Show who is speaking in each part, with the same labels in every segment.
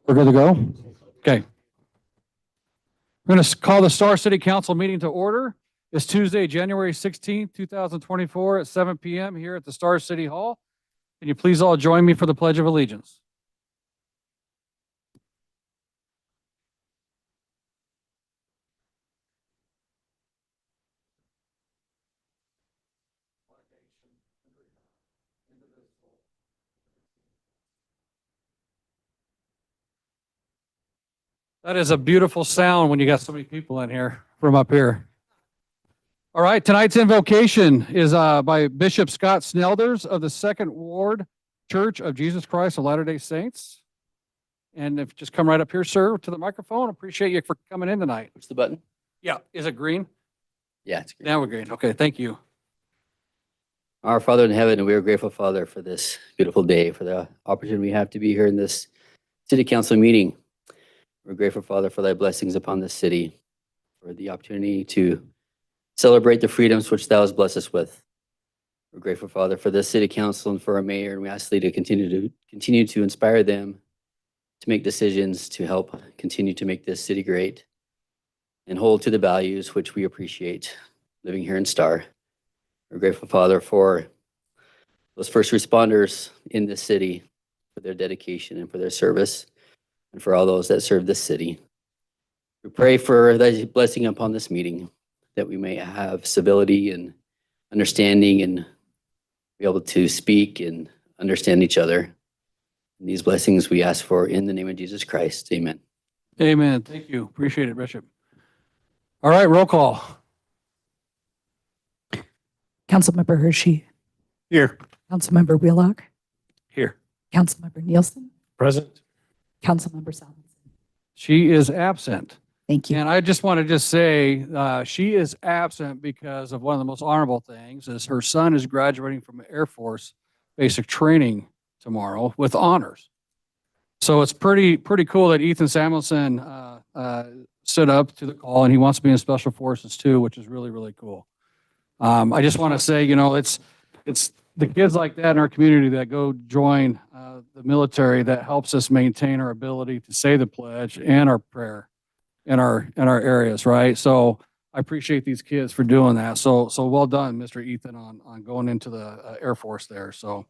Speaker 1: We're good to go? Okay. We're going to call the Star City Council meeting to order. It's Tuesday, January 16th, 2024 at 7 p.m. here at the Star City Hall. Can you please all join me for the Pledge of Allegiance? That is a beautiful sound when you got so many people in here from up here. All right, tonight's invocation is by Bishop Scott Snelders of the Second Ward Church of Jesus Christ of Latter-day Saints. And if just come right up here, sir, to the microphone. Appreciate you for coming in tonight.
Speaker 2: Push the button.
Speaker 1: Yeah, is it green?
Speaker 2: Yeah, it's green.
Speaker 1: Now we're green. Okay, thank you.
Speaker 2: Our Father in heaven, we are grateful, Father, for this beautiful day, for the opportunity we have to be here in this city council meeting. We're grateful, Father, for thy blessings upon this city, for the opportunity to celebrate the freedoms which thou hast blessed us with. We're grateful, Father, for this city council and for our mayor, and we ask thee to continue to inspire them to make decisions to help continue to make this city great and hold to the values which we appreciate living here in Star. We're grateful, Father, for those first responders in this city, for their dedication and for their service, and for all those that serve this city. We pray for thy blessing upon this meeting, that we may have civility and understanding and be able to speak and understand each other. And these blessings we ask for in the name of Jesus Christ. Amen.
Speaker 1: Amen. Thank you. Appreciate it, Bishop. All right, roll call.
Speaker 3: Councilmember Hershey.
Speaker 1: Here.
Speaker 3: Councilmember Wheelock.
Speaker 1: Here.
Speaker 3: Councilmember Nielsen.
Speaker 1: Present.
Speaker 3: Councilmember Salmonson.
Speaker 1: She is absent.
Speaker 3: Thank you.
Speaker 1: And I just want to say she is absent because of one of the most honorable things is her son is graduating from Air Force basic training tomorrow with honors. So it's pretty cool that Ethan Samuelson stood up to the call, and he wants to be in Special Forces too, which is really, really cool. I just want to say, you know, it's the kids like that in our community that go join the military that helps us maintain our ability to say the pledge and our prayer in our areas, right? So I appreciate these kids for doing that. So well done, Mr. Ethan, on going into the Air Force there. So,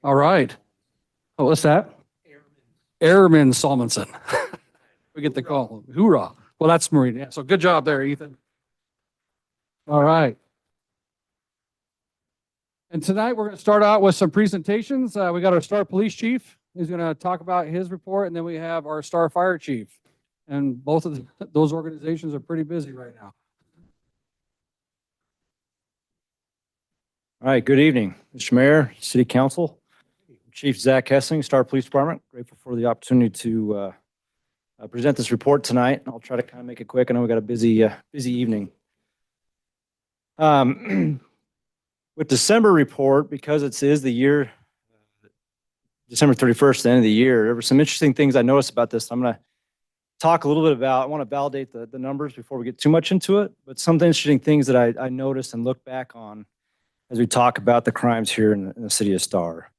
Speaker 1: all right. Oh, what's that? Airman Salmonson. We get the call. Hoorah. Well, that's Marine. Yeah. So good job there, Ethan. All right. And tonight we're going to start out with some presentations. We got our Star Police Chief. He's going to talk about his report, and then we have our Star Fire Chief. And both of those organizations are pretty busy right now.
Speaker 4: All right, good evening, Mr. Mayor, City Council, Chief Zach Hessing, Star Police Department. Grateful for the opportunity to present this report tonight. I'll try to kind of make it quick. I know we got a busy evening. With December report, because it is the year, December 31st, the end of the year, there were some interesting things I noticed about this. I'm going to talk a little bit about, I want to validate the numbers before we get too much into it, but some interesting things that I noticed and look back on as we talk about the crimes here in the city of Star.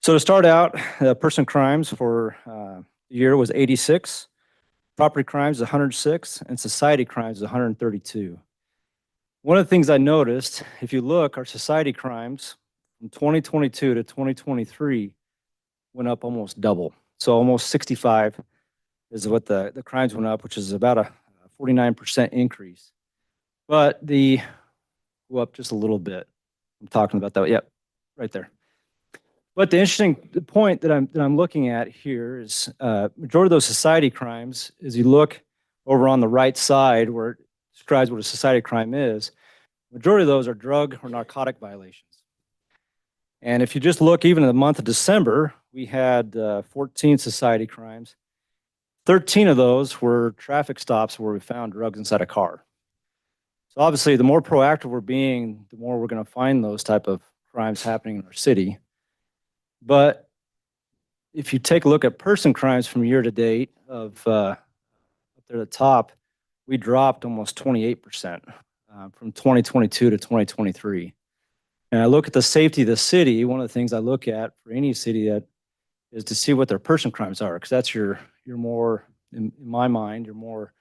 Speaker 4: So to start out, person crimes for the year was 86, property crimes 106, and society crimes 132. One of the things I noticed, if you look, our society crimes from 2022 to 2023 went up almost double. So almost 65 is what the crimes went up, which is about a 49% increase. But go up just a little bit. I'm talking about that. Yep, right there. But the interesting point that I'm looking at here is majority of those society crimes, as you look over on the right side where it describes what a society crime is, majority of those are drug or narcotic violations. And if you just look even in the month of December, we had 14 society crimes. 13 of those were traffic stops where we found drugs inside a car. So obviously, the more proactive we're being, the more we're going to find those type of crimes happening in our city. But if you take a look at person crimes from year to date of up there at the top, we dropped almost 28% from 2022 to 2023. And I look at the safety of the city. One of the things I look at for any city that is to see what their person crimes are, because that's your more, in my mind, your more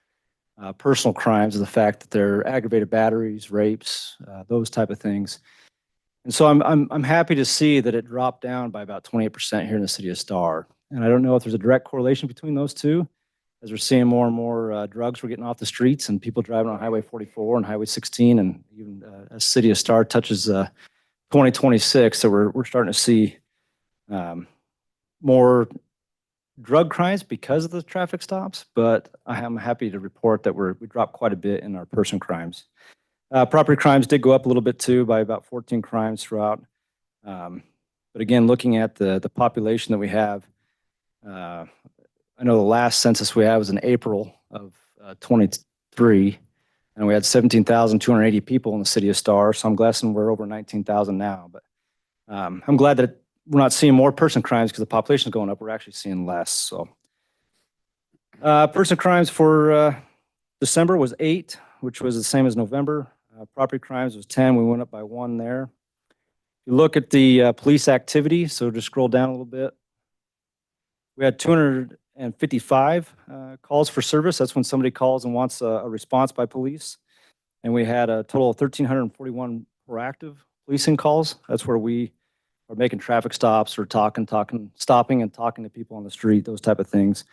Speaker 4: personal crimes, of the fact that they're aggravated batteries, rapes, those type of things. And so I'm happy to see that it dropped down by about 28% here in the city of Star. And I don't know if there's a direct correlation between those two, as we're seeing more and more drugs were getting off the streets and people driving on Highway 44 and Highway 16, and even as city of Star touches 2026, so we're starting to see more drug crimes because of the traffic stops. But I am happy to report that we dropped quite a bit in our person crimes. Property crimes did go up a little bit too, by about 14 crimes throughout. But again, looking at the population that we have, I know the last census we had was in April of 23, and we had 17,280 people in the city of Star. So I'm guessing we're over 19,000 now. But I'm glad that we're not seeing more person crimes because the population is going up. We're actually seeing less. So person crimes for December was 8, which was the same as November. Property crimes was 10. We went up by 1 there. If you look at the police activity, so just scroll down a little bit. We had 255 calls for service. That's when somebody calls and wants a response by police. And we had a total of 1,341 proactive policing calls. That's where we are making traffic stops or stopping and talking to people on the street, those type of things.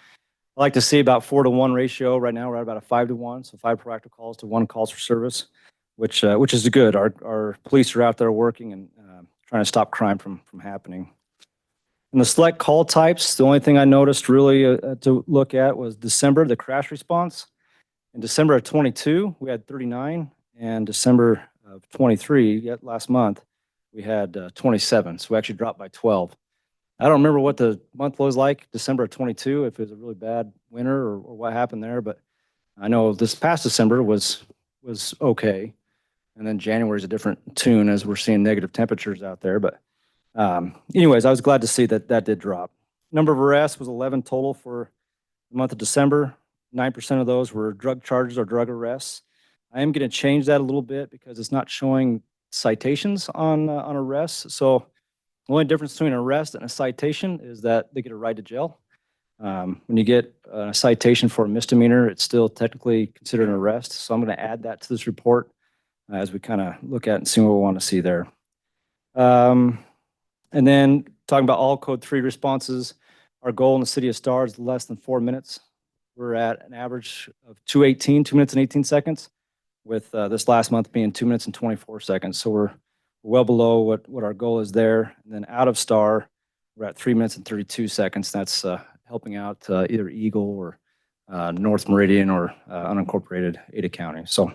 Speaker 4: I like to see about 4-to-1 ratio. Right now, we're at about a 5-to-1, so 5 proactive calls to 1 calls for service, which is good. Our police are out there working and trying to stop crime from happening. In the select call types, the only thing I noticed really to look at was December, the crash response. In December of 22, we had 39, and December of 23, yet last month, we had 27. So we actually dropped by 12. I don't remember what the month was like, December of 22, if it was a really bad winter or what happened there, but I know this past December was okay. And then January is a different tune as we're seeing negative temperatures out there. But anyways, I was glad to see that did drop. Number of arrests was 11 total for the month of December. 9% of those were drug charges or drug arrests. I am going to change that a little bit because it's not showing citations on arrests. So the only difference between an arrest and a citation is that they get a ride to jail. When you get a citation for a misdemeanor, it's still technically considered an arrest. So I'm going to add that to this report as we kind of look at and see what we want to see there. And then talking about all code 3 responses, our goal in the city of Star is less than 4 minutes. We're at an average of 2 minutes and 18 seconds, with this last month being 2 minutes and 24 seconds. So we're well below what our goal is there. And then out of Star, we're at 3 minutes and 32 seconds. That's helping out either Eagle or North Meridian or unincorporated Ada County. So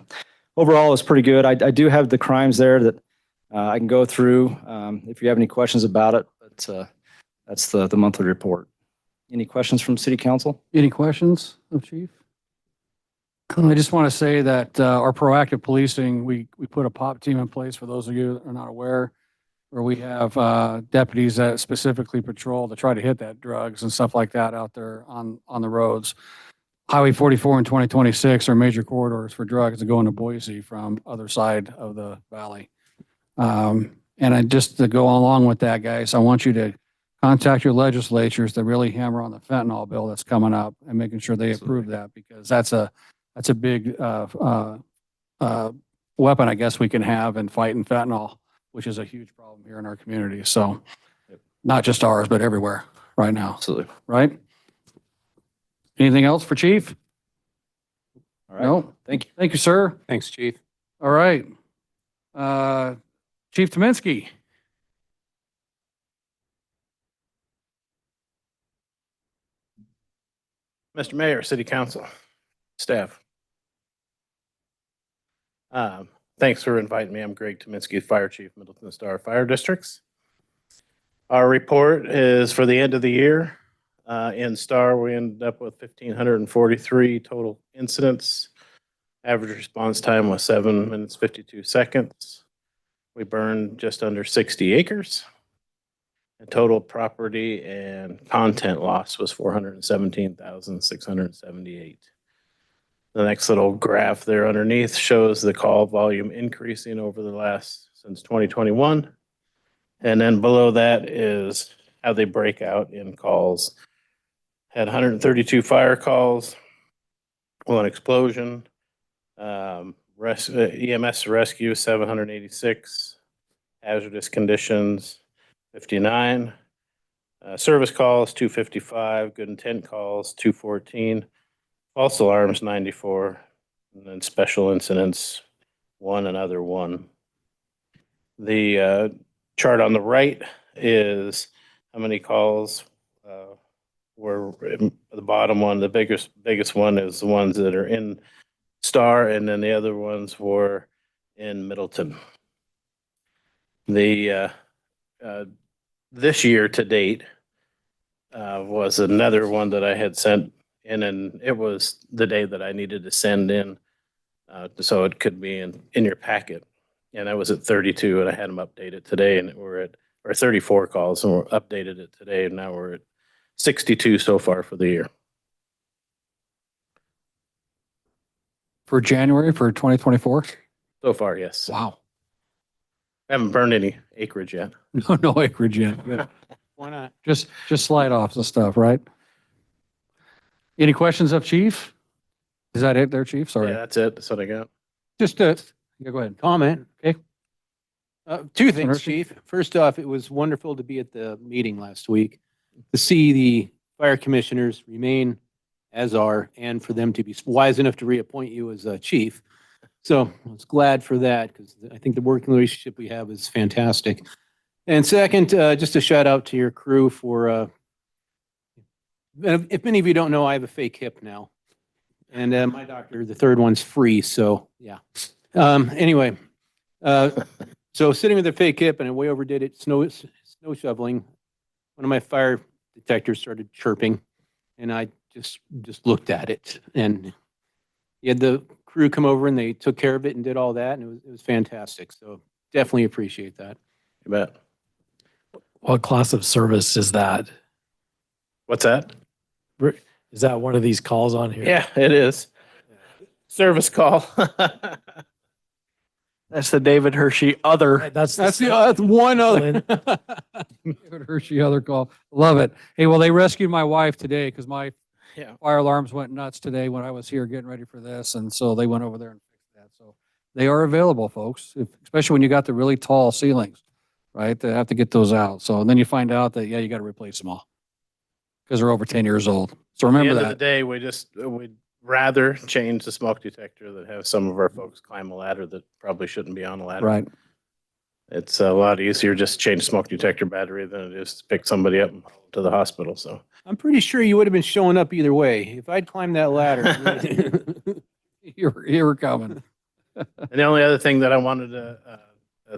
Speaker 4: overall, it's pretty good. I do have the crimes there that I can go through if you have any questions about it, but that's the monthly report. Any questions from City Council?
Speaker 1: Any questions of Chief? I just want to say that our proactive policing, we put a POP team in place, for those of you that are not aware, where we have deputies that specifically patrol to try to hit that drugs and stuff like that out there on the roads. Highway 44 and 2026 are major corridors for drugs that go into Boise from other side of the valley. And just to go along with that, guys, I want you to contact your legislatures to really hammer on the fentanyl bill that's coming up and making sure they approve that, because that's a big weapon, I guess, we can have in fighting fentanyl, which is a huge problem here in our community. So not just ours, but everywhere right now.
Speaker 4: Absolutely.
Speaker 1: Right? Anything else for Chief?
Speaker 4: All right.
Speaker 1: No?
Speaker 4: Thank you.
Speaker 1: Thank you, sir.
Speaker 5: Thanks, Chief.
Speaker 1: All right. Chief Tominski.
Speaker 6: Mr. Mayor, City Council, staff. Thanks for inviting me. I'm Greg Tominski, Fire Chief, Middleton Star Fire Districts. Our report is for the end of the year. In Star, we ended up with 1,543 total incidents. Average response time was 7 minutes, 52 seconds. We burned just under 60 acres. And total property and content loss was 417,678. The next little graph there underneath shows the call volume increasing over the since 2021. And then below that is how they break out in calls. Had 132 fire calls, one explosion, EMS rescue 786, hazardous conditions 59, service calls 255, good intent calls 214, false alarms 94, and then special incidents 1 and other 1. The chart on the right is how many calls were the bottom one. The biggest one is the ones that are in Star, and then the other ones were in Middleton. The this year to date was another one that I had sent in, and it was the day that I needed to send in, so it could be in your packet. And I was at 32, and I had them updated today, and we're at 34 calls, and we're updated it today, and now we're at 62 so far for the year.
Speaker 1: For January for 2024?
Speaker 6: So far, yes.
Speaker 1: Wow.
Speaker 6: I haven't burned any acreage yet.
Speaker 1: No acreage yet. Good.
Speaker 5: Why not?
Speaker 1: Just slide offs and stuff, right? Any questions of Chief? Is that it there, Chief? Sorry.
Speaker 6: Yeah, that's it. That's what I got.
Speaker 5: Just a
Speaker 1: Yeah, go ahead.
Speaker 5: comment.
Speaker 1: Okay.
Speaker 5: Two things,
Speaker 1: Hershey?
Speaker 5: Chief. First off, it was wonderful to be at the meeting last week, to see the fire commissioners remain as are, and for them to be wise enough to reappoint you as chief. So I was glad for that, because I think the working relationship we have is fantastic. And second, just a shout out to your crew for, if many of you don't know, I have a fake hip now. And my doctor, the third one's free, so yeah. Anyway, so sitting with a fake hip, and I way overdid it, snow shoveling, one of my fire detectors started chirping, and I just looked at it, and you had the crew come over and they took care of it and did all that, and it was fantastic. So definitely appreciate that.
Speaker 6: You bet.
Speaker 7: What class of service is that?
Speaker 6: What's that?
Speaker 7: Is that one of these calls on here?
Speaker 6: Yeah, it is. Service call.
Speaker 8: That's the David Hershey other.
Speaker 7: That's
Speaker 5: That's one other.
Speaker 1: David Hershey, other call. Love it. Hey, well, they rescued my wife today because my
Speaker 6: Yeah.
Speaker 1: fire alarms went nuts today when I was here getting ready for this. And so they went over there and fixed that. So they are available, folks, especially when you got the really tall ceilings, right? They have to get those out. So then you find out that, yeah, you got to replace them all because they're over 10 years old. So
Speaker 6: At the
Speaker 1: remember
Speaker 6: end of the
Speaker 1: that.
Speaker 6: day, we'd rather change the smoke detector than have some of our folks climb a ladder that probably shouldn't be on a ladder.
Speaker 1: Right.
Speaker 6: It's a lot easier just to change smoke detector battery than it is to pick somebody up and haul them to the hospital. So
Speaker 5: I'm pretty sure you would have been showing up either way. If I'd climbed that ladder.
Speaker 1: You were coming.
Speaker 6: And the only other thing that I wanted to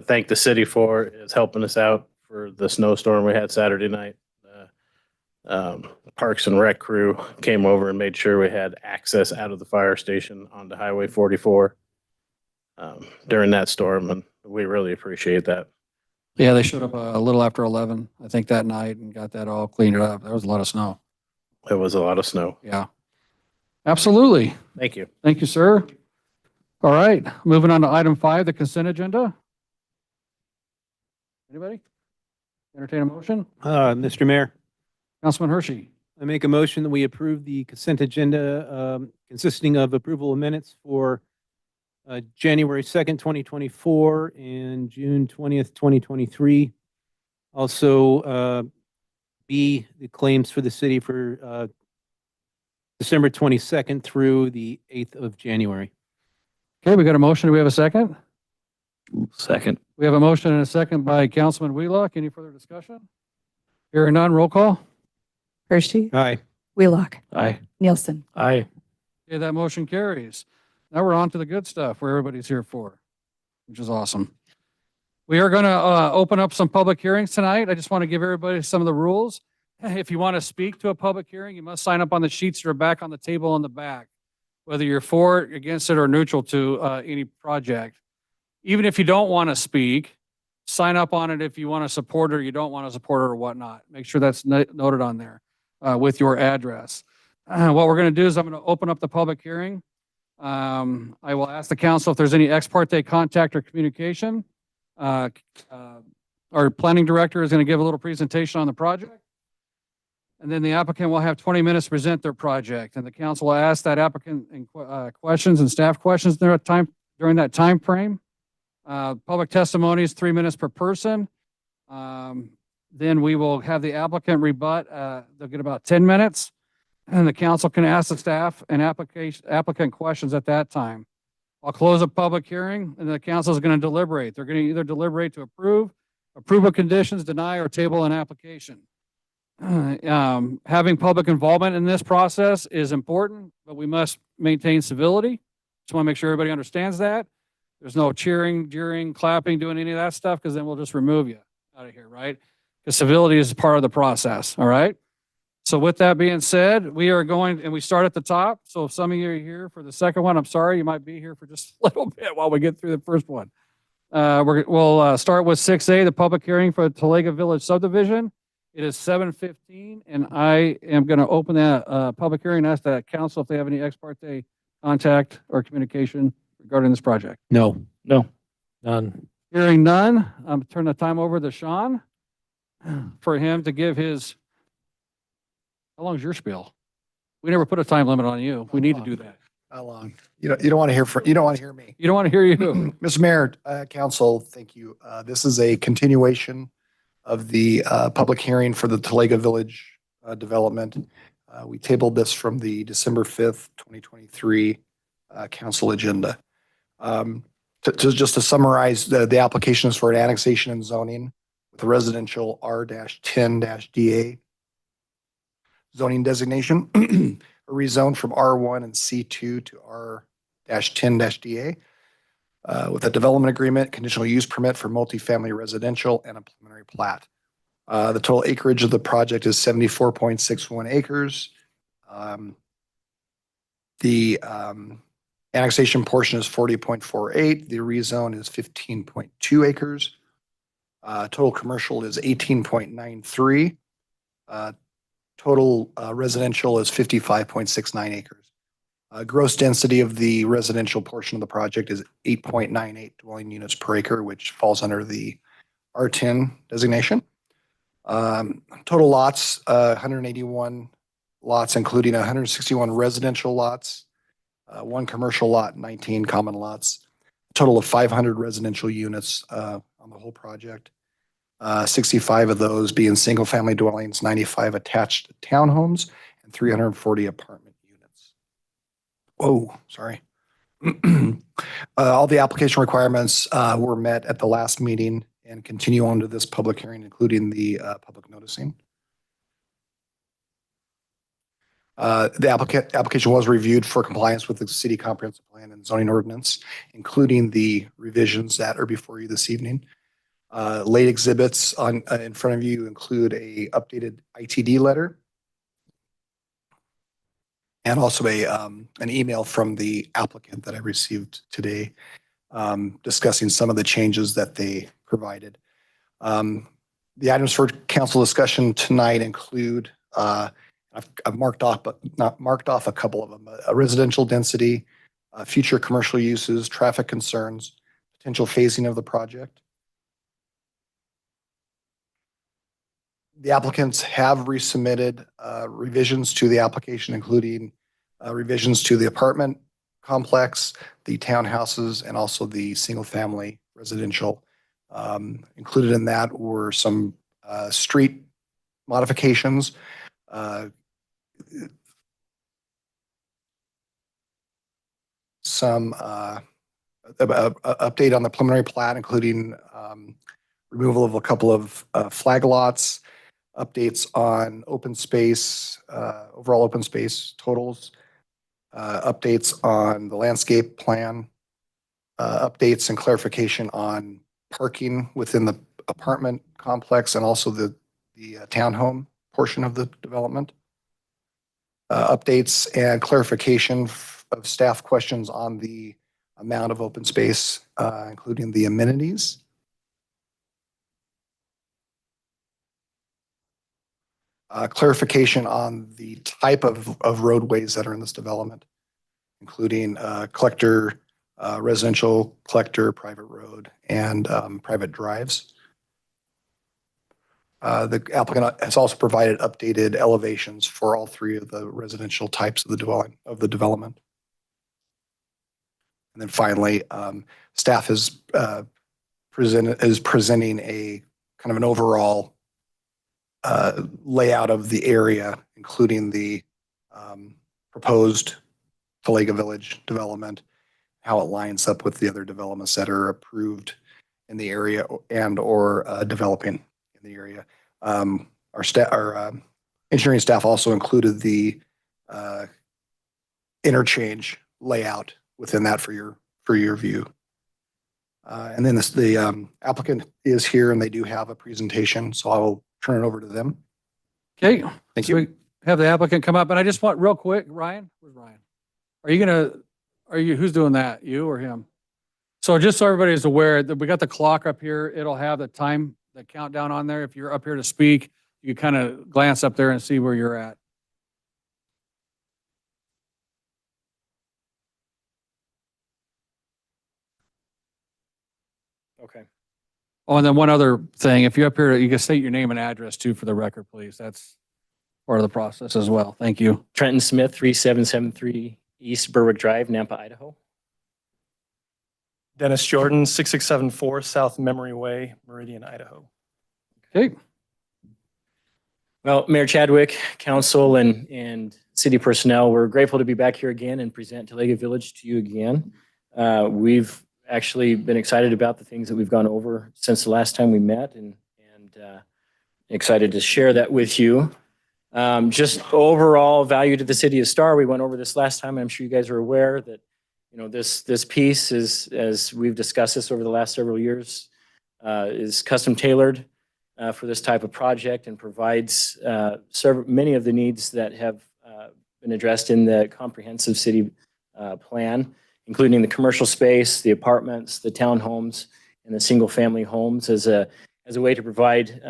Speaker 6: thank the city for is helping us out for the snowstorm we had Saturday night. Parks and Rec crew came over and made sure we had access out of the fire station onto Highway 44 during that storm, and we really appreciate that.
Speaker 1: Yeah, they showed up a little after 11, I think, that night and got that all cleaned up. There was a lot of snow.
Speaker 6: It was a lot of snow.
Speaker 1: Yeah. Absolutely.
Speaker 6: Thank you.
Speaker 1: Thank you, sir. All right, moving on to item 5, the consent agenda. Anybody? Entertain a motion?
Speaker 5: Mr. Mayor,
Speaker 1: Councilman Hershey.
Speaker 5: I make a motion that we approve the consent agenda consisting of approval of minutes for January 2nd, 2024 and June 20th, 2023. Also, B, the claims for the city for December 22nd through the 8th of January.
Speaker 1: Okay, we got a motion. Do we have a second?
Speaker 8: Second.
Speaker 1: We have a motion and a second by Councilman Wheelock. Any further discussion? Hearing none, roll call.
Speaker 3: Hershey,
Speaker 5: Aye.
Speaker 3: Wheelock,
Speaker 8: Aye.
Speaker 3: Nielsen.
Speaker 7: Aye.
Speaker 1: Okay, that motion carries. Now we're on to the good stuff where everybody's here for, which is awesome. We are going to open up some public hearings tonight. I just want to give everybody some of the rules. If you want to speak to a public hearing, you must sign up on the sheets that are back on the table in the back, whether you're for it, against it, or neutral to any project. Even if you don't want to speak, sign up on it if you want to support it or you don't want to support it or whatnot. Make sure that's noted on there with your address. What we're going to do is I'm going to open up the public hearing. I will ask the council if there's any ex parte contact or communication. our planning director is going to give a little presentation on the project. And then the applicant will have 20 minutes to present their project, and the council will ask that applicant questions and staff questions during that time frame. Public testimony is 3 minutes per person. Then we will have the applicant rebut. They'll get about 10 minutes, and the council can ask the staff and applicant questions at that time. I'll close a public hearing, and the council is going to deliberate. They're going to either deliberate to approve of conditions, deny, or table an application. Having public involvement in this process is important, but we must maintain civility. Just want to make sure everybody understands that. There's no cheering, jeering, clapping, doing any of that stuff, because then we'll just remove you out of here, right? Because civility is part of the process, all right? So with that being said, we are going, and we start at the top. So if some of you are here for the second one, I'm sorry, you might be here for just a little bit while we get through the first one. We'll start with 6A, the public hearing for the Talega Village subdivision. It is 7:15, and I am going to open that public hearing and ask that council if they have any ex parte contact or communication regarding this project.
Speaker 5: No.
Speaker 7: None.
Speaker 1: Hearing none, I'm turning the time over to Sean for him to give his, how long is your spiel? We never put a time limit on you. We need to do that.
Speaker 9: How long? You don't want to hear you don't want to hear me.
Speaker 1: You don't want to hear you.
Speaker 9: Mr. Mayor, council, thank you. This is a continuation of the public hearing for the Talega Village development. We tabled this from the December 5th, 2023 council agenda. Just to summarize, the application is for an annexation and zoning with a residential R-10-DA zoning designation, a rezone from R1 and C2 to R-10-DA with a development agreement, conditional use permit for multifamily residential, and a preliminary plat. The total acreage of the project is 74.61 acres. The annexation portion is 40.48. The rezone is 15.2 acres. Total commercial is 18.93. Total residential is 55.69 acres. Gross density of the residential portion of the project is 8.98 dwelling units per acre, which falls under the R10 designation. Total lots, 181 lots, including 161 residential lots, one commercial lot, 19 common lots, a total of 500 residential units on the whole project. 65 of those being single-family dwellings, 95 attached townhomes, and 340 apartment units. Whoa, sorry. All the application requirements were met at the last meeting and continue on to this public hearing, including the public noticing. The application was reviewed for compliance with the city comprehensive plan and zoning ordinance, including the revisions that are before you this evening. Late exhibits in front of you include a updated ITD letter and also an email from the applicant that I received today discussing some of the changes that they provided. The items for council discussion tonight include I've marked off, but not marked off a couple of them: a residential density, future commercial uses, traffic concerns, potential phasing of the project. The applicants have resubmitted revisions to the application, including revisions to the apartment complex, the townhouses, and also the single-family residential. Included in that were some street modifications, some update on the preliminary plat, including removal of a couple of flag lots, updates on open space, overall open space totals, updates on the landscape plan, updates and clarification on parking within the apartment complex and also the townhome portion of the development. Updates and clarification of staff questions on the amount of open space, including the amenities. Clarification on the type of roadways that are in this development, including collector, residential collector, private road, and private drives. The applicant has also provided updated elevations for all three of the residential types of the development. And then finally, staff is presenting a kind of an overall layout of the area, including the proposed Talega Village development, how it lines up with the other developments that are approved in the area and or developing in the area. Our engineering staff also included the interchange layout within that for your view. And then the applicant is here and they do have a presentation, so I will turn it over to them.
Speaker 1: Okay.
Speaker 9: Thank
Speaker 1: So
Speaker 9: you.
Speaker 1: we have the applicant come up, and I just want real quick, Ryan, where's Ryan? Who's doing that? You or him? So just so everybody is aware that we got the clock up here. It'll have the time, the countdown on there. If you're up here to speak, you kind of glance up there and see where you're at.
Speaker 4: Okay.
Speaker 1: Oh, and then one other thing, if you're up here, you can state your name and address too for the record, please. That's part of the process as well. Thank you.
Speaker 10: Trenton Smith, 3773 East Berwick Drive, Nampa, Idaho.
Speaker 11: Dennis Jordan, 6674 South Memory Way, Meridian, Idaho.
Speaker 1: Okay.
Speaker 10: Well, Mayor Chadwick, council, and city personnel, we're grateful to be back here again and present Talega Village to you again. We've actually been excited about the things that we've gone over since the last time we met, and excited to share that with you. Just overall value to the city of Star, we went over this last time. I'm sure you guys are aware that, you know, this piece is, as we've discussed this over the last several years, is custom tailored for this type of project and provides many of the needs that have been addressed in the comprehensive city plan, including the commercial space, the apartments, the townhomes, and the single-family homes as a way to provide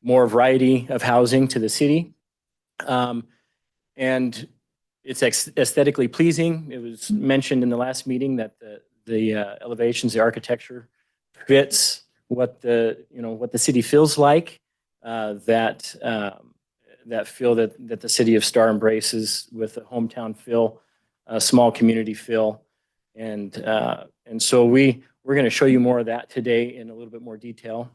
Speaker 10: more variety of housing to the city. And it's aesthetically pleasing. It was mentioned in the last meeting that the elevations, the architecture fits what the city feels like, that feel that the city of Star embraces with a hometown feel, a small community feel. And so we're going to show you more of that today in a little bit more detail.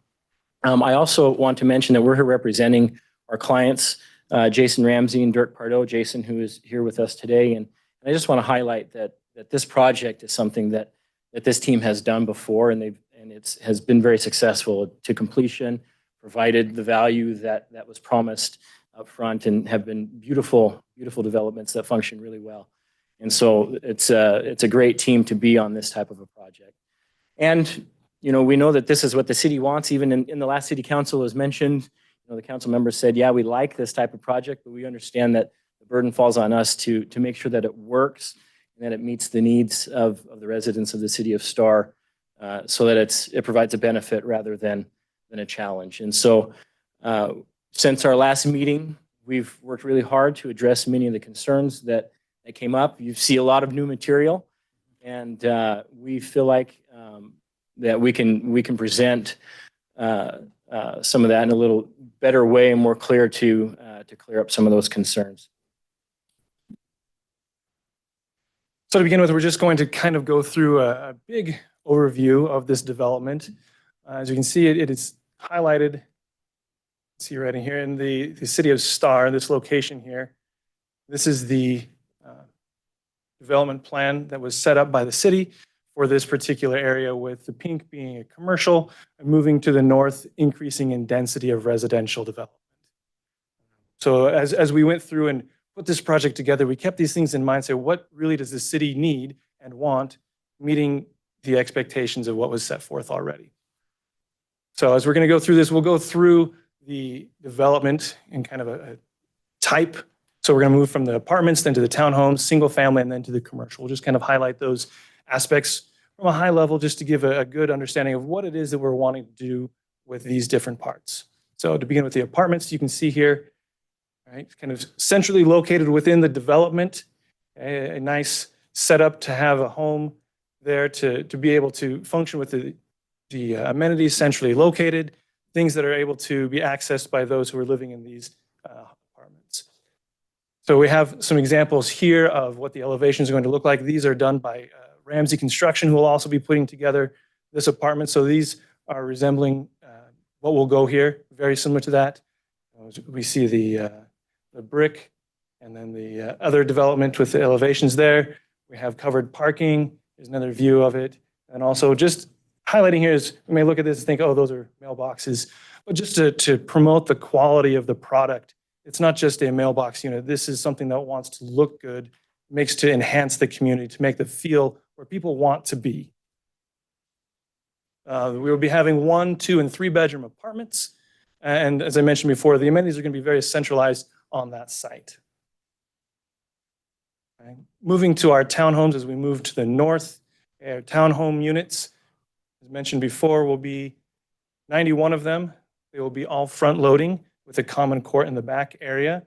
Speaker 10: I also want to mention that we're here representing our clients, Jason Ramsey and Dirk Pardo. Jason, who is here with us today. And I just want to highlight that this project is something that this team has done before, and it has been very successful to completion, provided the value that was promised up front, and have been beautiful, beautiful developments that function really well. And so it's a great team to be on this type of a project. And, you know, we know that this is what the city wants. Even in the last city council, as mentioned, you know, the council members said, yeah, we like this type of project, but we understand that the burden falls on us to make sure that it works and that it meets the needs of the residents of the city of Star, so that it provides a benefit rather than a challenge. And so since our last meeting, we've worked really hard to address many of the concerns that came up. You see a lot of new material, and we feel like that we can present some of that in a little better way and more clear to clear up some of those concerns.
Speaker 11: So to begin with, we're just going to kind of go through a big overview of this development. As you can see, it is highlighted. See right in here in the city of Star, this location here. This is the development plan that was set up by the city for this particular area, with the pink being a commercial and moving to the north, increasing in density of residential development. So as we went through and put this project together, we kept these things in mind, say, what really does the city need and want, meeting the expectations of what was set forth already. So as we're going to go through this, we'll go through the development in kind of a type. So we're going to move from the apartments, then to the townhomes, single family, and then to the commercial. We'll just kind of highlight those aspects from a high level, just to give a good understanding of what it is that we're wanting to do with these different parts. So to begin with the apartments, you can see here, right, kind of centrally located within the development, a nice setup to have a home there to be able to function with the amenities centrally located. things that are able to be accessed by those who are living in these apartments. So we have some examples here of what the elevations are going to look like. These are done by Ramsey Construction, who will also be putting together this apartment. So these are resembling what will go here, very similar to that. We see the brick and then the other development with the elevations there. We have covered parking. There's another view of it. And also just highlighting here is, you may look at this and think, oh, those are mailboxes. But just to promote the quality of the product, it's not just a mailbox unit. This is something that wants to look good, makes to enhance the community, to make the feel where people want to be. We will be having 1, 2, and 3 bedroom apartments. And as I mentioned before, the amenities are going to be very centralized on that site. Okay. Moving to our townhomes as we move to the north, our townhome units, as mentioned before, will be 91 of them. They will be all front loading with a common court in the back area.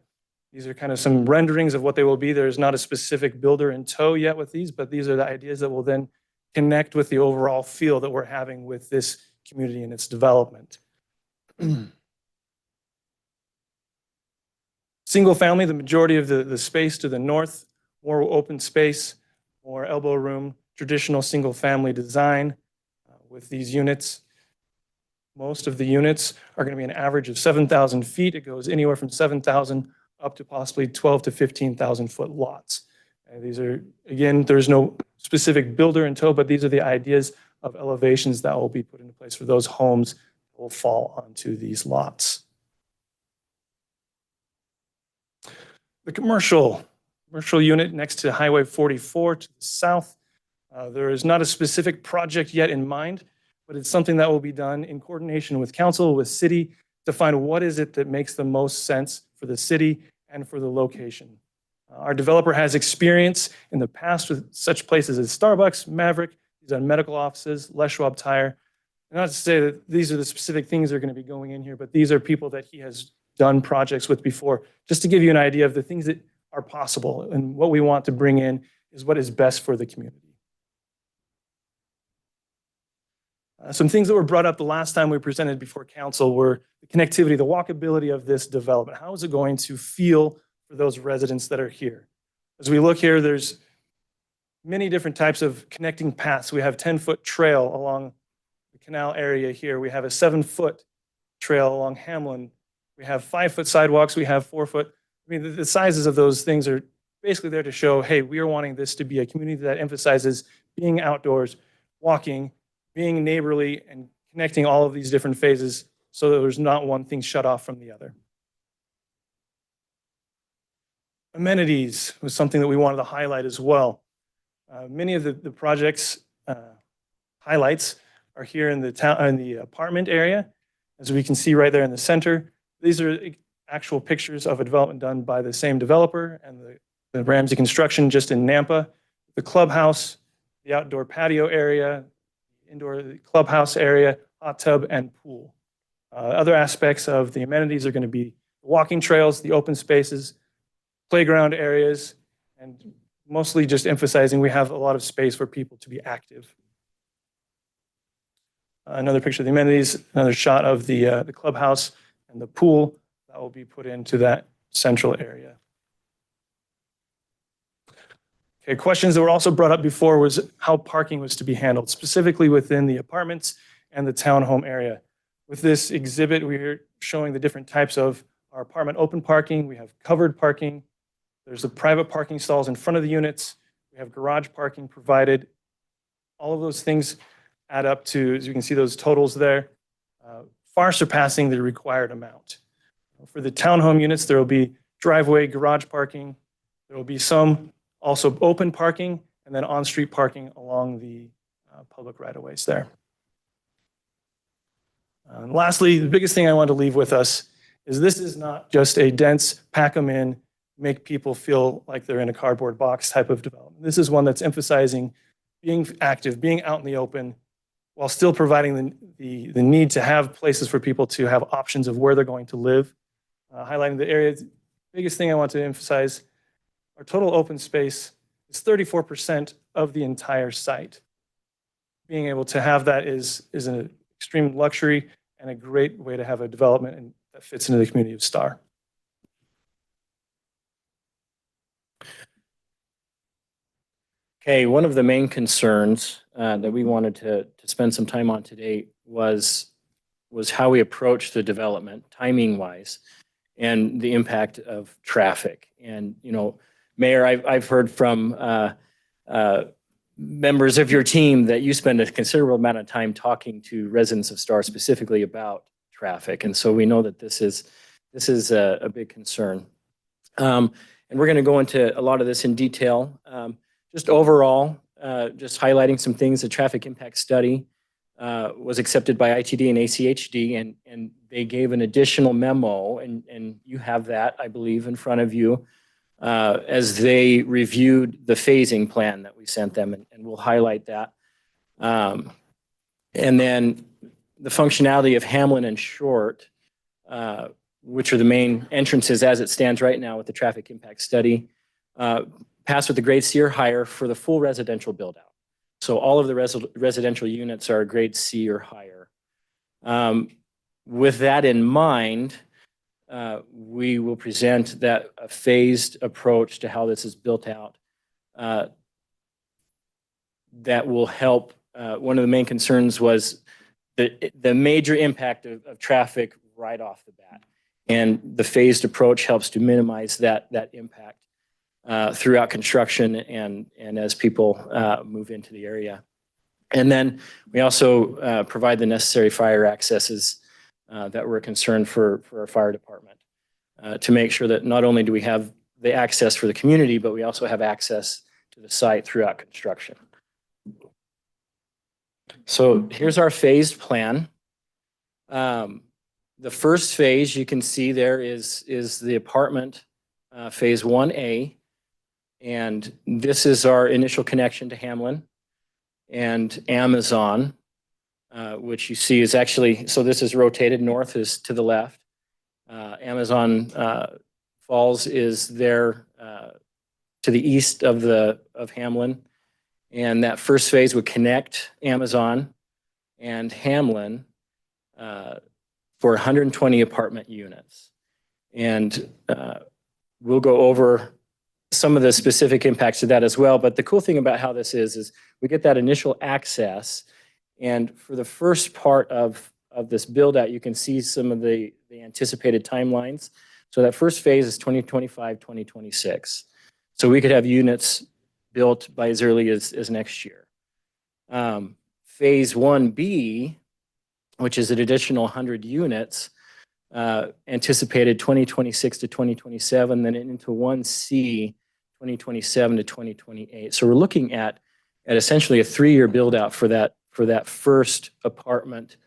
Speaker 11: These are kind of some renderings of what they will be. There's not a specific builder in tow yet with these, but these are the ideas that will then connect with the overall feel that we're having with this community and its development. Single family, the majority of the space to the north, more open space, more elbow room, traditional single family design with these units. Most of the units are going to be an average of 7,000 feet. It goes anywhere from 7,000 up to possibly 12 to 15,000 foot lots. And these are, again, there's no specific builder in tow, but these are the ideas of elevations that will be put into place for those homes that will fall onto these lots. The commercial unit next to Highway 44 to the south, there is not a specific project yet in mind, but it's something that will be done in coordination with council, with city, to find what is it that makes the most sense for the city and for the location. Our developer has experience in the past with such places as Starbucks, Maverick, he's done medical offices, Les Schwab Tire. Not to say that these are the specific things that are going to be going in here, but these are people that he has done projects with before, just to give you an idea of the things that are possible. And what we want to bring in is what is best for the community. Some things that were brought up the last time we presented before council were the connectivity, the walkability of this development. How is it going to feel for those residents that are here? As we look here, there's many different types of connecting paths. We have 10-foot trail along the canal area here. We have a 7-foot trail along Hamlin. We have 5-foot sidewalks. We have 4-foot. I mean, the sizes of those things are basically there to show, hey, we are wanting this to be a community that emphasizes being outdoors, walking, being neighborly, and connecting all of these different phases so that there's not one thing shut off from the other. Amenities was something that we wanted to highlight as well. Many of the project's highlights are here in the apartment area. As we can see right there in the center, these are actual pictures of a development done by the same developer and the Ramsey Construction just in Nampa. The clubhouse, the outdoor patio area, indoor clubhouse area, hot tub, and pool. Other aspects of the amenities are going to be walking trails, the open spaces, playground areas, and mostly just emphasizing we have a lot of space for people to be active. Another picture of the amenities, another shot of the clubhouse and the pool that will be put into that central area. Okay, questions that were also brought up before was how parking was to be handled, specifically within the apartments and the townhome area. With this exhibit, we're showing the different types of our apartment open parking. We have covered parking. There's the private parking stalls in front of the units. We have garage parking provided. All of those things add up to, as you can see, those totals there, far surpassing the required amount. For the townhome units, there will be driveway, garage parking. There will be some also open parking, and then on-street parking along the public right-of-ways there. And lastly, the biggest thing I want to leave with us is this is not just a dense, pack them in, make people feel like they're in a cardboard box type of development. This is one that's emphasizing being active, being out in the open, while still providing the need to have places for people to have options of where they're going to live. Highlighting the area, the biggest thing I want to emphasize, our total open space is 34% of the entire site. Being able to have that is an extreme luxury and a great way to have a development that fits into the community of Star.
Speaker 10: Okay, one of the main concerns that we wanted to spend some time on today was how we approach the development, timing wise, and the impact of traffic. And, you know, Mayor, I've heard from members of your team that you spend a considerable amount of time talking to residents of Star specifically about traffic. And so we know that this is a big concern. And we're going to go into a lot of this in detail. Just overall, just highlighting some things, the traffic impact study was accepted by ITD and ACHD, and they gave an additional memo, and you have that, I believe, in front of you, as they reviewed the phasing plan that we sent them, and we'll highlight that. And then the functionality of Hamlin and Short, which are the main entrances as it stands right now with the traffic impact study, passed with a grade C or higher for the full residential build out. So all of the residential units are grade C or higher. With that in mind, we will present that a phased approach to how this is built out that will help. One of the main concerns was the major impact of traffic right off the bat. And the phased approach helps to minimize that impact throughout construction and as people move into the area. And then we also provide the necessary fire accesses that we're concerned for our fire department to make sure that not only do we have the access for the community, but we also have access to the site throughout construction. So here's our phased plan. The first phase you can see there is the apartment phase 1A. And this is our initial connection to Hamlin and Amazon, which you see is actually, so this is rotated, north is to the left. Amazon Falls is there to the east of Hamlin. And that first phase would connect Amazon and Hamlin for 120 apartment units. And we'll go over some of the specific impacts of that as well. But the cool thing about how this is we get that initial access. And for the first part of this build out, you can see some of the anticipated timelines. So that first phase is 2025, 2026. So we could have units built by as early as next year. Phase 1B, which is an additional 100 units, anticipated 2026 to 2027, then into 1C, 2027 to 2028. So we're looking at essentially a 3-year build out for that first apartment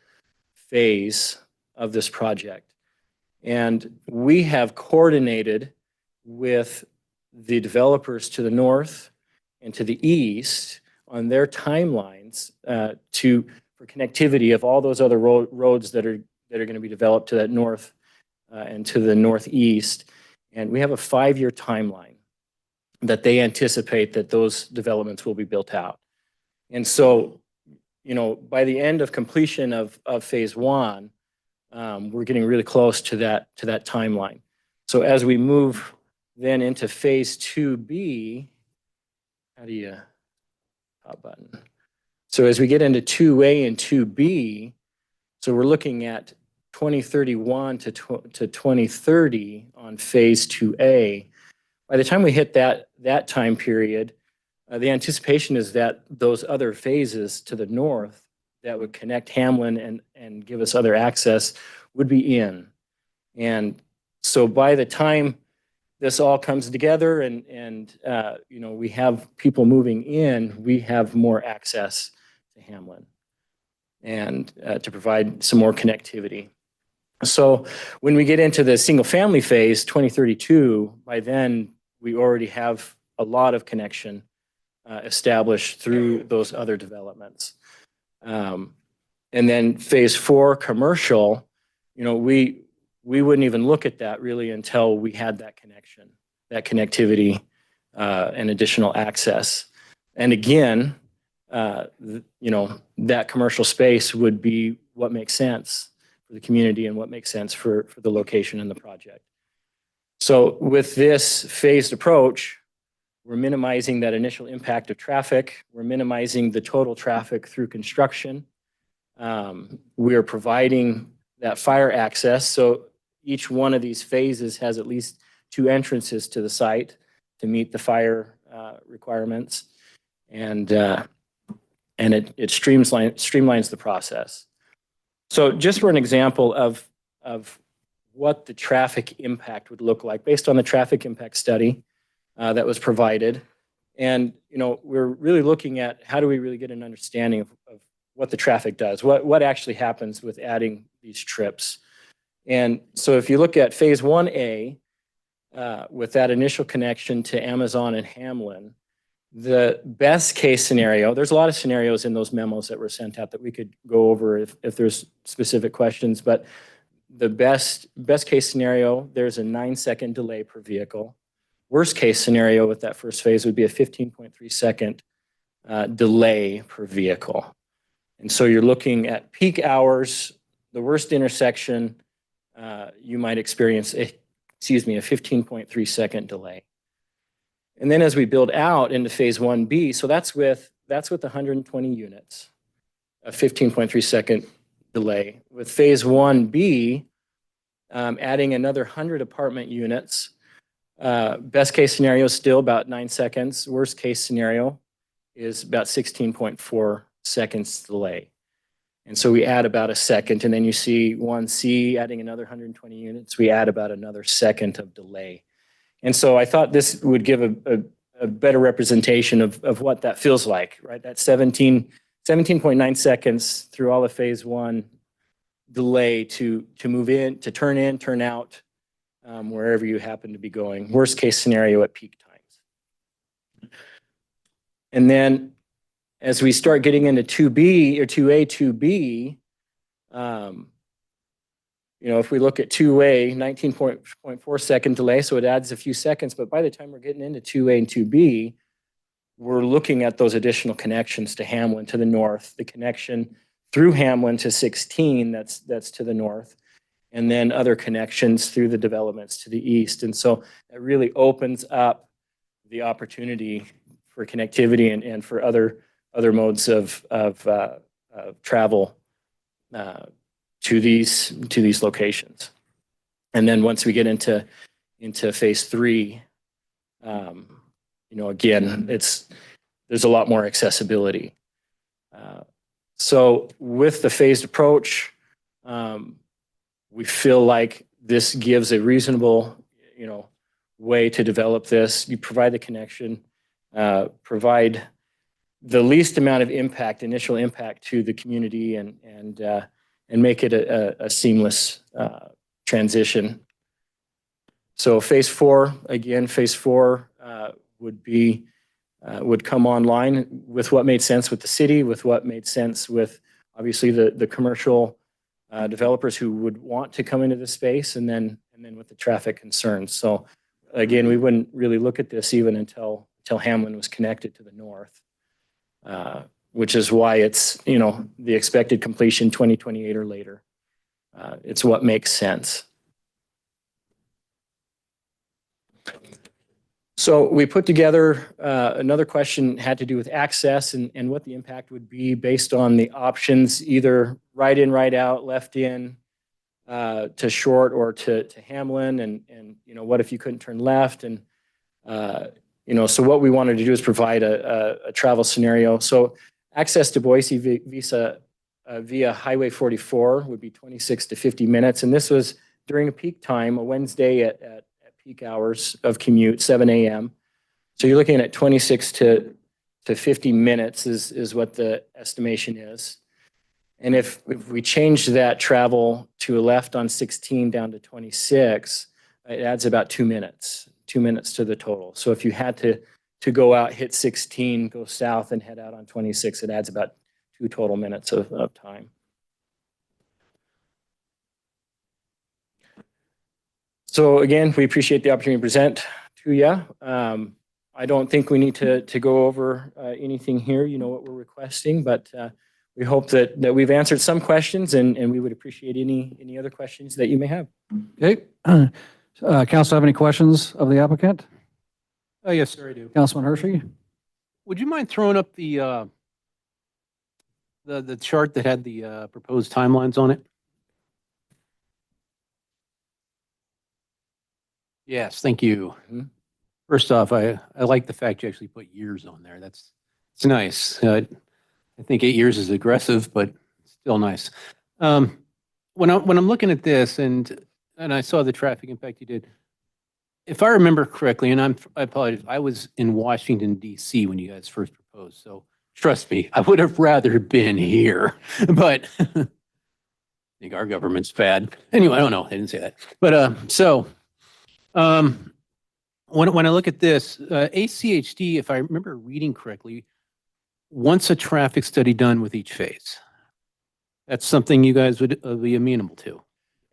Speaker 10: phase of this project. And we have coordinated with the developers to the north and to the east on their timelines for connectivity of all those other roads that are going to be developed to that north and to the northeast. And we have a 5-year timeline that they anticipate that those developments will be built out. And so, you know, by the end of completion of phase 1, we're getting really close to that timeline. So as we move then into phase 2B, how do you hot button? So as we get into 2A and 2B, so we're looking at 2031 to 2030 on phase 2A. By the time we hit that time period, the anticipation is that those other phases to the north that would connect Hamlin and give us other access would be in. And so by the time this all comes together and you know, we have people moving in, we have more access to Hamlin and to provide some more connectivity. So when we get into the single family phase, 2032, by then we already have a lot of connection established through those other developments. And then phase 4 commercial, you know, we wouldn't even look at that really until we had that connection, that connectivity and additional access. And again, you know, that commercial space would be what makes sense the community and what makes sense for the location and the project. So with this phased approach, we're minimizing that initial impact of traffic. We're minimizing the total traffic through construction. We are providing that fire access. So each one of these phases has at least 2 entrances to the site to meet the fire requirements. And it streamlines the process. So just for an example of what the traffic impact would look like based on the traffic impact study that was provided. And, we're really looking at how do we really get an understanding of what the traffic does, what actually happens with adding these trips. And so if you look at phase 1A, with that initial connection to Amazon and Hamlin, the best case scenario, there's a lot of scenarios in those memos that were sent out that we could go over if there's specific questions, but the best case scenario, there's a 9-second delay per vehicle. Worst case scenario with that first phase would be a 15.3 second delay per vehicle. And so you're looking at peak hours, the worst intersection, you might experience a 15.3 second delay. And then as we build out into phase 1B, so that's with 120 units, a 15.3 second delay. With phase 1B, adding another 100 apartment units, best case scenario is still about 9 seconds. Worst case scenario is about 16.4 seconds delay. And so we add about a second, and then you see 1C adding another 120 units, we add about another second of delay. And so I thought this would give a better representation of what that feels like, right? That 17.9 seconds through all of phase 1 delay to move in, to turn out, wherever you happen to be going. Worst case scenario at peak times. And then as we start getting into 2B or 2A, 2B, if we look at 2A, 19.4 second delay, so it adds a few seconds, but by the time we're getting into 2A and 2B, we're looking at those additional connections to Hamlin to the north, the connection through Hamlin to 16, that's to the north, and then other connections through the developments to the east. And so it really opens up the opportunity for connectivity and for other modes of travel to these locations. And then once we get into phase 3, again, there's a lot more accessibility. So with the phased approach, we feel like this gives a reasonable, way to develop this. You provide the connection, provide the least amount of initial impact to the community, and make it a seamless transition. So phase 4, again, would come online with what made sense with the city, with what made sense with obviously the commercial developers who would want to come into the space, and then with the traffic concerns. So again, we wouldn't really look at this even until Hamlin was connected to the north, which is why it's the expected completion 2028 or later. It's what makes sense. So we put together another question had to do with access and what the impact would be based on the options, either right in, right out, left in to Short or to Hamlin, and what if you couldn't turn left, and so what we wanted to do is provide a travel scenario. So access to Boise via Highway 44 would be 26 to 50 minutes, and this was during a peak time, a Wednesday at peak hours of commute, 7 a.m. So you're looking at 26 to 50 minutes is what the estimation is. And if we change that travel to a left on 16 down to 26, it adds about 2 minutes to the total. So if you had to go out, hit 16, go south and head out on 26, it adds about 2 total minutes of time. So again, we appreciate the opportunity to present to you. I don't think we need to go over anything here. You know what we're requesting, but we hope that we've answered some questions, and we would appreciate any other questions that you may have.
Speaker 1: Okay. Council have any questions of the applicant?
Speaker 5: Oh, yes, sir, I do.
Speaker 1: Councilman Hershey?
Speaker 5: Would you mind throwing up the chart that had the proposed timelines on it? Yes, thank you.
Speaker 10: Mhm.
Speaker 5: First off, I like the fact you actually put years on there. It's nice. I think 8 years is aggressive, but still nice. When I'm looking at this and I saw the traffic impact you did, if I remember correctly, and I apologize, I was in Washington D.C. when you guys first proposed, so trust me, I would have rather been here, but I think our government's bad. Anyway, I don't know. I didn't say that, but when I look at this, ACHD, if I remember reading correctly, wants a traffic study done with each phase. That's something you guys would be amenable to.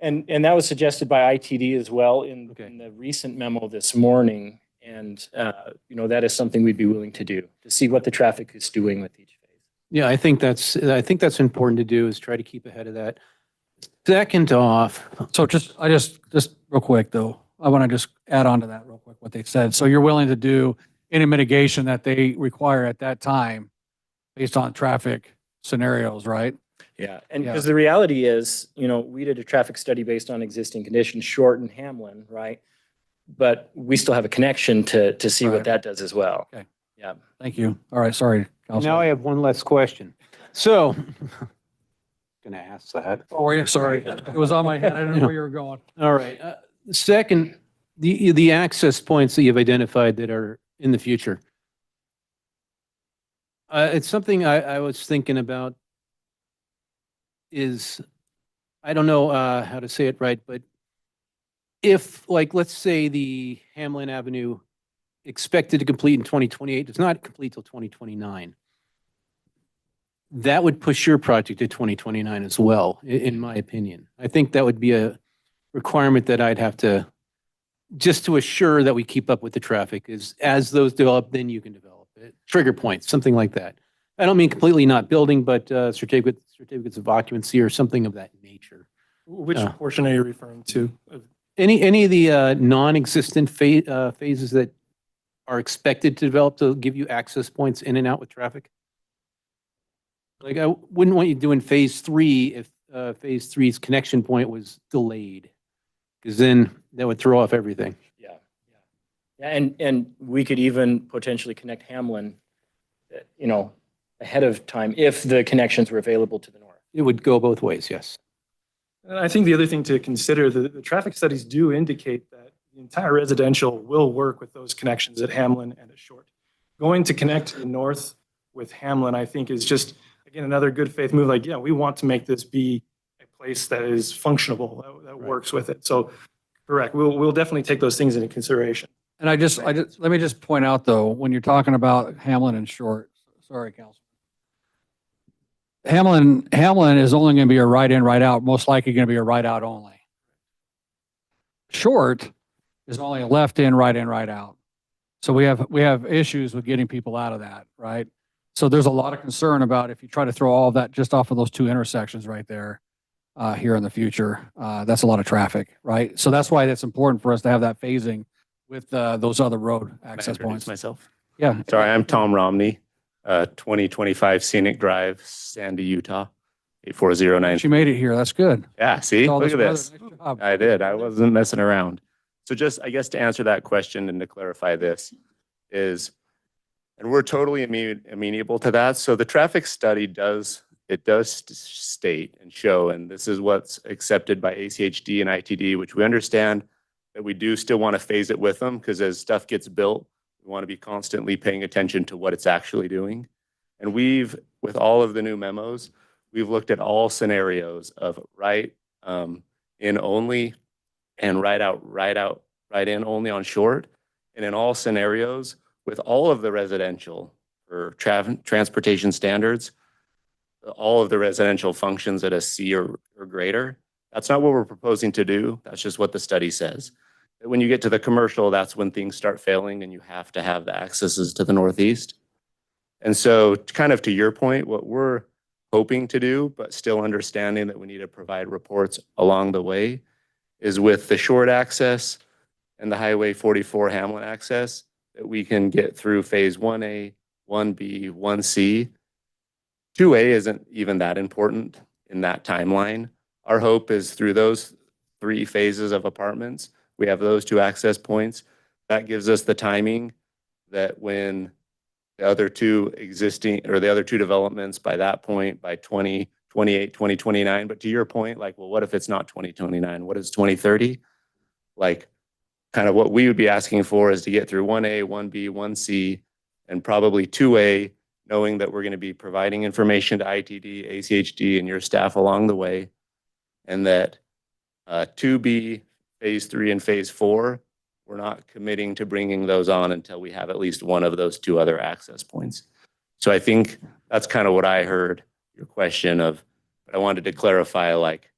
Speaker 10: And that was suggested by ITD as well
Speaker 5: Okay.
Speaker 10: in the recent memo this morning. And, that is something we'd be willing to do, to see what the traffic is doing with each phase.
Speaker 5: Yeah, I think that's important to do, is try to keep ahead of that. Second off,
Speaker 1: So just real quick though, I want to just add on to that real quick, what they said. So you're willing to do any mitigation that they require at that time based on traffic scenarios, right?
Speaker 10: Yeah, and
Speaker 1: Yeah.
Speaker 10: because the reality is, we did a traffic study based on existing conditions, Short and Hamlin, right? But we still have a connection to see
Speaker 1: Right.
Speaker 10: what that does as well.
Speaker 1: Okay.
Speaker 10: Yeah.
Speaker 1: Thank you. All right, sorry.
Speaker 5: now I
Speaker 1: Councilman.
Speaker 5: have one last question. So, gonna ask that.
Speaker 1: Oh, were you? Sorry. It was on my head. I didn't know where you were going.
Speaker 5: All right. Second, the access points that you've identified that are in the future. It's something I was thinking about is, I don't know how to say it right, but if, like, let's say the Hamlin Avenue expected to complete in 2028, does not complete till 2029. That would push your project to 2029 as well, in my opinion. I think that would be a requirement that I'd have to, just to assure that we keep up with the traffic, is as those develop, then you can develop it. Trigger points, something like that. I don't mean completely not building, but certificates of occupancy or something of that nature.
Speaker 11: Which portion are you referring to?
Speaker 5: Any of the non-existent phases that are expected to develop to give you access points in and out with traffic? Like, I wouldn't want you doing phase 3 if phase 3's connection point was delayed, because then that would throw off everything.
Speaker 10: Yeah, and we could even potentially connect Hamlin, ahead of time if the connections were available to the north.
Speaker 5: It would go both ways, yes.
Speaker 11: And I think the other thing to consider, the traffic studies do indicate that the entire residential will work with those connections at Hamlin and at Short. Going to connect to the north with Hamlin, I think, is just, again, another good faith move. Like, yeah, we want to make this be a place that is functional, that works with it. So, correct, we'll definitely take those things into consideration.
Speaker 1: And let me just point out though, when you're talking about Hamlin and Short, sorry, Councilman. Hamlin is only going to be a right in, right out, most likely going to be a right out only. Short is only a left in, right out. So we have issues with getting people out of that, right? So there's a lot of concern about if you try to throw all of that just off of those two intersections right there here in the future, that's a lot of traffic, right? So that's why it's important for us to have that phasing with those other road access points.
Speaker 12: Myself.
Speaker 1: Yeah.
Speaker 12: Sorry, I'm Tom Romney, 2025 Scenic Drive, Sandy, Utah, 84090.
Speaker 1: She made it here. That's good.
Speaker 12: Yeah, see,
Speaker 1: All
Speaker 12: look at
Speaker 1: weather.
Speaker 12: this.
Speaker 1: Nice job.
Speaker 12: I did. I wasn't messing around. So just, I guess, to answer that question and to clarify this is, and we're totally amenable to that. So the traffic study does state and show, and this is what's accepted by ACHD and ITD, which we understand that we do still want to phase it with them, because as stuff gets built, we want to be constantly paying attention to what it's actually doing. And with all of the new memos, we've looked at all scenarios of right in only and right in only on Short. And in all scenarios, with all of the residential or transportation standards, all of the residential functions at a C or greater. That's not what we're proposing to do. That's just what the study says. When you get to the commercial, that's when things start failing and you have to have the accesses to the northeast. And so kind of to your point, what we're hoping to do, but still understanding that we need to provide reports along the way, is with the short access and the Highway 44 Hamlin access, that we can get through phase 1A, 1B, 1C. 2A isn't even that important in that timeline. Our hope is through those 3 phases of apartments, we have those 2 access points. That gives us the timing that when the other 2 existing, or the other 2 developments by that point, by 2028, 2029. But to your point, like, well, what if it's not 2029? What is 2030? Like, kind of what we would be asking for is to get through 1A, 1B, 1C, and probably 2A, knowing that we're going to be providing information to ITD, ACHD, and your staff along the way, and that 2B, phase 3 and phase 4, we're not committing to bringing those on until we have at least one of those 2 other access points. So I think that's kind of what I heard your question of, but I wanted to clarify like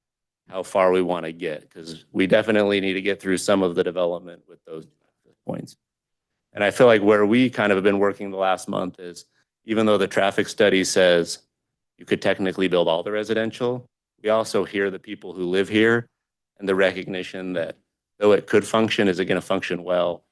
Speaker 12: how far we want to get, because we definitely need to get through some of the development with those points. And I feel like where we kind of have been working the last month is, even though the traffic study says you could technically build all the residential, we also hear the people who live here and the recognition that though it could function, is it going to function well?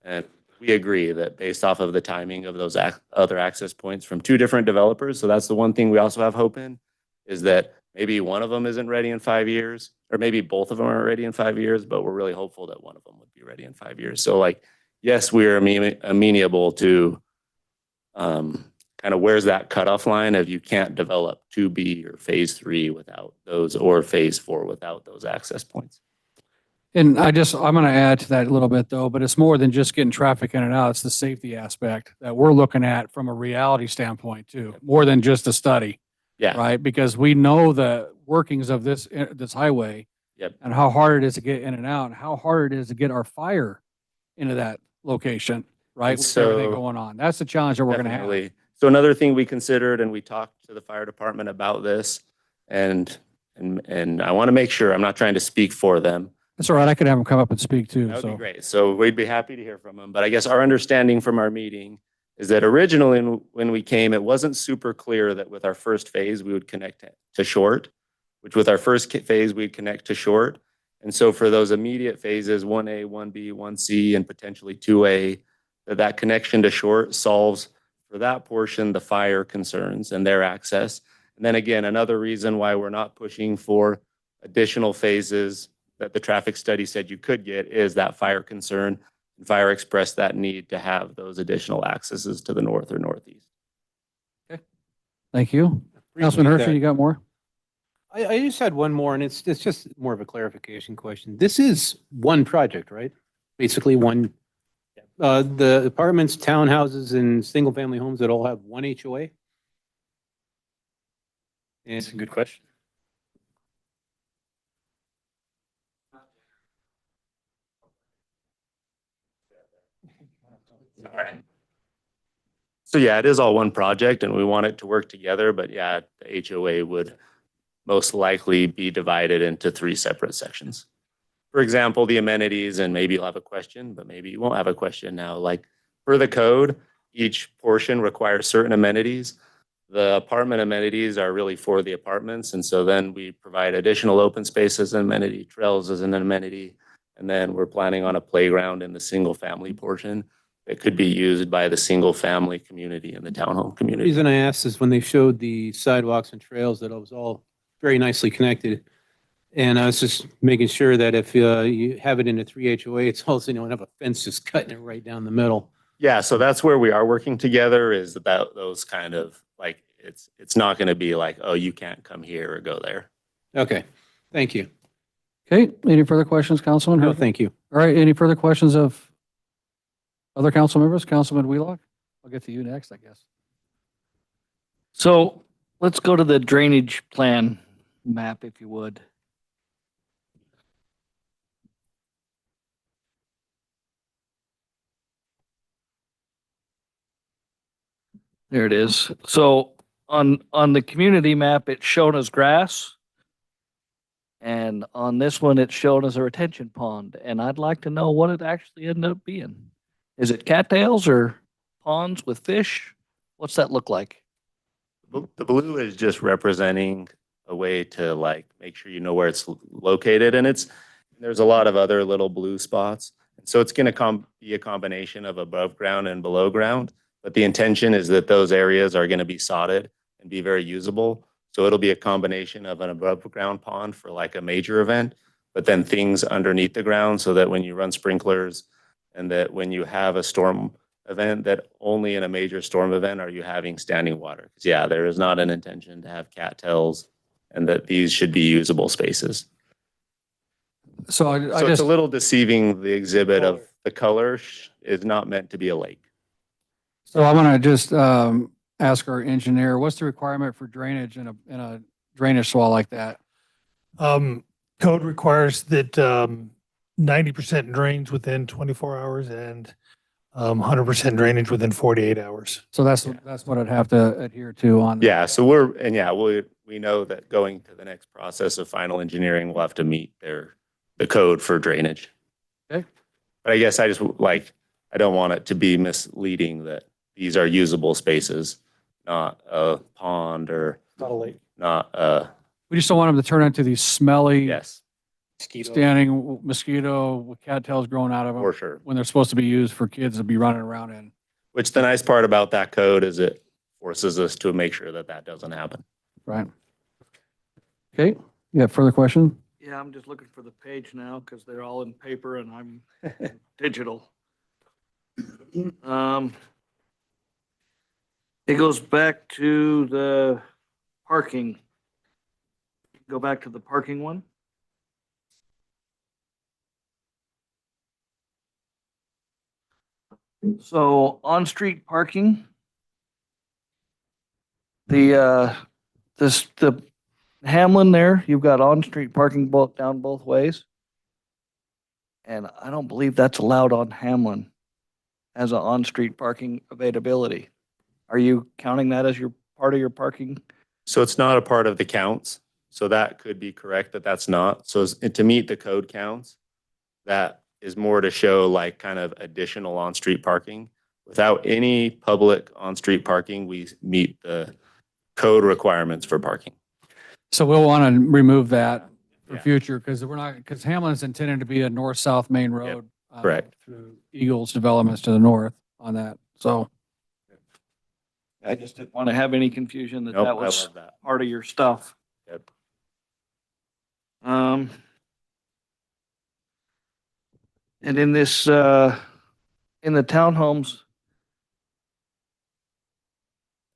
Speaker 12: And we agree that based off of the timing of those other access points from 2 different developers. So that's the one thing we also have hope in, is that maybe one of them isn't ready in 5 years, or maybe both of them aren't ready in 5 years, but we're really hopeful that one of them would be ready in 5 years. So like, yes, we're amenable to kind of where's that cutoff line of you can't develop 2B or phase 3 without those, or phase 4 without those access points.
Speaker 1: And I'm going to add to that a little bit though, but it's more than just getting traffic in and out. It's the safety aspect that we're looking at from a reality standpoint too, more than just a study,
Speaker 12: Yeah.
Speaker 1: right? Because we know the workings of this highway.
Speaker 12: Yep.
Speaker 1: And how hard it is to get in and out, and how hard it is to get our fire into that location, right?
Speaker 12: And
Speaker 1: With everything
Speaker 12: so-
Speaker 1: going on. That's the challenge that we're going to have.
Speaker 12: Definitely. So another thing we considered, and we talked to the fire department about this, and I want to make sure, I'm not trying to speak for them.
Speaker 1: That's all right. I could have them come up and speak too.
Speaker 12: That would be
Speaker 1: So
Speaker 12: great. So we'd be happy to hear from them. But I guess our understanding from our meeting is that originally when we came, it wasn't super clear that with our first phase, we would connect to short, which with our first phase, we'd connect to short. And so for those immediate phases, 1A, 1B, 1C, and potentially 2A, that connection to short solves for that portion, the fire concerns and their access. And then again, another reason why we're not pushing for additional phases that the traffic study said you could get is that fire concern. And fire expressed that need to have those additional accesses to the north or northeast.
Speaker 1: thank you. Councilman
Speaker 5: Appreciate
Speaker 1: Hershey,
Speaker 5: that.
Speaker 1: you got more?
Speaker 5: I just had one more, and it's just more of a clarification question. This is one project, right? Basically one, the apartments, townhouses, and single-family homes that all have one HOA? And
Speaker 10: That's a good question.
Speaker 12: All right. So yeah, it is all one project and we want it to work together, but yeah, the HOA would most likely be divided into 3 separate sections. For example, the amenities, and maybe you'll have a question, but maybe you won't have a question now. Like for the code, each portion requires certain amenities. The apartment amenities are really for the apartments. And so then we provide additional open space as an amenity, trails as an amenity. And then we're planning on a playground in the single family portion that could be used by the single family community and the townhome
Speaker 5: the
Speaker 12: community.
Speaker 5: reason I asked is when they showed the sidewalks and trails, that it was all very nicely connected. And I was just making sure that if you have it in a 3 HOA, it's also, you don't have a fence just cutting it right down the middle.
Speaker 12: Yeah, so that's where we are working together, is about those kind of like, it's not going to be like, oh, you can't come here or go there.
Speaker 5: Okay, thank you.
Speaker 1: Okay, any further questions, Councilman?
Speaker 5: No,
Speaker 1: Hershey?
Speaker 5: thank you.
Speaker 1: All right, any further questions of other council members? Councilman Wheelock? I'll get to you next, I guess.
Speaker 8: So let's go to the drainage plan map, if you would. There it is. So on the community map, it's shown as grass. And on this one, it's shown as a retention pond. And I'd like to know what it actually ended up being. Is it cattails or ponds with fish? What's that look like?
Speaker 12: The blue is just representing a way to like make sure you know where it's located, and there's a lot of other little blue spots. So it's going to be a combination of above ground and below ground, but the intention is that those areas are going to be sodded and be very usable. So it'll be a combination of an above ground pond for like a major event, but then things underneath the ground so that when you run sprinklers and that when you have a storm event, that only in a major storm event are you having standing water. 'Cause yeah, there is not an intention to have cattails, and that these should be usable spaces.
Speaker 1: So I
Speaker 12: So it's
Speaker 1: just,
Speaker 12: a little deceiving, the exhibit of the color is not meant to be a lake.
Speaker 1: so I want to just ask our engineer, what's the requirement for drainage in a drainage swale like that?
Speaker 7: Code requires that 90% drains within 24 hours and 100% drainage within 48 hours.
Speaker 1: So that's what I'd have to adhere to on.
Speaker 12: Yeah, so we know that going to the next process of final engineering, we'll have to meet the code for drainage.
Speaker 1: Okay.
Speaker 12: But I guess I don't want it to be misleading that these are usable spaces, not a pond or
Speaker 11: Not a lake.
Speaker 12: not a,
Speaker 1: We just don't want them to turn into these smelly,
Speaker 12: yes,
Speaker 1: standing mosquito with cattails growing out of them
Speaker 12: for sure.
Speaker 1: when they're supposed to be used for kids to be running around in.
Speaker 12: Which the nice part about that code is it forces us to make sure that that doesn't happen.
Speaker 1: Right. Okay, you have further question?
Speaker 8: Yeah, I'm just looking for the page now because they're all in paper and I'm digital. It goes back to the parking. Go back to the parking one. So on-street parking. The Hamlin there, you've got on-street parking both down both ways. And I don't believe that's allowed on Hamlin as an on-street parking availability. Are you counting that as your part of your parking?
Speaker 12: So it's not a part of the counts. So that could be correct that that's not. So to meet the code counts, that is more to show like kind of additional on-street parking. Without any public on-street parking, we meet the code requirements for parking.
Speaker 1: So we'll want to remove that for
Speaker 12: Yeah.
Speaker 1: future because because Hamlin's intended to be a north-south main road.
Speaker 12: correct.
Speaker 1: Through Eagles developments to the north on that. So
Speaker 8: I just didn't want to have any confusion that
Speaker 12: Nope,
Speaker 8: that
Speaker 12: I
Speaker 8: was
Speaker 12: love that.
Speaker 8: part of your stuff.
Speaker 12: Yep.
Speaker 8: And in this, in the townhomes,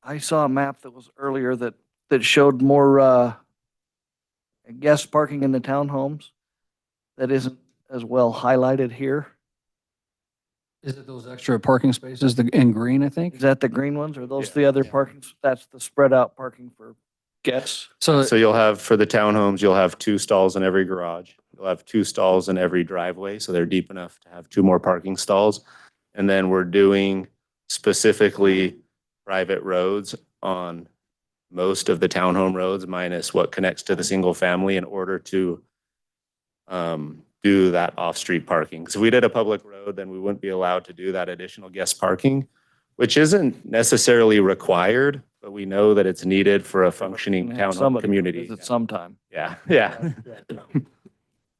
Speaker 8: I saw a map that was earlier that showed more, guest parking in the townhomes that isn't as well highlighted here.
Speaker 1: is it those extra parking spaces in green, I think?
Speaker 8: Is that the green ones or those
Speaker 12: Yeah,
Speaker 8: the other
Speaker 12: yeah.
Speaker 8: parkings? That's the spread out parking for guests?
Speaker 1: So
Speaker 12: So you'll have, for the townhomes, you'll have 2 stalls in every garage. You'll have 2 stalls in every driveway, so they're deep enough to have 2 more parking stalls. And then we're doing specifically private roads on most of the townhome roads, minus what connects to the single family in order to do that off-street parking. So if we did a public road, then we wouldn't be allowed to do that additional guest parking, which isn't necessarily required, but we know that it's needed for a functioning
Speaker 8: Gonna have
Speaker 12: townhome
Speaker 8: somebody
Speaker 12: community.
Speaker 8: Visit sometime.
Speaker 12: Yeah, yeah.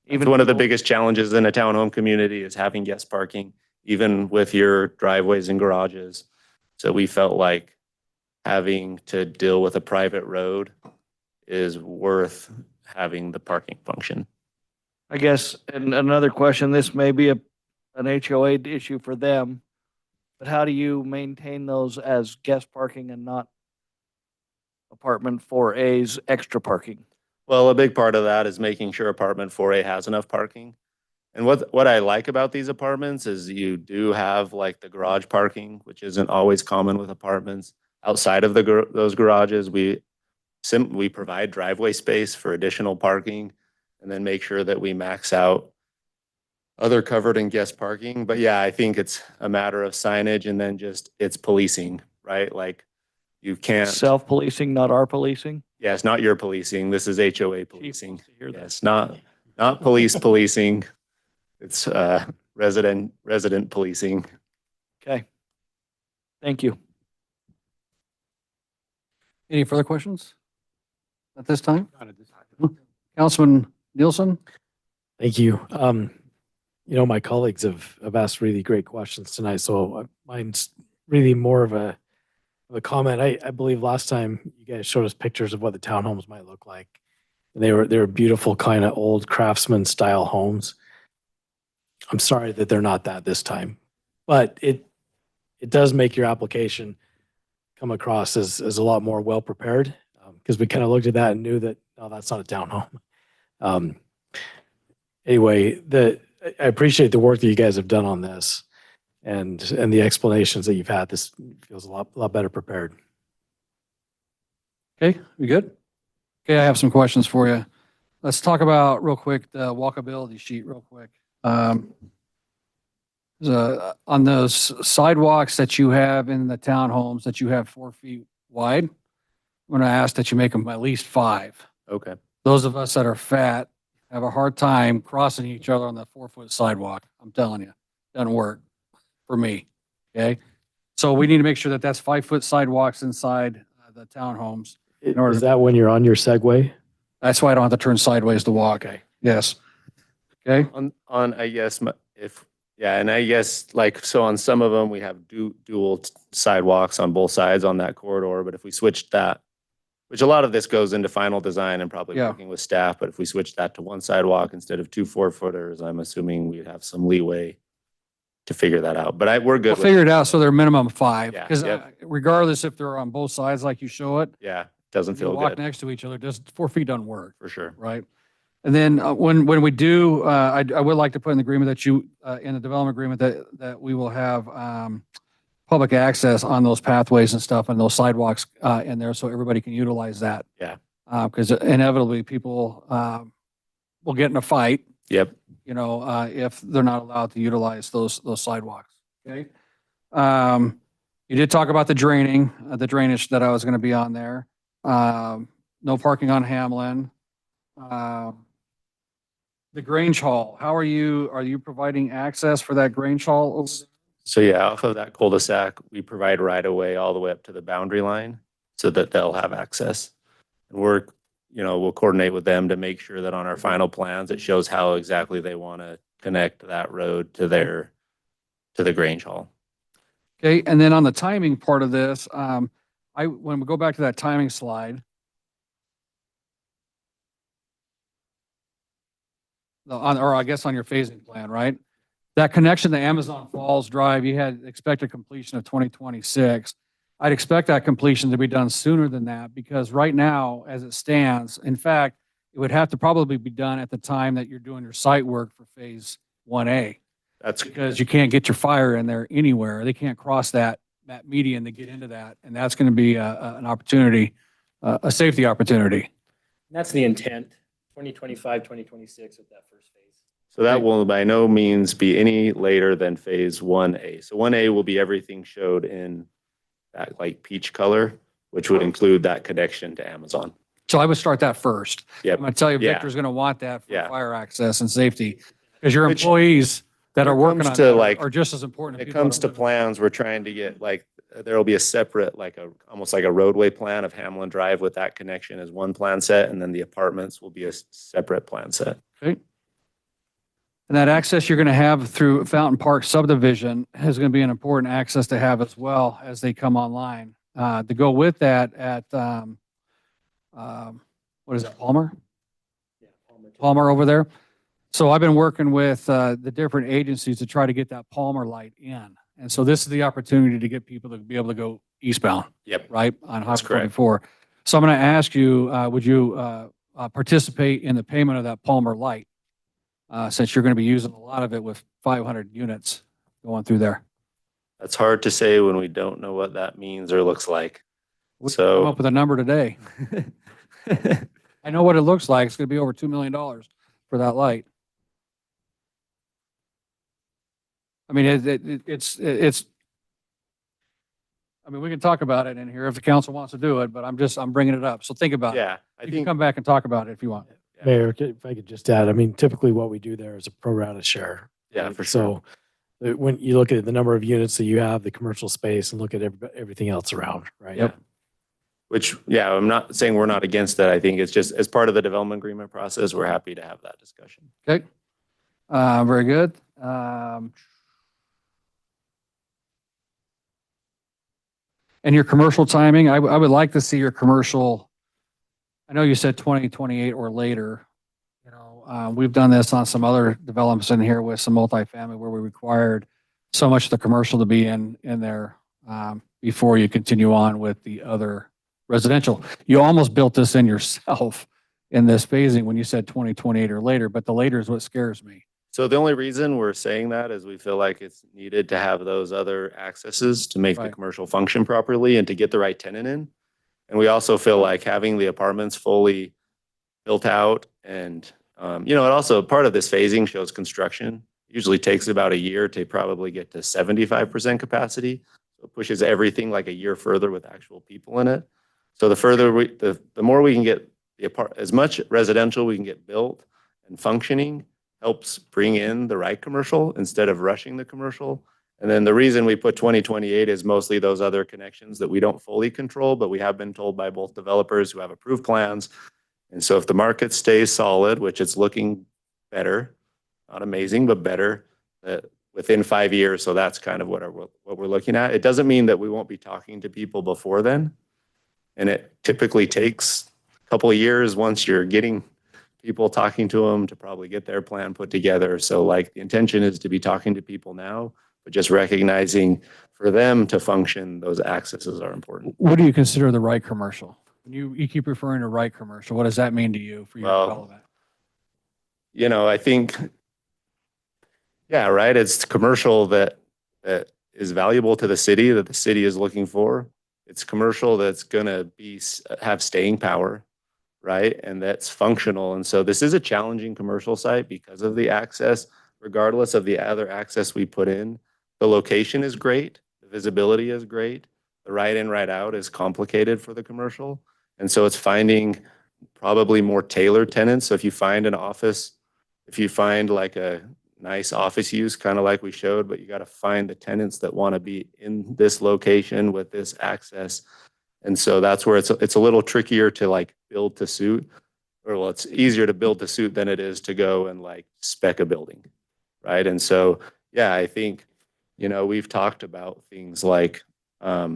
Speaker 8: Even
Speaker 12: One of the
Speaker 8: people-
Speaker 12: biggest challenges in a townhome community is having guest parking, even with your driveways and garages. So we felt like having to deal with a private road is worth having the parking function.
Speaker 8: I guess, and another question, this may be an HOA issue for them, but how do you maintain those as guest parking and not apartment 4A's extra parking?
Speaker 12: Well, a big part of that is making sure apartment 4A has enough parking. And what I like about these apartments is you do have like the garage parking, which isn't always common with apartments. Outside of those garages, we provide driveway space for additional parking and then make sure that we max out other covered and guest parking. But yeah, I think it's a matter of signage and then just it's policing, right? Like you can't.
Speaker 8: Self-policing, not our policing?
Speaker 12: Yeah, it's not your policing. This is HOA policing.
Speaker 8: wants to hear that.
Speaker 12: Yes, not police policing. It's resident policing.
Speaker 8: Okay. Thank you.
Speaker 1: Any further questions at this time? Councilman Nielsen?
Speaker 7: Thank you. My colleagues have asked really great questions tonight, so mine's really more of a comment. I believe last time you guys showed us pictures of what the townhomes might look like. They were beautiful, kind of old craftsman style homes. I'm sorry that they're not that this time, but it does make your application come across as a lot more well prepared, because we kind of looked at that and knew that, no, that's not a townhome. Anyway, I appreciate the work that you guys have done on this and the explanations that you've had. This feels a lot better prepared.
Speaker 1: Okay, we good? Okay, I have some questions for you. Let's talk about real quick the walkability sheet real quick. On those sidewalks that you have in the townhomes that you have 4 feet wide, I'm going to ask that you make them at least 5.
Speaker 12: Okay.
Speaker 1: Those of us that are fat have a hard time crossing each other on the 4-foot sidewalk. I'm telling you, doesn't work for me. Okay. So we need to make sure that that's 5-foot sidewalks inside the townhomes.
Speaker 7: Is that when you're on your Segway?
Speaker 1: That's why I don't have to turn sideways to walk. Okay. Yes. Okay.
Speaker 12: On I guess and I guess so on some of them we have dual sidewalks on both sides on that corridor, but if we switched that, which a lot of this goes into final design and probably
Speaker 1: Yeah.
Speaker 12: working with staff, but if we switch that to one sidewalk instead of 2 4-footers, I'm assuming we'd have some leeway to figure that out. But we're good
Speaker 1: We'll
Speaker 12: with
Speaker 1: figure it out. So they're minimum 5.
Speaker 12: Yeah,
Speaker 1: Because
Speaker 12: yep.
Speaker 1: regardless if they're on both sides like you show it,
Speaker 12: Yeah, doesn't
Speaker 1: if you
Speaker 12: feel
Speaker 1: walk
Speaker 12: good
Speaker 1: next to each other, just 4 feet doesn't work.
Speaker 12: for sure.
Speaker 1: Right. And then when we do, I would like to put in the agreement that you, in the development agreement that we will have public access on those pathways and stuff and those sidewalks in there so everybody can utilize that.
Speaker 12: Yeah.
Speaker 1: Because inevitably people will get in a fight,
Speaker 12: Yep.
Speaker 1: if they're not allowed to utilize those sidewalks. Okay. You did talk about the drainage that I was going to be on there. No parking on Hamlin. The Grange Hall, are you providing access for that Grange Hall?
Speaker 12: So yeah, off of that cul-de-sac, we provide right of way all the way up to the boundary line so that they'll have access. And we'll coordinate with them to make sure that on our final plans, it shows how exactly they want to connect that road to the Grange Hall.
Speaker 1: Okay, and then on the timing part of this, when we go back to that timing slide, or I guess on your phasing plan, right? That connection to Amazon Falls Drive, you had expected completion of 2026. I'd expect that completion to be done sooner than that because right now, as it stands, in fact, it would have to probably be done at the time that you're doing your site work for phase 1A.
Speaker 12: That's
Speaker 1: Because you can't get your fire in there anywhere. They can't cross that median to get into that. And that's going to be an opportunity, a safety opportunity.
Speaker 10: And that's the intent, 2025, 2026 with that first phase.
Speaker 12: So that will by no means be any later than phase 1A. So 1A will be everything showed in that peach color, which would include that connection to Amazon.
Speaker 1: So I would start that first.
Speaker 12: Yep.
Speaker 1: I'm going to tell you,
Speaker 12: Yeah.
Speaker 1: Victor's going to want that for
Speaker 12: Yeah.
Speaker 1: fire access and safety. Because your
Speaker 12: Which-
Speaker 1: employees that are
Speaker 12: when it
Speaker 1: working
Speaker 12: comes
Speaker 1: on
Speaker 12: to,
Speaker 1: that are just as important.
Speaker 12: When
Speaker 1: as
Speaker 12: it
Speaker 1: people that
Speaker 12: comes
Speaker 1: are
Speaker 12: to
Speaker 1: living.
Speaker 12: plans, we're trying to get there'll be a separate, almost like a roadway plan of Hamlin Drive with that connection as one plan set, and then the apartments will be a separate plan set.
Speaker 1: Okay. And that access you're going to have through Fountain Park subdivision is going to be an important access to have as well as they come online. To go with that at, what is that, Palmer?
Speaker 10: Yeah,
Speaker 1: Palmer over there. So I've been working with the different agencies to try to get that Palmer light in. And so this is the opportunity to get people to be able to go eastbound,
Speaker 12: Yep.
Speaker 1: right, on Highway
Speaker 12: That's correct.
Speaker 1: 44. So I'm going to ask you, would you participate in the payment of that Palmer light? Since you're going to be using a lot of it with 500 units going through there.
Speaker 12: That's hard to say when we don't know what that means or looks like.
Speaker 1: Come
Speaker 12: So
Speaker 1: up with a number today. I know what it looks like. It's going to be over $2 million for that light. I mean, it's, I mean, we can talk about it in here if the council wants to do it, but I'm bringing it up. So think about it.
Speaker 12: yeah, I
Speaker 1: You can
Speaker 12: think
Speaker 1: come back and talk about it if you want.
Speaker 12: Yeah.
Speaker 7: Mayor, if I could just add, I mean, typically what we do there is a pro rata share.
Speaker 12: Yeah,
Speaker 7: right?
Speaker 12: for sure.
Speaker 7: So when you look at the number of units that you have, the commercial space, and look at everything else around, right?
Speaker 1: Yep.
Speaker 12: which, yeah, I'm not saying we're not against that. I think it's just as part of the development agreement process, we're happy to have that discussion.
Speaker 1: Okay. Very good. And your commercial timing, I would like to see your commercial. I know you said 2028 or later. You know, we've done this on some other developments in here with some multifamily where we required so much of the commercial to be in there before you continue on with the other residential. You almost built this in yourself in this phasing when you said 2028 or later, but the later is what scares me.
Speaker 12: So the only reason we're saying that is we feel like it's needed to have those other accesses to make the
Speaker 1: Right.
Speaker 12: commercial function properly and to get the right tenant in. And we also feel like having the apartments fully built out and, it also, part of this phasing shows construction. Usually takes about a year to probably get to 75% capacity. So it pushes everything like a year further with actual people in it. So the more we can get as much residential we can get built and functioning, helps bring in the right commercial instead of rushing the commercial. And then the reason we put 2028 is mostly those other connections that we don't fully control, but we have been told by both developers who have approved plans. And so if the market stays solid, which it's looking better, not amazing, but better, within 5 years. So that's kind of what we're looking at. It doesn't mean that we won't be talking to people before then. And it typically takes a couple of years once you're getting people, talking to them to probably get their plan put together. So like the intention is to be talking to people now, but just recognizing for them to function, those accesses are important.
Speaker 1: What do you consider the right commercial? When you keep referring to right commercial, what does that mean to you for your
Speaker 12: Well,
Speaker 1: development?
Speaker 12: I think, yeah, right. It's commercial that is valuable to the city, that the city is looking for. It's commercial that's going to have staying power, right? And that's functional. And so this is a challenging commercial site because of the access, regardless of the other access we put in. The location is great. The visibility is great. The right in, right out is complicated for the commercial. And so it's finding probably more tailored tenants. So if you find an office, if you find like a nice office use, kind of like we showed, but you got to find the tenants that want to be in this location with this access. And so that's where it's a little trickier to like build to suit, or well, it's easier to build to suit than it is to go and like spec a building, right? And so, yeah, I think, we've talked about things like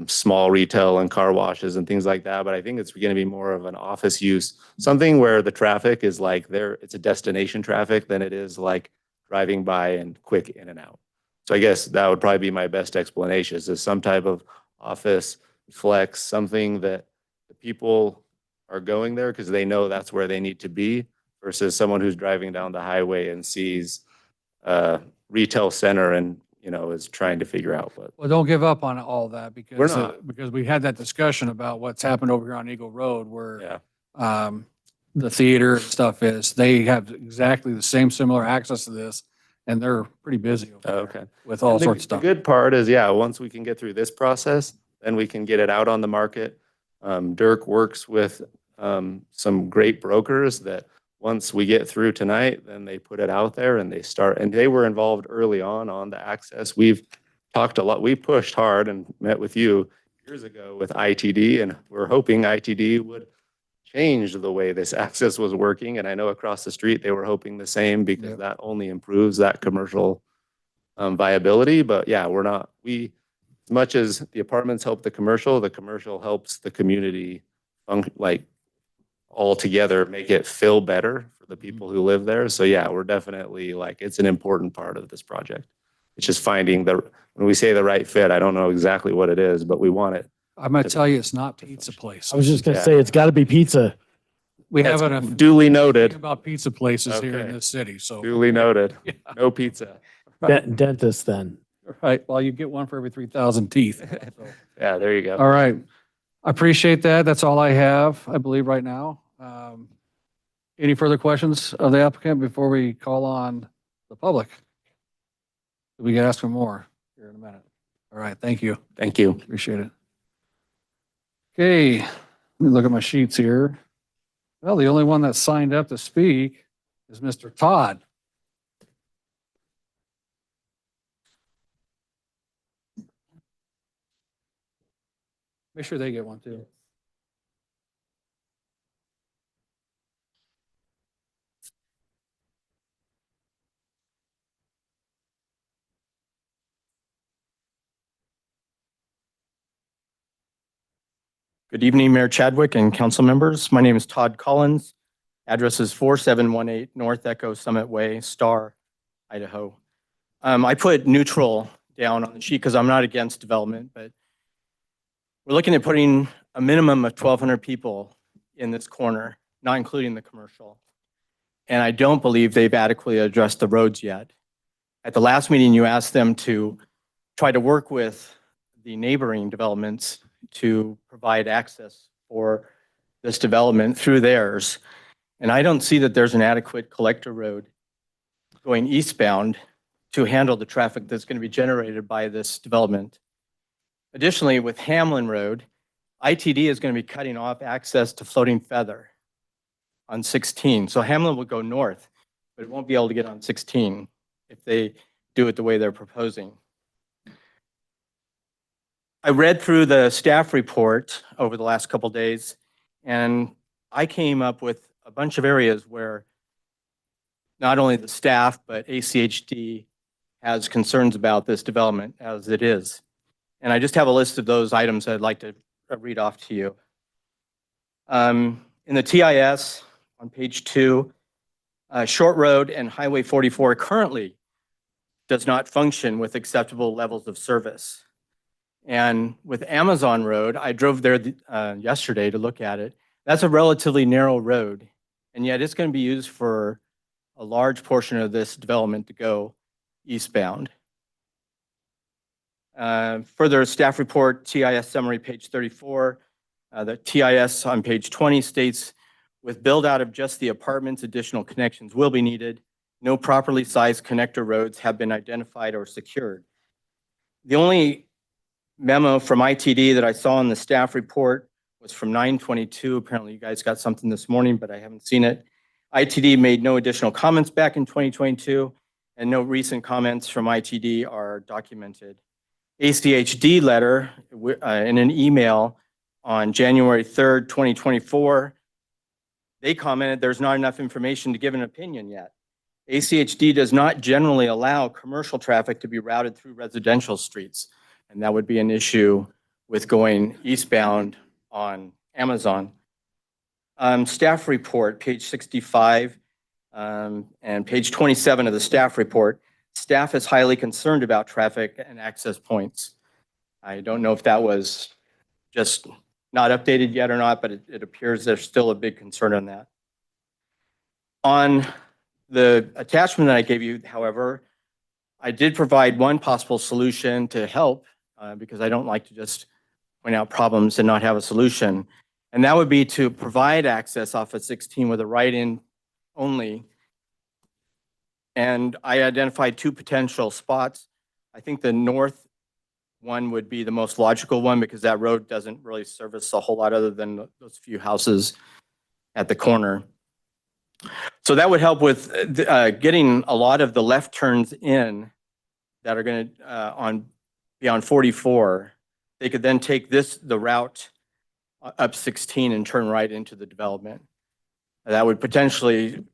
Speaker 12: small retail and car washes and things like that, but I think it's going to be more of an office use, something where the traffic is like it's a destination traffic than it is like driving by and quick in and out. So I guess that would probably be my best explanation, is some type of office flex, something that the people are going there because they know that's where they need to be, versus someone who's driving down the highway and sees a retail center and, is trying to figure out what.
Speaker 1: Well, don't give up on all that because
Speaker 12: We're not.
Speaker 1: because we had that discussion about what's happened over here on Eagle Road where
Speaker 12: Yeah.
Speaker 1: the theater and stuff is. They have exactly the same similar access to this, and they're pretty busy over there
Speaker 12: Okay.
Speaker 1: with all
Speaker 12: And
Speaker 1: sorts of
Speaker 12: the
Speaker 1: stuff.
Speaker 12: good part is, yeah, once we can get through this process, then we can get it out on the market. Dirk works with some great brokers that once we get through tonight, then they put it out there and they were involved early on the access. We've talked a lot. We pushed hard and met with you years ago with ITD, and we're hoping ITD would change the way this access was working. And I know across the street, they were hoping the same because
Speaker 1: Yep.
Speaker 12: that only improves that commercial viability. But yeah, as much as the apartments help the commercial helps the community all together, make it feel better for the people who live there. So yeah, we're definitely it's an important part of this project. It's just finding when we say the right fit, I don't know exactly what it is, but we want it.
Speaker 1: I'm going to tell you, it's not pizza place.
Speaker 7: I was just gonna
Speaker 12: Yeah.
Speaker 7: say, it's gotta be pizza.
Speaker 1: We
Speaker 12: That's
Speaker 1: have enough
Speaker 12: duly noted.
Speaker 1: about pizza places here in
Speaker 12: Okay.
Speaker 1: this city. So,
Speaker 12: Duly noted.
Speaker 1: Yeah.
Speaker 12: No pizza.
Speaker 7: Dentist then.
Speaker 1: right. Well, you get one for every 3,000 teeth. So.
Speaker 12: Yeah, there you go.
Speaker 1: All right. I appreciate that. That's all I have, I believe, right now. Any further questions of the applicant before we call on the public? We can ask for more here in a minute. All right. Thank you.
Speaker 12: Thank you.
Speaker 1: Appreciate it. Okay. Let me look at my sheets here. Well, the only one that signed up to speak is Mr. Todd. Make sure they get one too.
Speaker 13: Good evening, Mayor Chadwick and council members. My name is Todd Collins. Address is 4718 North Echo Summit Way, Star, Idaho. I put neutral down on the sheet because I'm not against development, but we're looking at putting a minimum of 1,200 people in this corner, not including the commercial. And I don't believe they've adequately addressed the roads yet. At the last meeting, you asked them to try to work with the neighboring developments to provide access for this development through theirs. And I don't see that there's an adequate collector road going eastbound to handle the traffic that's going to be generated by this development. Additionally, with Hamlin Road, ITD is going to be cutting off access to Floating Feather on 16. So Hamlin will go north, but it won't be able to get on 16 if they do it the way they're proposing. I read through the staff report over the last couple of days, and I came up with a bunch of areas where not only the staff, but ACHD has concerns about this development as it is. And I just have a list of those items I'd like to read off to you. In the TIS on page 2, Short Road and Highway 44 currently does not function with acceptable levels of service. And with Amazon Road, I drove there yesterday to look at it. That's a relatively narrow road, and yet it's going to be used for a large portion of this development to go eastbound. Further staff report, TIS summary, page 34. The TIS on page 20 states, with build out of just the apartments, additional connections will be needed. No properly sized connector roads have been identified or secured. The only memo from ITD that I saw in the staff report was from 9/22. Apparently you guys got something this morning, but I haven't seen it. ITD made no additional comments back in 2022, and no recent comments from ITD are documented. ACHD letter in an email on January 3rd, 2024, they commented there's not enough information to give an opinion yet. ACHD does not generally allow commercial traffic to be routed through residential streets, and that would be an issue with going eastbound on Amazon. Staff report, page 65, and page 27 of the staff report. Staff is highly concerned about traffic and access points. I don't know if that was just not updated yet or not, but it appears there's still a big concern on that. On the attachment that I gave you, however, I did provide one possible solution to help because I don't like to just point out problems and not have a solution. And that would be to provide access off of 16 with a right-in only. And I identified 2 potential spots. I think the north one would be the most logical one because that road doesn't really service a whole lot other than those few houses at the corner. So that would help with getting a lot of the left turns in that are going to be on 44. They could then take the route up 16 and turn right into the development. That would potentially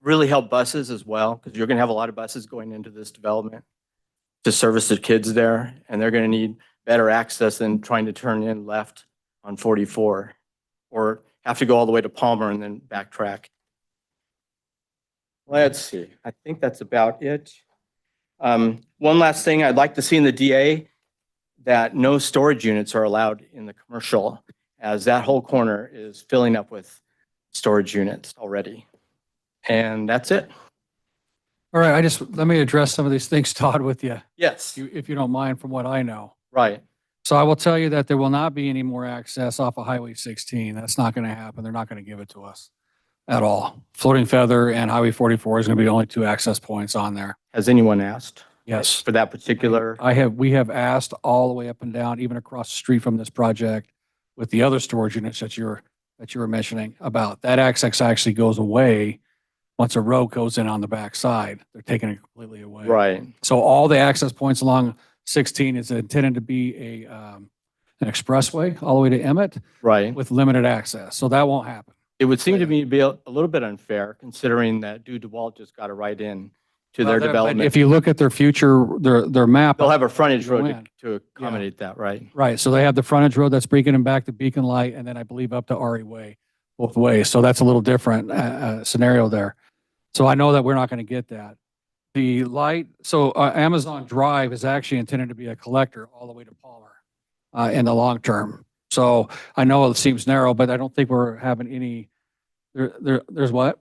Speaker 13: really help buses as well, because you're going to have a lot of buses going into this development to service the kids there, and they're going to need better access than trying to turn in left on 44 or have to go all the way to Palmer and then backtrack. Let's see. I think that's about it. One last thing I'd like to see in the DA, that no storage units are allowed in the commercial, as that whole corner is filling up with storage units already. And that's it.
Speaker 1: All right, let me address some of these things, Todd, with you,
Speaker 13: Yes,
Speaker 1: if you don't mind, from what I know.
Speaker 13: right.
Speaker 1: So I will tell you that there will not be any more access off of Highway 16. That's not going to happen. They're not going to give it to us at all. Floating Feather and Highway 44 is going to be the only 2 access points on there.
Speaker 13: Has anyone asked?
Speaker 1: Yes.
Speaker 13: For that particular?
Speaker 1: We have asked all the way up and down, even across the street from this project with the other storage units that you were mentioning about. That access actually goes away once a road goes in on the back side. They're taking it completely away.
Speaker 13: Right.
Speaker 1: So all the access points along 16 is intended to be an expressway all the way to Emmett
Speaker 13: Right.
Speaker 1: with limited access. So that won't happen.
Speaker 13: It would seem to me to be a little bit unfair, considering that Dude DeWalt just got a right in to
Speaker 1: Well,
Speaker 13: their
Speaker 1: but
Speaker 13: development.
Speaker 1: if you look at their future, their map.
Speaker 13: They'll have a frontage
Speaker 1: Go
Speaker 13: road
Speaker 1: in.
Speaker 13: to accommodate that, right?
Speaker 1: Right, so they have the frontage road that's bringing them back to Beacon Light, and then I believe up to RE Way, both ways. So that's a little different scenario there. So I know that we're not going to get that. The light, so Amazon Drive is actually intended to be a collector all the way to Palmer in the long term. So I know it seems narrow, but I don't think we're having any, there's what?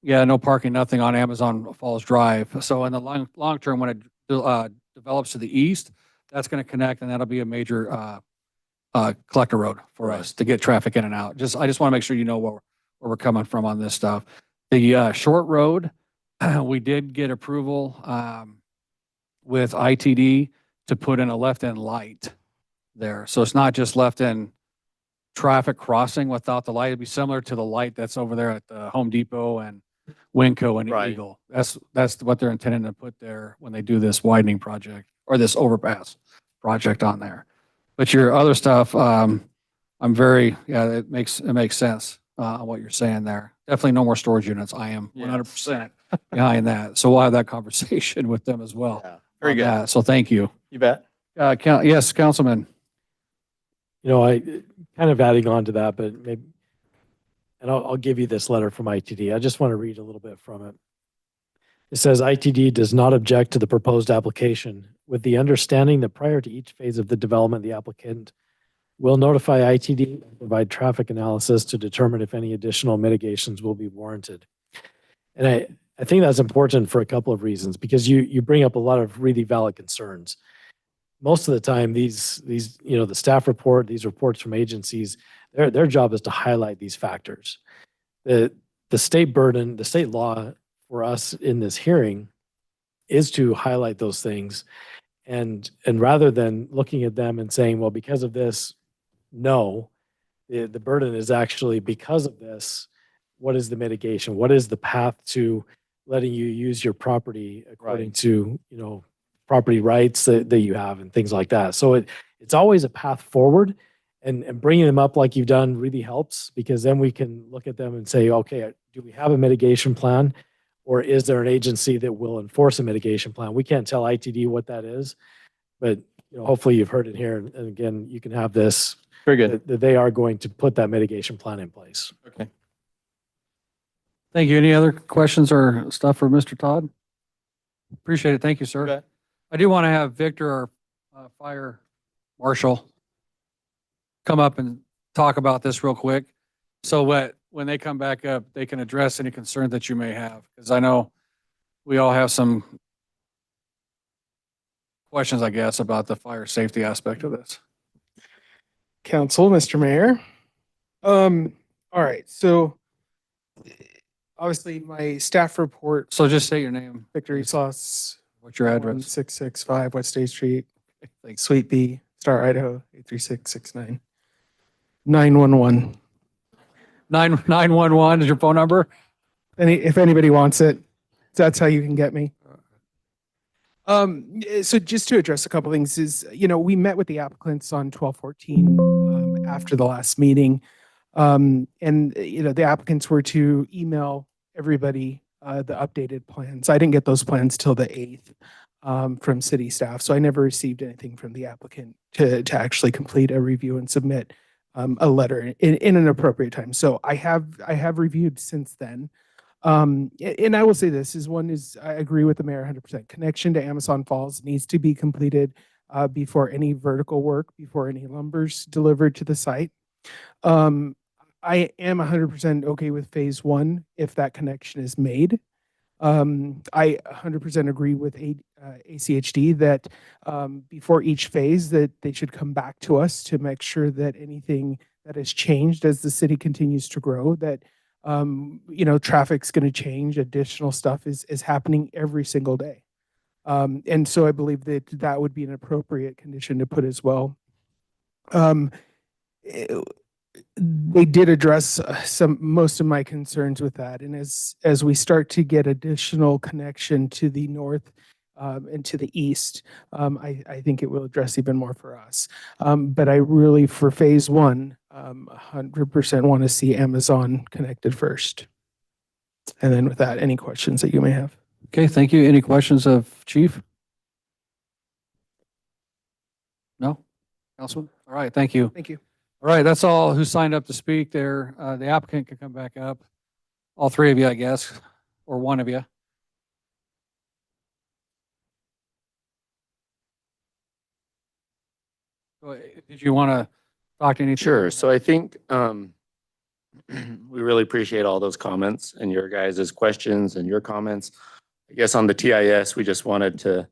Speaker 1: Yeah, no parking, nothing on Amazon Falls Drive. So in the long term, when it develops to the east, that's going to connect, and that'll be a major collector road for us to get traffic in and out. I just want to make sure you know where we're coming from on this stuff. The short road, we did get approval with ITD to put in a left-end light there. So it's not just left-end traffic crossing without the light. It'd be similar to the light that's over there at the Home Depot and Winco and
Speaker 13: Right.
Speaker 1: Eagle. That's what they're intending to put there when they do this widening project or this overpass project on there. But your other stuff, it makes sense on what you're saying there. Definitely no more storage units. I am 100% behind that. So we'll have that conversation with them as well.
Speaker 13: Yeah. Very
Speaker 1: on
Speaker 13: good.
Speaker 1: that. So thank you.
Speaker 13: You bet.
Speaker 1: Yes, Councilman.
Speaker 7: You know, I kind of adding on to that, but maybe, and I'll give you this letter from ITD. I just want to read a little bit from it. It says ITD does not object to the proposed application with the understanding that prior to each phase of the development, the applicant will notify ITD and provide traffic analysis to determine if any additional mitigations will be warranted. And I think that's important for a couple of reasons, because you bring up a lot of really valid concerns. Most of the time, these the staff report, these reports from agencies, their job is to highlight these factors. The state burden, the state law for us in this hearing is to highlight those things. And rather than looking at them and saying, well, because of this, no, the burden is actually because of this, what is the mitigation? What is the path to letting you use your property according to, property rights that you have and things like that. So it's always a path forward, and bringing them up like you've done really helps, because then we can look at them and say, okay, do we have a mitigation plan, or is there an agency that will enforce a mitigation plan? We can't tell ITD what that is, but hopefully you've heard it here. And again, you can have this.
Speaker 13: Very good.
Speaker 7: That they are going to put that mitigation plan in place.
Speaker 13: Okay.
Speaker 1: Thank you. Any other questions or stuff for Mr. Todd? Appreciate it. Thank you, sir.
Speaker 13: Okay.
Speaker 1: I do want to have Victor, our fire marshal, come up and talk about this real quick. So when they come back up, they can address any concern that you may have, because I know we all have some questions, I guess, about the fire safety aspect of this.
Speaker 11: Council, Mr. Mayor. All right, so obviously my staff report,
Speaker 1: So just say your name,
Speaker 11: Victory Sauce,
Speaker 1: what's your address?
Speaker 11: 665 West State Street, Suite B, Star, Idaho, 83669. 911.
Speaker 1: 911 is your phone number?
Speaker 11: If anybody wants it, that's how you can get me. So just to address a couple things is, we met with the applicants on 12/14 after the last meeting. And, the applicants were to email everybody the updated plans. I didn't get those plans till the 8th from city staff. So I never received anything from the applicant to actually complete a review and submit a letter in an appropriate time. So I have reviewed since then. And I will say this I agree with the mayor 100%. Connection to Amazon Falls needs to be completed before any vertical work, before any lumber's delivered to the site. I am 100% okay with phase 1 if that connection is made. I 100% agree with ACHD that before each phase that they should come back to us to make sure that anything that has changed as the city continues to grow, that traffic's going to change, additional stuff is happening every single day. And so I believe that would be an appropriate condition to put as well. They did address most of my concerns with that. And as we start to get additional connection to the north and to the east, I think it will address even more for us. But I really, for phase 1, 100% want to see Amazon connected first. And then with that, any questions that you may have.
Speaker 1: Okay, thank you. Any questions of Chief? No? Councilman? All right, thank you.
Speaker 9: Thank you.
Speaker 1: All right, that's all who signed up to speak there. The applicant can come back up. All three of you, I guess, or one of you. Did you want to talk to any?
Speaker 12: Sure. So I think we really appreciate all those comments and your guys' questions and your comments. I guess on the TIS, we just wanted to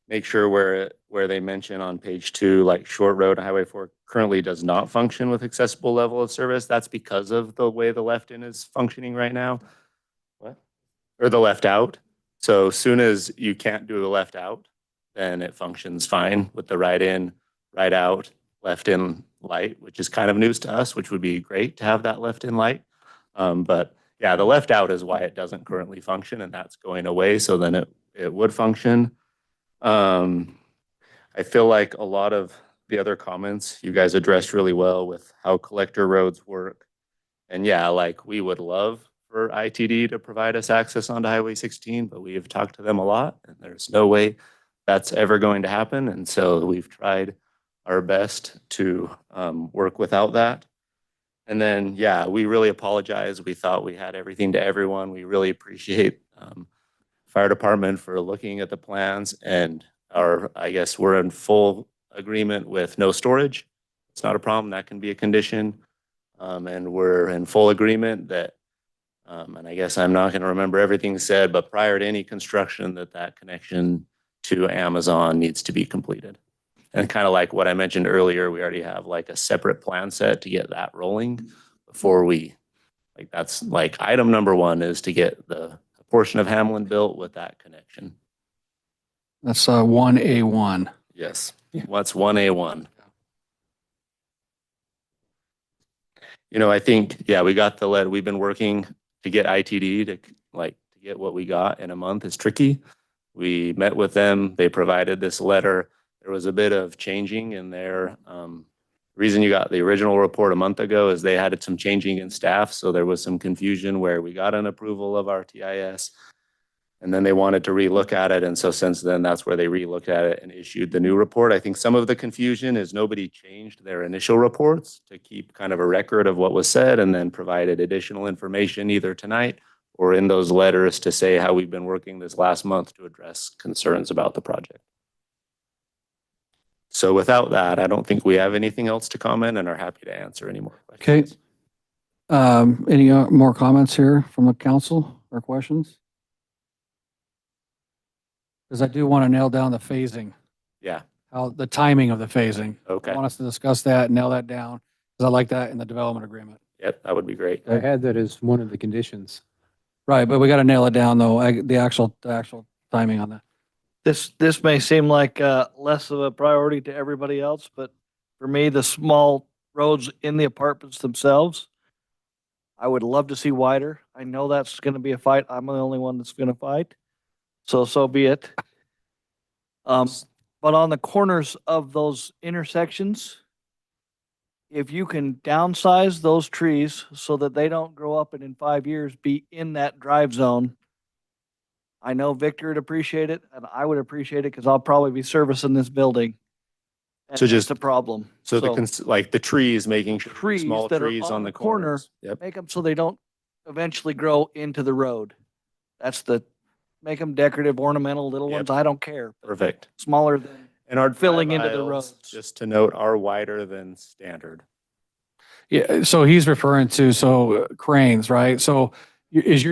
Speaker 12: make sure where they mention on page 2, like Short Road and Highway 4 currently does not function with accessible level of service. That's because of the way the left in is functioning right now. What? Or the left out. So soon as you can't do the left out, then it functions fine with the right in, right out, left in light, which is kind of news to us, which would be great to have that left in light. But yeah, the left out is why it doesn't currently function, and that's going away. So then it would function. I feel like a lot of the other comments you guys addressed really well with how collector roads work. And yeah, like we would love for ITD to provide us access onto Highway 16, but we have talked to them a lot and there's no way that's ever going to happen. And so we've tried our best to work without that. And then, yeah, we really apologize. We thought we had everything to everyone. We really appreciate fire department for looking at the plans, and I guess we're in full agreement with no storage. It's not a problem. That can be a condition. And we're in full agreement that, and I guess I'm not going to remember everything said, but prior to any construction, that connection to Amazon needs to be completed. And kind of like what I mentioned earlier, we already have like a separate plan set to get that rolling before that's like item number 1 is to get the portion of Hamlin built with that connection.
Speaker 1: That's 1A1.
Speaker 12: Yes, what's 1A1? I think, yeah, we got the lead. We've been working to get ITD to get what we got in a month. It's tricky. We met with them. They provided this letter. There was a bit of changing in their reason you got the original report a month ago is they had some changing in staff. So there was some confusion where we got an approval of our TIS and then they wanted to relook at it. And so since then, that's where they relooked at it and issued the new report. I think some of the confusion is nobody changed their initial reports to keep kind of a record of what was said and then provided additional information either tonight or in those letters to say how we've been working this last month to address concerns about the project. So without that, I don't think we have anything else to comment and are happy to answer any more questions.
Speaker 1: Okay. Any more comments here from the council or questions? Because I do want to nail down the phasing,
Speaker 12: Yeah,
Speaker 1: how the timing of the phasing.
Speaker 12: okay.
Speaker 1: I want us to discuss that, nail that down, because I like that in the development agreement.
Speaker 12: Yep, that would be great.
Speaker 5: I had that as one of the conditions.
Speaker 1: Right, but we got to nail it down though, the actual timing on that.
Speaker 8: This may seem like less of a priority to everybody else, but for me, the small roads in the apartments themselves, I would love to see wider. I know that's going to be a fight. I'm the only one that's going to fight. So be it. But on the corners of those intersections, if you can downsize those trees so that they don't grow up and in 5 years be in that drive zone, I know Victor would appreciate it and I would appreciate it because I'll probably be servicing this building. And
Speaker 12: So
Speaker 8: that's
Speaker 12: just-
Speaker 8: a problem.
Speaker 12: So like the trees, making sure
Speaker 8: Trees
Speaker 12: small
Speaker 8: that are
Speaker 12: trees
Speaker 8: on
Speaker 12: on
Speaker 8: the
Speaker 12: the
Speaker 8: corner,
Speaker 12: corners. Yep,
Speaker 8: make them so they don't eventually grow into the road. Make them decorative, ornamental, little
Speaker 12: Yep.
Speaker 8: ones. I don't care. but
Speaker 12: perfect.
Speaker 8: Smaller than,
Speaker 12: And our
Speaker 8: filling
Speaker 12: drive
Speaker 8: into the
Speaker 12: aisles,
Speaker 8: roads.
Speaker 12: just to note, are wider than standard.
Speaker 1: Yeah, so he's referring to, cranes, right? So is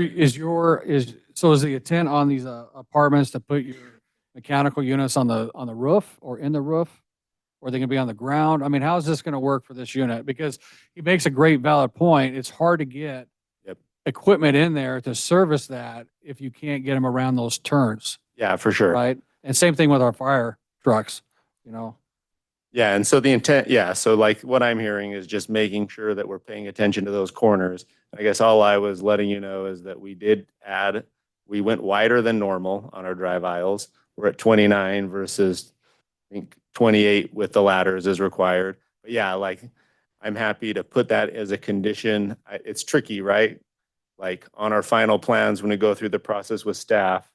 Speaker 1: the intent on these apartments to put your mechanical units on the roof or in the roof? Or are they gonna be on the ground? I mean, how is this gonna work for this unit? Because he makes a great valid point. It's hard to get
Speaker 12: Yep.
Speaker 1: equipment in there to service that if you can't get them around those turns,
Speaker 12: Yeah, for sure.
Speaker 1: right? And same thing with our fire trucks, you know?
Speaker 12: Yeah, and so the intent, yeah, so like what I'm hearing is just making sure that we're paying attention to those corners. I guess all I was letting you know is that we went wider than normal on our drive aisles. We're at 29 versus, I think, 28 with the ladders is required. But yeah, like, I'm happy to put that as a condition. It's tricky, right? Like on our final plans, when we go through the process with staff,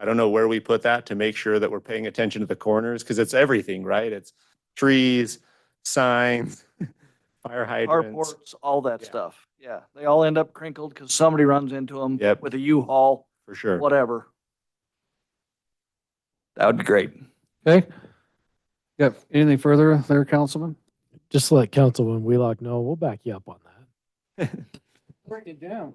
Speaker 12: I don't know where we put that to make sure that we're paying attention to the corners, because it's everything, right? It's trees, signs, fire hydrants.
Speaker 8: Carports, all that
Speaker 12: Yeah.
Speaker 8: stuff. Yeah, they all end up crinkled because somebody runs into them
Speaker 12: Yep.
Speaker 8: with a U-Haul,
Speaker 12: For sure.
Speaker 8: whatever. That would be great.
Speaker 1: Okay. Got anything further there, Councilman?
Speaker 7: Just to let Councilman Wheelock know, we'll back you up on that.
Speaker 1: Write it down.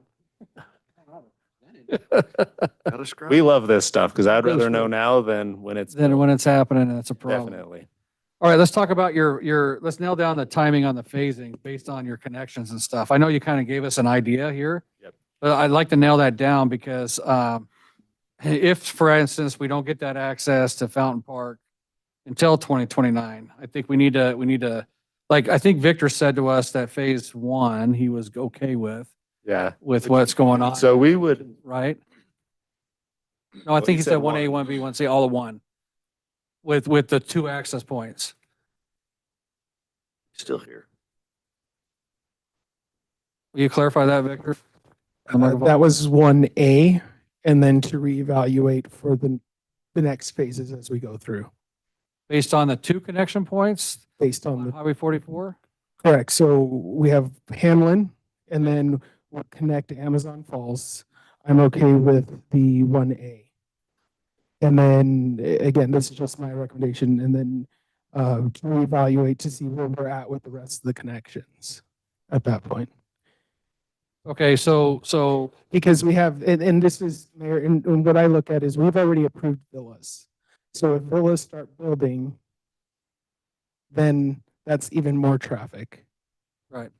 Speaker 12: We love this stuff because I'd rather
Speaker 1: Yes,
Speaker 12: know
Speaker 1: sir.
Speaker 12: now than when it's.
Speaker 1: Then
Speaker 12: built.
Speaker 1: when it's happening, that's a problem.
Speaker 12: Definitely.
Speaker 1: All right, let's talk about let's nail down the timing on the phasing based on your connections and stuff. I know you kind of gave us an idea here.
Speaker 12: Yep.
Speaker 1: But I'd like to nail that down because if, for instance, we don't get that access to Fountain Park until 2029, I think we need to, like, I think Victor said to us that phase one, he was okay with
Speaker 12: Yeah.
Speaker 1: what's going on,
Speaker 12: So we would,
Speaker 1: right? No, I
Speaker 12: Well,
Speaker 1: think
Speaker 12: he
Speaker 1: he
Speaker 12: said
Speaker 1: said 1A,
Speaker 12: one.
Speaker 1: 1B, 1C, all of one with the two access points.
Speaker 8: Still here.
Speaker 1: Will you clarify that, Victor? On the microphone?
Speaker 11: That was 1A, and then to reevaluate for the next phases as we go through,
Speaker 1: Based on the two connection points
Speaker 11: based on
Speaker 1: on
Speaker 11: the,
Speaker 1: Highway 44?
Speaker 11: correct. So we have Hamlin, and then we'll connect to Amazon Falls. I'm okay with the 1A. And then, again, this is just my recommendation, and then to reevaluate to see where we're at with the rest of the connections at that point.
Speaker 1: Okay, so
Speaker 11: Because we have, and this is, Mayor, and what I look at is we've already approved villas. So if villas start building, then that's even more traffic.
Speaker 1: right.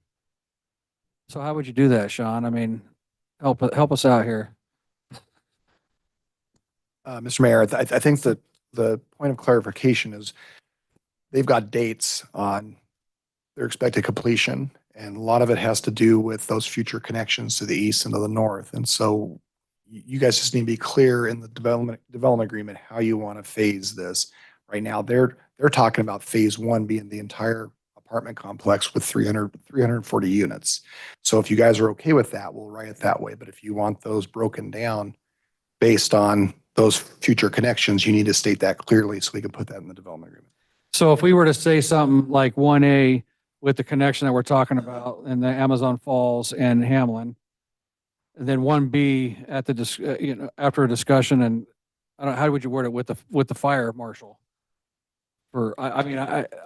Speaker 1: So how would you do that, Sean? I mean, help us out here.
Speaker 9: Mr. Mayor, I think that the point of clarification is they've got dates on their expected completion, and a lot of it has to do with those future connections to the east and to the north. And so you guys just need to be clear in the development agreement how you want to phase this. Right now, they're talking about phase one being the entire apartment complex with 340 units. So if you guys are okay with that, we'll write it that way. But if you want those broken down based on those future connections, you need to state that clearly so we can put that in the development agreement.
Speaker 1: So if we were to say something like 1A with the connection that we're talking about in the Amazon Falls and Hamlin, and then 1B at the, after a discussion, and I don't know, how would you word it with the fire marshal? I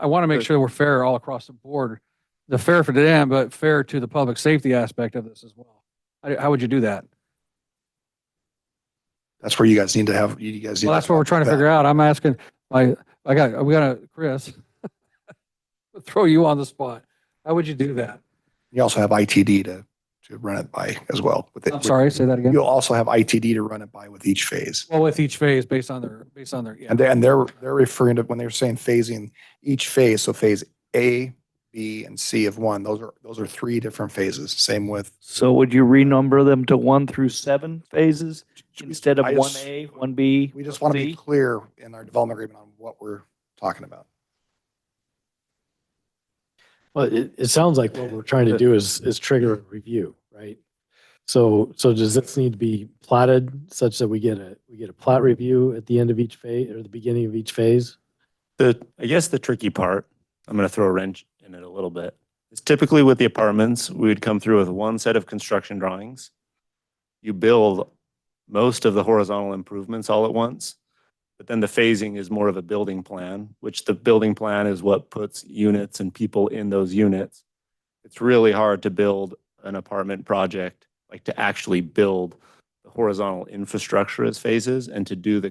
Speaker 1: want to make sure we're fair all across the board. The fair for them, but fair to the public safety aspect of this as well. How would you do that?
Speaker 9: That's where you guys need to have, you guys. need
Speaker 1: Well,
Speaker 9: to
Speaker 1: that's what we're trying to
Speaker 9: that.
Speaker 1: figure out. I'm asking, we got Chris, throw you on the spot. How would you do that?
Speaker 9: You also have ITD to run it by as well.
Speaker 1: I'm sorry, say that again.
Speaker 9: You'll also have ITD to run it by with each phase.
Speaker 1: Well, with each phase based on their, yeah.
Speaker 9: And they're referring to, when they're saying phasing each phase, so phase A, B, and C of one, those are three different phases. Same with,
Speaker 8: So would you renumber them to 1 through 7 phases instead of
Speaker 9: I just-
Speaker 8: 1A, 1B?
Speaker 9: we just want to be
Speaker 8: 1C?
Speaker 9: clear in our development agreement on what we're talking about.
Speaker 7: Well, it sounds like what we're trying to do is trigger a review, right? So does this need to be platted such that we get a plat review at the end of each phase or the beginning of each phase?
Speaker 12: I guess the tricky part, I'm going to throw a wrench in it a little bit, is typically with the apartments, we would come through with one set of construction drawings. You build most of the horizontal improvements all at once, but then the phasing is more of a building plan, which the building plan is what puts units and people in those units. It's really hard to build an apartment project, like to actually build the horizontal infrastructure as phases and to do the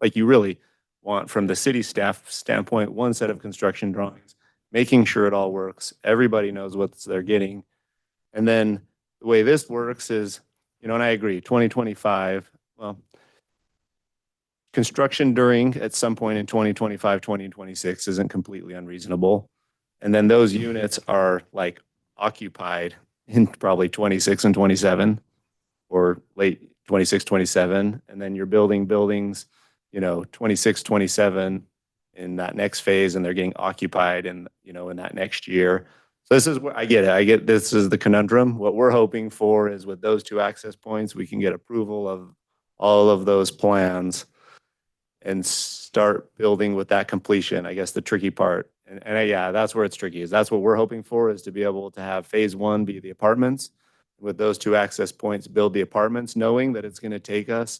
Speaker 12: like you really want, from the city staff standpoint, one set of construction drawings, making sure it all works. Everybody knows what they're getting. And then the way this works is, and I agree, 2025, well, construction during at some point in 2025, 2026 isn't completely unreasonable. And then those units are like occupied in probably 26 and 27 or late 26, 27. And then you're building buildings, 26, 27 in that next phase, and they're getting occupied in that next year. So this is where I get it. This is the conundrum. What we're hoping for is with those two access points, we can get approval of all of those plans and start building with that completion. I guess the tricky part, and yeah, that's where it's tricky, is that's what we're hoping for, is to be able to have phase one be the apartments. With those two access points, build the apartments, knowing that it's going to take us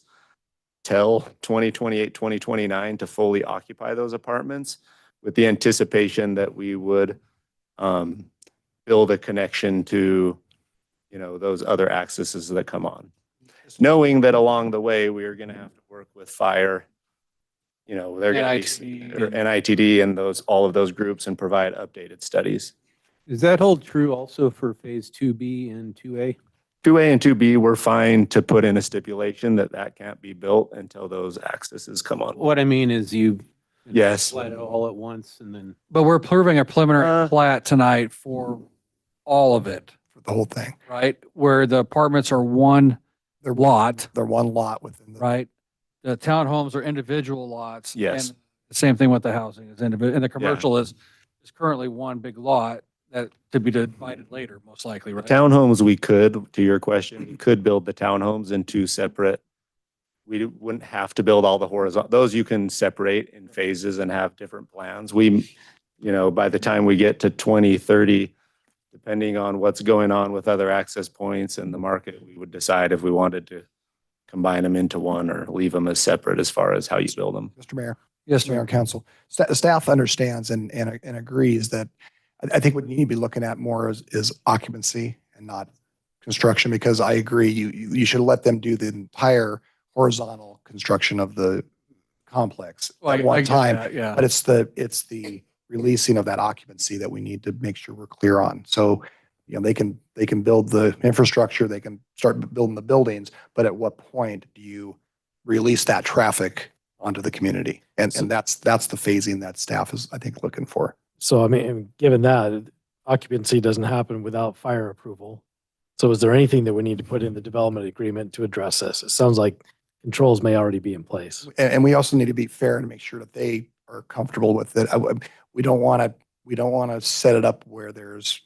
Speaker 12: till 2028, 2029 to fully occupy those apartments, with the anticipation that we would build a connection to, you know, those other accesses that come on. Knowing that along the way, we are going to have to work with fire, you know, they're going to be
Speaker 1: NITD.
Speaker 12: or NITD and those, all of those groups, and provide updated studies.
Speaker 5: Does that hold true also for phase 2B and 2A?
Speaker 12: 2A and 2B, we're fine to put in a stipulation that that can't be built until those accesses come on.
Speaker 5: What I mean is you
Speaker 12: Yes.
Speaker 5: let it all at once and then.
Speaker 1: But we're approving a preliminary plat tonight for all of it,
Speaker 9: For the whole thing.
Speaker 1: right? Where the apartments are one
Speaker 9: They're
Speaker 1: lot,
Speaker 9: They're one lot within the.
Speaker 1: right? The townhomes are individual lots.
Speaker 12: Yes.
Speaker 1: And the same thing with the housing is individual, and the commercial is currently one big lot that to be divided later, most likely, right?
Speaker 12: Townhomes, we could, to your question, we could build the townhomes in two separate. We wouldn't have to build all the horizontal, those you can separate in phases and have different plans. We, you know, by the time we get to 2030, depending on what's going on with other access points and the market, we would decide if we wanted to combine them into one or leave them as separate as far as how you build them.
Speaker 9: Mr. Mayor.
Speaker 1: Yes,
Speaker 9: Mayor
Speaker 1: sir.
Speaker 9: and Council. Staff understands and agrees that I think what you need to be looking at more is occupancy and not construction, because I agree, you should let them do the entire horizontal construction of the complex
Speaker 1: Well,
Speaker 9: at
Speaker 1: I
Speaker 9: one
Speaker 1: get
Speaker 9: time.
Speaker 1: that, yeah.
Speaker 9: But it's the releasing of that occupancy that we need to make sure we're clear on. So, you know, they can build the infrastructure, they can start building the buildings, but at what point do you release that traffic onto the community? And that's the phasing that staff is, I think, looking for.
Speaker 7: So, I mean, given that occupancy doesn't happen without fire approval. So is there anything that we need to put in the development agreement to address this? It sounds like controls may already be in place.
Speaker 9: And we also need to be fair and make sure that they are comfortable with it. We don't want to set it up where there's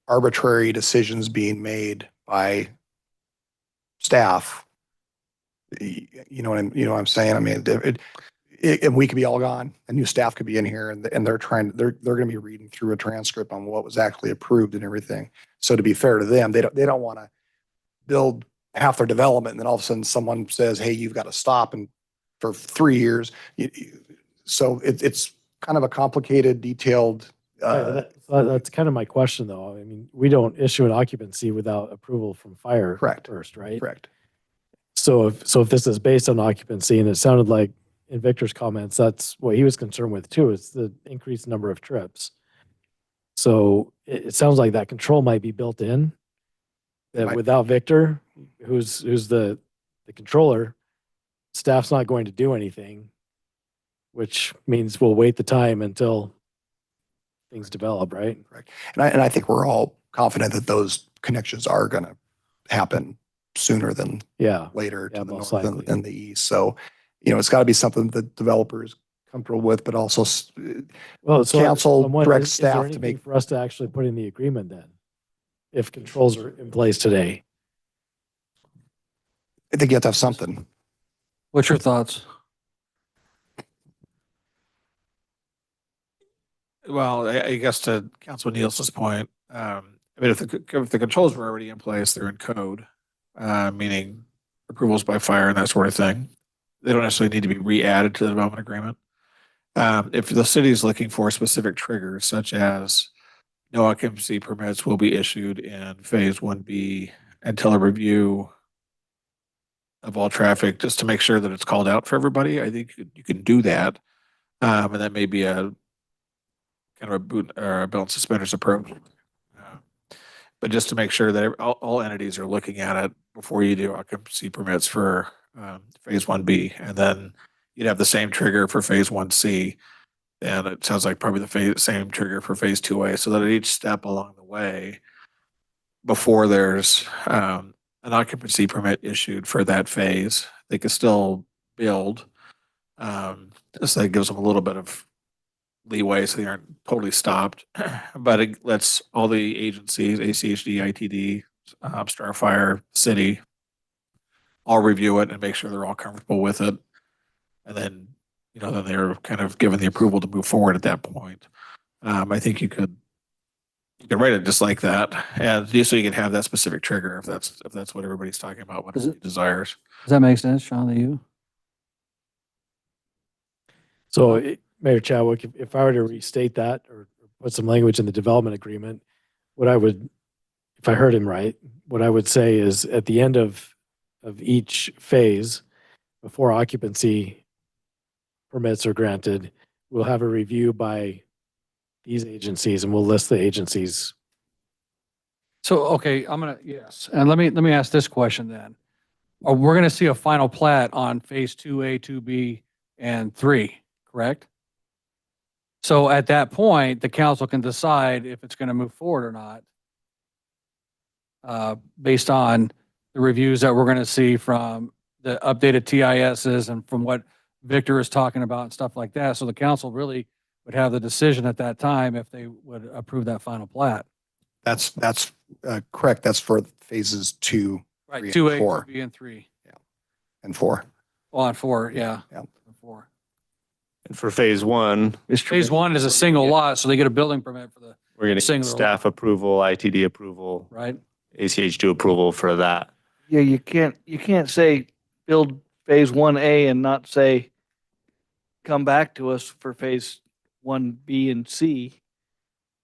Speaker 9: arbitrary decisions being made by staff. You know what I'm saying? I mean, and we could be all gone, and new staff could be in here, and they're going to be reading through a transcript on what was actually approved and everything. So to be fair to them, they don't want to build half their development, and then all of a sudden someone says, "Hey, you've got to stop," and for 3 years. So it's kind of a complicated, detailed.
Speaker 7: That's kind of my question, though. I mean, we don't issue an occupancy without approval from fire
Speaker 9: Correct.
Speaker 7: first, right?
Speaker 9: Correct.
Speaker 7: So if this is based on occupancy, and it sounded like in Victor's comments, that's what he was concerned with too, is the increased number of trips. So it sounds like that control might be built in. That
Speaker 9: Might.
Speaker 7: without Victor, who's the controller, staff's not going to do anything, which means we'll wait the time until things develop, right?
Speaker 9: Correct. And I think we're all confident that those connections are going to happen sooner than
Speaker 7: Yeah.
Speaker 9: later
Speaker 7: Yeah,
Speaker 9: to the
Speaker 7: most
Speaker 9: north
Speaker 7: likely.
Speaker 9: and the east. So, you know, it's got to be something that developers comfortable with, but also
Speaker 7: Well, so
Speaker 9: council
Speaker 7: I'm wondering,
Speaker 9: directs
Speaker 7: is there
Speaker 9: staff to
Speaker 7: anything
Speaker 9: make.
Speaker 7: for us to actually put in the agreement then? If controls are in place today?
Speaker 9: I think you have to have something.
Speaker 1: What's your thoughts?
Speaker 14: Well, I guess to Councilman Nielsen's point, I mean, if the controls were already in place, they're in code, meaning approvals by fire and that sort of thing. They don't necessarily need to be re-added to the development agreement. If the city is looking for specific triggers, such as no occupancy permits will be issued in phase 1B until a review of all traffic, just to make sure that it's called out for everybody, I think you can do that. And that may be a kind of a boot or a belt and suspenders approach. But just to make sure that all entities are looking at it before you do occupancy permits for phase 1B, and then you'd have the same trigger for phase 1C. And it sounds like probably the same trigger for phase 2A, so that at each step along the way, before there's an occupancy permit issued for that phase, they can still build. So that gives them a little bit of leeway so they aren't totally stopped. But it lets all the agencies, ACHD, ITD, Starfire, City, I'll review it and make sure they're all comfortable with it. And then, then they're kind of given the approval to move forward at that point. I think you could write it just like that, and just so you can have that specific trigger if that's what everybody's talking about, what
Speaker 1: Is
Speaker 14: everybody desires.
Speaker 1: Does that make sense, Sean, to you?
Speaker 7: So Mayor Chadwick, if I were to restate that or put some language in the development agreement, what I would, if I heard him right, what I would say is at the end of each phase, before occupancy permits are granted, we'll have a review by these agencies and we'll list the agencies.
Speaker 1: So, okay, yes, and let me ask this question then. We're gonna see a final plat on phase 2A, 2B, and 3, correct? So at that point, the council can decide if it's gonna move forward or not. Based on the reviews that we're gonna see from the updated TISs and from what Victor is talking about and stuff like that. So the council really would have the decision at that time if they would approve that final plat.
Speaker 9: That's correct. That's for phases 2,
Speaker 1: Right,
Speaker 9: 3, and
Speaker 1: 2A,
Speaker 9: 4.
Speaker 1: 2B, and 3.
Speaker 9: And 4.
Speaker 1: Well, on 4, yeah.
Speaker 9: Yeah.
Speaker 1: On 4.
Speaker 12: And for phase one,
Speaker 1: Phase 1 is a single lot, so they get a building permit for the,
Speaker 12: we're going to
Speaker 1: single
Speaker 12: get
Speaker 1: lot.
Speaker 12: staff approval, ITD approval,
Speaker 1: right?
Speaker 12: ACH2 approval for that.
Speaker 8: Yeah, you can't say build phase 1A and not say come back to us for phase 1B and C,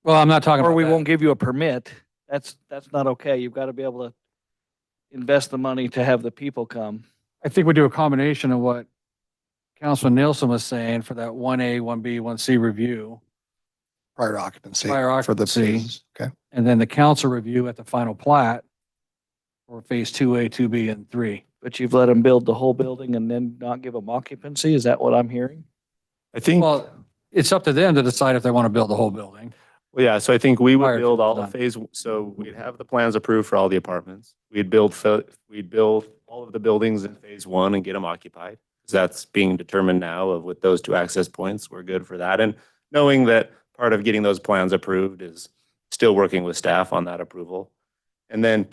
Speaker 1: Well, I'm not talking
Speaker 8: or
Speaker 1: about
Speaker 8: we
Speaker 1: that.
Speaker 8: won't give you a permit. That's not okay. You've got to be able to invest the money to have the people come.
Speaker 1: I think we do a combination of what Councilman Nielsen was saying for that 1A, 1B, 1C review,
Speaker 9: Prior to occupancy.
Speaker 1: Prior
Speaker 9: For the
Speaker 1: occupancy.
Speaker 9: phases. Okay.
Speaker 1: and then the council review at the final plat for phase 2A, 2B, and 3.
Speaker 8: But you've let them build the whole building and then not give them occupancy? Is that what I'm hearing?
Speaker 12: I think,
Speaker 1: Well, it's up to them to decide if they want to build the whole building.
Speaker 12: well, yeah, so I think we
Speaker 1: Prior
Speaker 12: would
Speaker 1: to
Speaker 12: build all
Speaker 1: done.
Speaker 12: of phase, so we'd have the plans approved for all the apartments. We'd build all of the buildings in phase 1 and get them occupied. So that's being determined now of with those 2 access points. We're good for that. And knowing that part of getting those plans approved is still working with staff on that approval. And then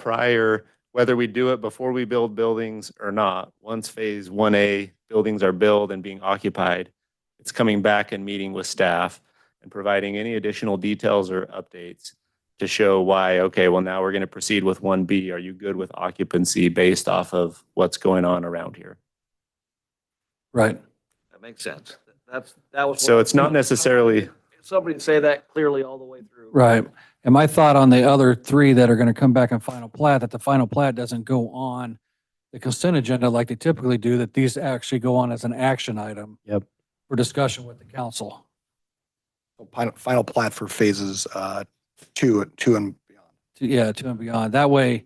Speaker 12: whether we do it before we build buildings or not, once phase 1A buildings are built and being occupied, it's coming back and meeting with staff and providing any additional details or updates to show why, okay, well, now we're going to proceed with 1B. Are you good with occupancy based off of what's going on around here?
Speaker 1: Right.
Speaker 8: That makes sense. That was.
Speaker 12: So it's not necessarily,
Speaker 8: Somebody say that clearly all the way through.
Speaker 1: Right. And my thought on the other 3 that are going to come back in final plat, that the final plat doesn't go on the consent agenda like they typically do, that these actually go on as an action item.
Speaker 7: Yep.
Speaker 1: For discussion with the council.
Speaker 9: Final plat for phases 2 and beyond.
Speaker 1: Yeah, 2 and beyond. That way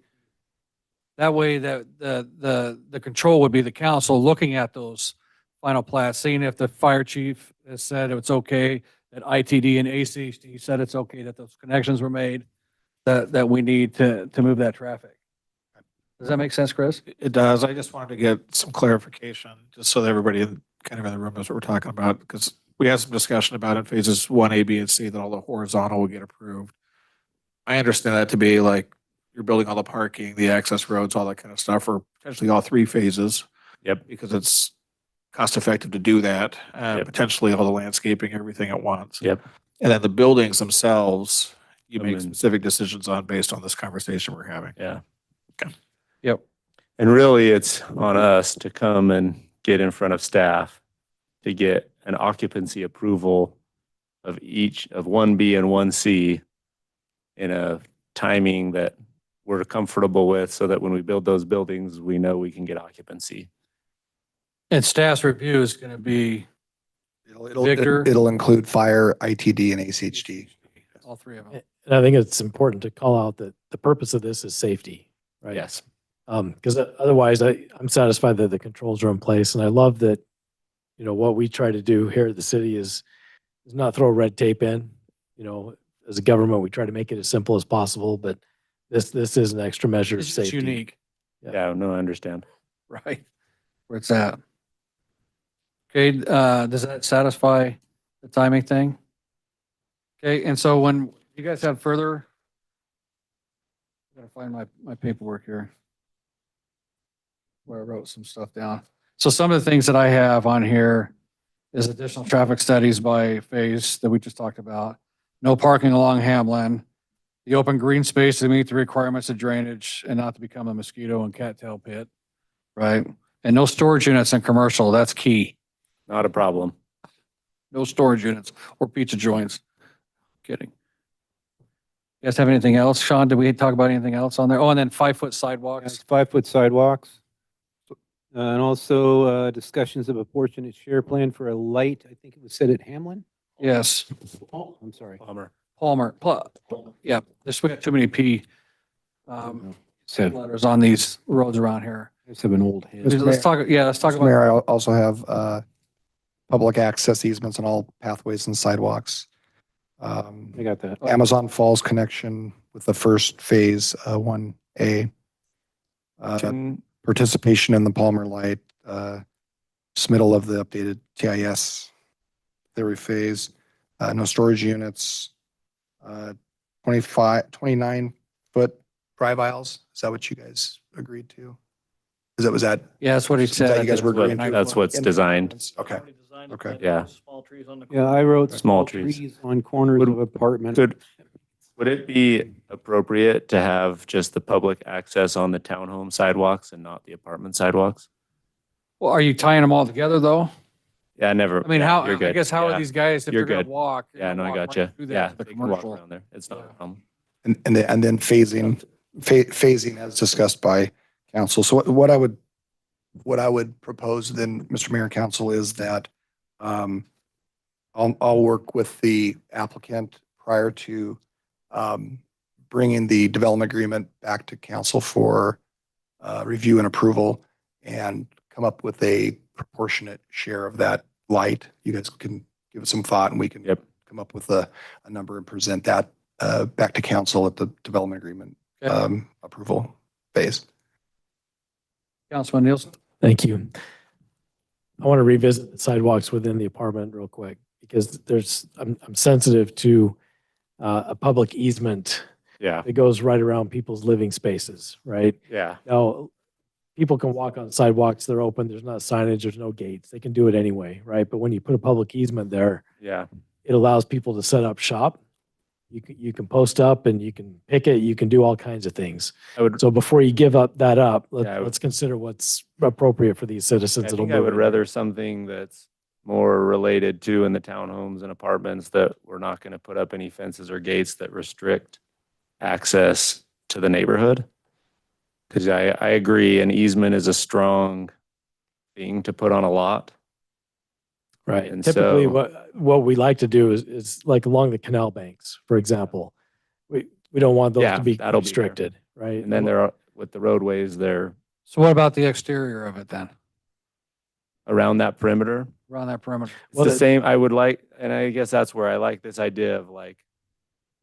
Speaker 1: that the control would be the council looking at those final plats, seeing if the fire chief has said it's okay, that ITD and ACHD said it's okay, that those connections were made, that we need to move that traffic. Does that make sense, Chris?
Speaker 14: It does. I just wanted to get some clarification, just so that everybody kind of in the room knows what we're talking about, because we had some discussion about in phases 1A, B, and C that all the horizontal would get approved. I understand that to be like you're building all the parking, the access roads, all that kind of stuff, or potentially all 3 phases.
Speaker 12: Yep.
Speaker 14: Because it's cost effective to do that,
Speaker 12: Yep.
Speaker 14: potentially all the landscaping, everything at once.
Speaker 12: Yep.
Speaker 14: And then the buildings themselves, you make
Speaker 12: then-
Speaker 14: specific decisions on based on this conversation we're having.
Speaker 12: yeah.
Speaker 1: Yep.
Speaker 12: And really, it's on us to come and get in front of staff to get an occupancy approval of each of 1B and 1C in a timing that we're comfortable with so that when we build those buildings, we know we can get occupancy.
Speaker 1: And staff's review is going to be Victor?
Speaker 9: It'll include fire, ITD, and ACHD.
Speaker 1: all 3 of them.
Speaker 7: And I think it's important to call out that the purpose of this is safety, right?
Speaker 12: Yes.
Speaker 7: Because otherwise I'm satisfied that the controls are in place. And I love that, what we try to do here at the city is not throw red tape in. As a government, we try to make it as simple as possible, but this is an extra measure of
Speaker 1: It's
Speaker 7: safety.
Speaker 1: unique,
Speaker 12: Yeah, no, I understand.
Speaker 1: right? Where it's at. Okay, does that satisfy the timing thing? Okay, and so when you guys have further, I gotta find my paperwork here. where I wrote some stuff down. So some of the things that I have on here is additional traffic studies by phase that we just talked about. No parking along Hamlin, the open green space to meet the requirements of drainage and not to become a mosquito and cattail pit, right? And no storage units in commercial, that's key.
Speaker 12: Not a problem.
Speaker 1: No storage units or pizza joints. Kidding. You guys have anything else? Sean, did we talk about anything else on there? Oh, and then 5-foot sidewalks.
Speaker 5: 5-foot sidewalks. And also discussions of a portion and share plan for a light, I think it was said at Hamlin?
Speaker 1: Yes,
Speaker 5: Oh, I'm sorry.
Speaker 1: Palmer. Yeah, there's, we got too many P
Speaker 5: Said,
Speaker 1: letters on these roads around here.
Speaker 5: I just have an old head.
Speaker 1: Let's talk
Speaker 9: Mr.
Speaker 1: about,
Speaker 9: Mayor, I also have public access easements on all pathways and sidewalks.
Speaker 5: I got that.
Speaker 9: Amazon Falls connection with the first phase, 1A. Participation in the Palmer Light, submittal of the updated TIS theory phase, no storage units, 29-foot drive aisles. Is that what you guys agreed to? Was that?
Speaker 1: yeah, that's what he
Speaker 9: is that
Speaker 1: said.
Speaker 9: You guys were agreeing to?
Speaker 12: That's what's designed.
Speaker 9: Okay. Okay.
Speaker 12: Yeah.
Speaker 1: Small trees on the.
Speaker 5: Yeah, I wrote
Speaker 12: Small
Speaker 5: small
Speaker 12: trees.
Speaker 5: trees on corners of apartment.
Speaker 12: Would it be appropriate to have just the public access on the townhome sidewalks and not the apartment sidewalks?
Speaker 1: Well, are you tying them all together though?
Speaker 12: Yeah, never.
Speaker 1: I mean,
Speaker 12: yeah,
Speaker 1: how,
Speaker 12: you're
Speaker 1: I
Speaker 12: good.
Speaker 1: guess how
Speaker 12: Yeah.
Speaker 1: are these guys, if
Speaker 12: You're
Speaker 1: they're gonna
Speaker 12: good.
Speaker 1: walk? they're
Speaker 12: Yeah,
Speaker 1: gonna
Speaker 12: no, I
Speaker 1: walk right
Speaker 12: gotcha.
Speaker 1: through that
Speaker 12: Yeah,
Speaker 1: to the
Speaker 12: they can walk
Speaker 1: commercial.
Speaker 12: around there. It's not a
Speaker 1: Yeah.
Speaker 12: problem.
Speaker 9: And then phasing as discussed by council. So what I would propose then, Mr. Mayor and Council, is that I'll work with the applicant prior to bringing the development agreement back to council for review and approval and come up with a proportionate share of that light. You guys can give it some thought and we can
Speaker 12: Yep.
Speaker 9: come up with a number and present that back to council at the development agreement
Speaker 1: Okay.
Speaker 9: approval phase.
Speaker 1: Councilman Nielsen?
Speaker 7: Thank you. I want to revisit the sidewalks within the apartment real quick because I'm sensitive to a public easement
Speaker 12: Yeah,
Speaker 7: that goes right around people's living spaces, right?
Speaker 12: yeah.
Speaker 7: Now, people can walk on sidewalks, they're open, there's not signage, there's no gates, they can do it anyway, right? But when you put a public easement there,
Speaker 12: Yeah,
Speaker 7: it allows people to set up shop. You can post up and you can picket, you can do all kinds of things.
Speaker 12: I would,
Speaker 7: So before you give up that up,
Speaker 12: Yeah, I would-
Speaker 7: let's consider what's appropriate for these citizens.
Speaker 12: I
Speaker 7: that'll
Speaker 12: think I
Speaker 7: move
Speaker 12: would
Speaker 7: it.
Speaker 12: rather something that's more related to in the townhomes and apartments that we're not going to put up any fences or gates that restrict access to the neighborhood. Because I agree, an easement is a strong thing to put on a lot.
Speaker 7: Right.
Speaker 12: And
Speaker 7: Typically,
Speaker 12: so-
Speaker 7: what we like to do is like along the canal banks, for example. We don't want those
Speaker 12: Yeah,
Speaker 7: to be
Speaker 12: that'll be there.
Speaker 7: restricted, right?
Speaker 12: And then there are, with the roadways, they're
Speaker 1: So what about the exterior of it then,
Speaker 12: around that perimeter.
Speaker 1: around that perimeter?
Speaker 12: It's
Speaker 7: Well,
Speaker 12: the
Speaker 7: the-
Speaker 12: same, I would like, and I guess that's where I like this idea of like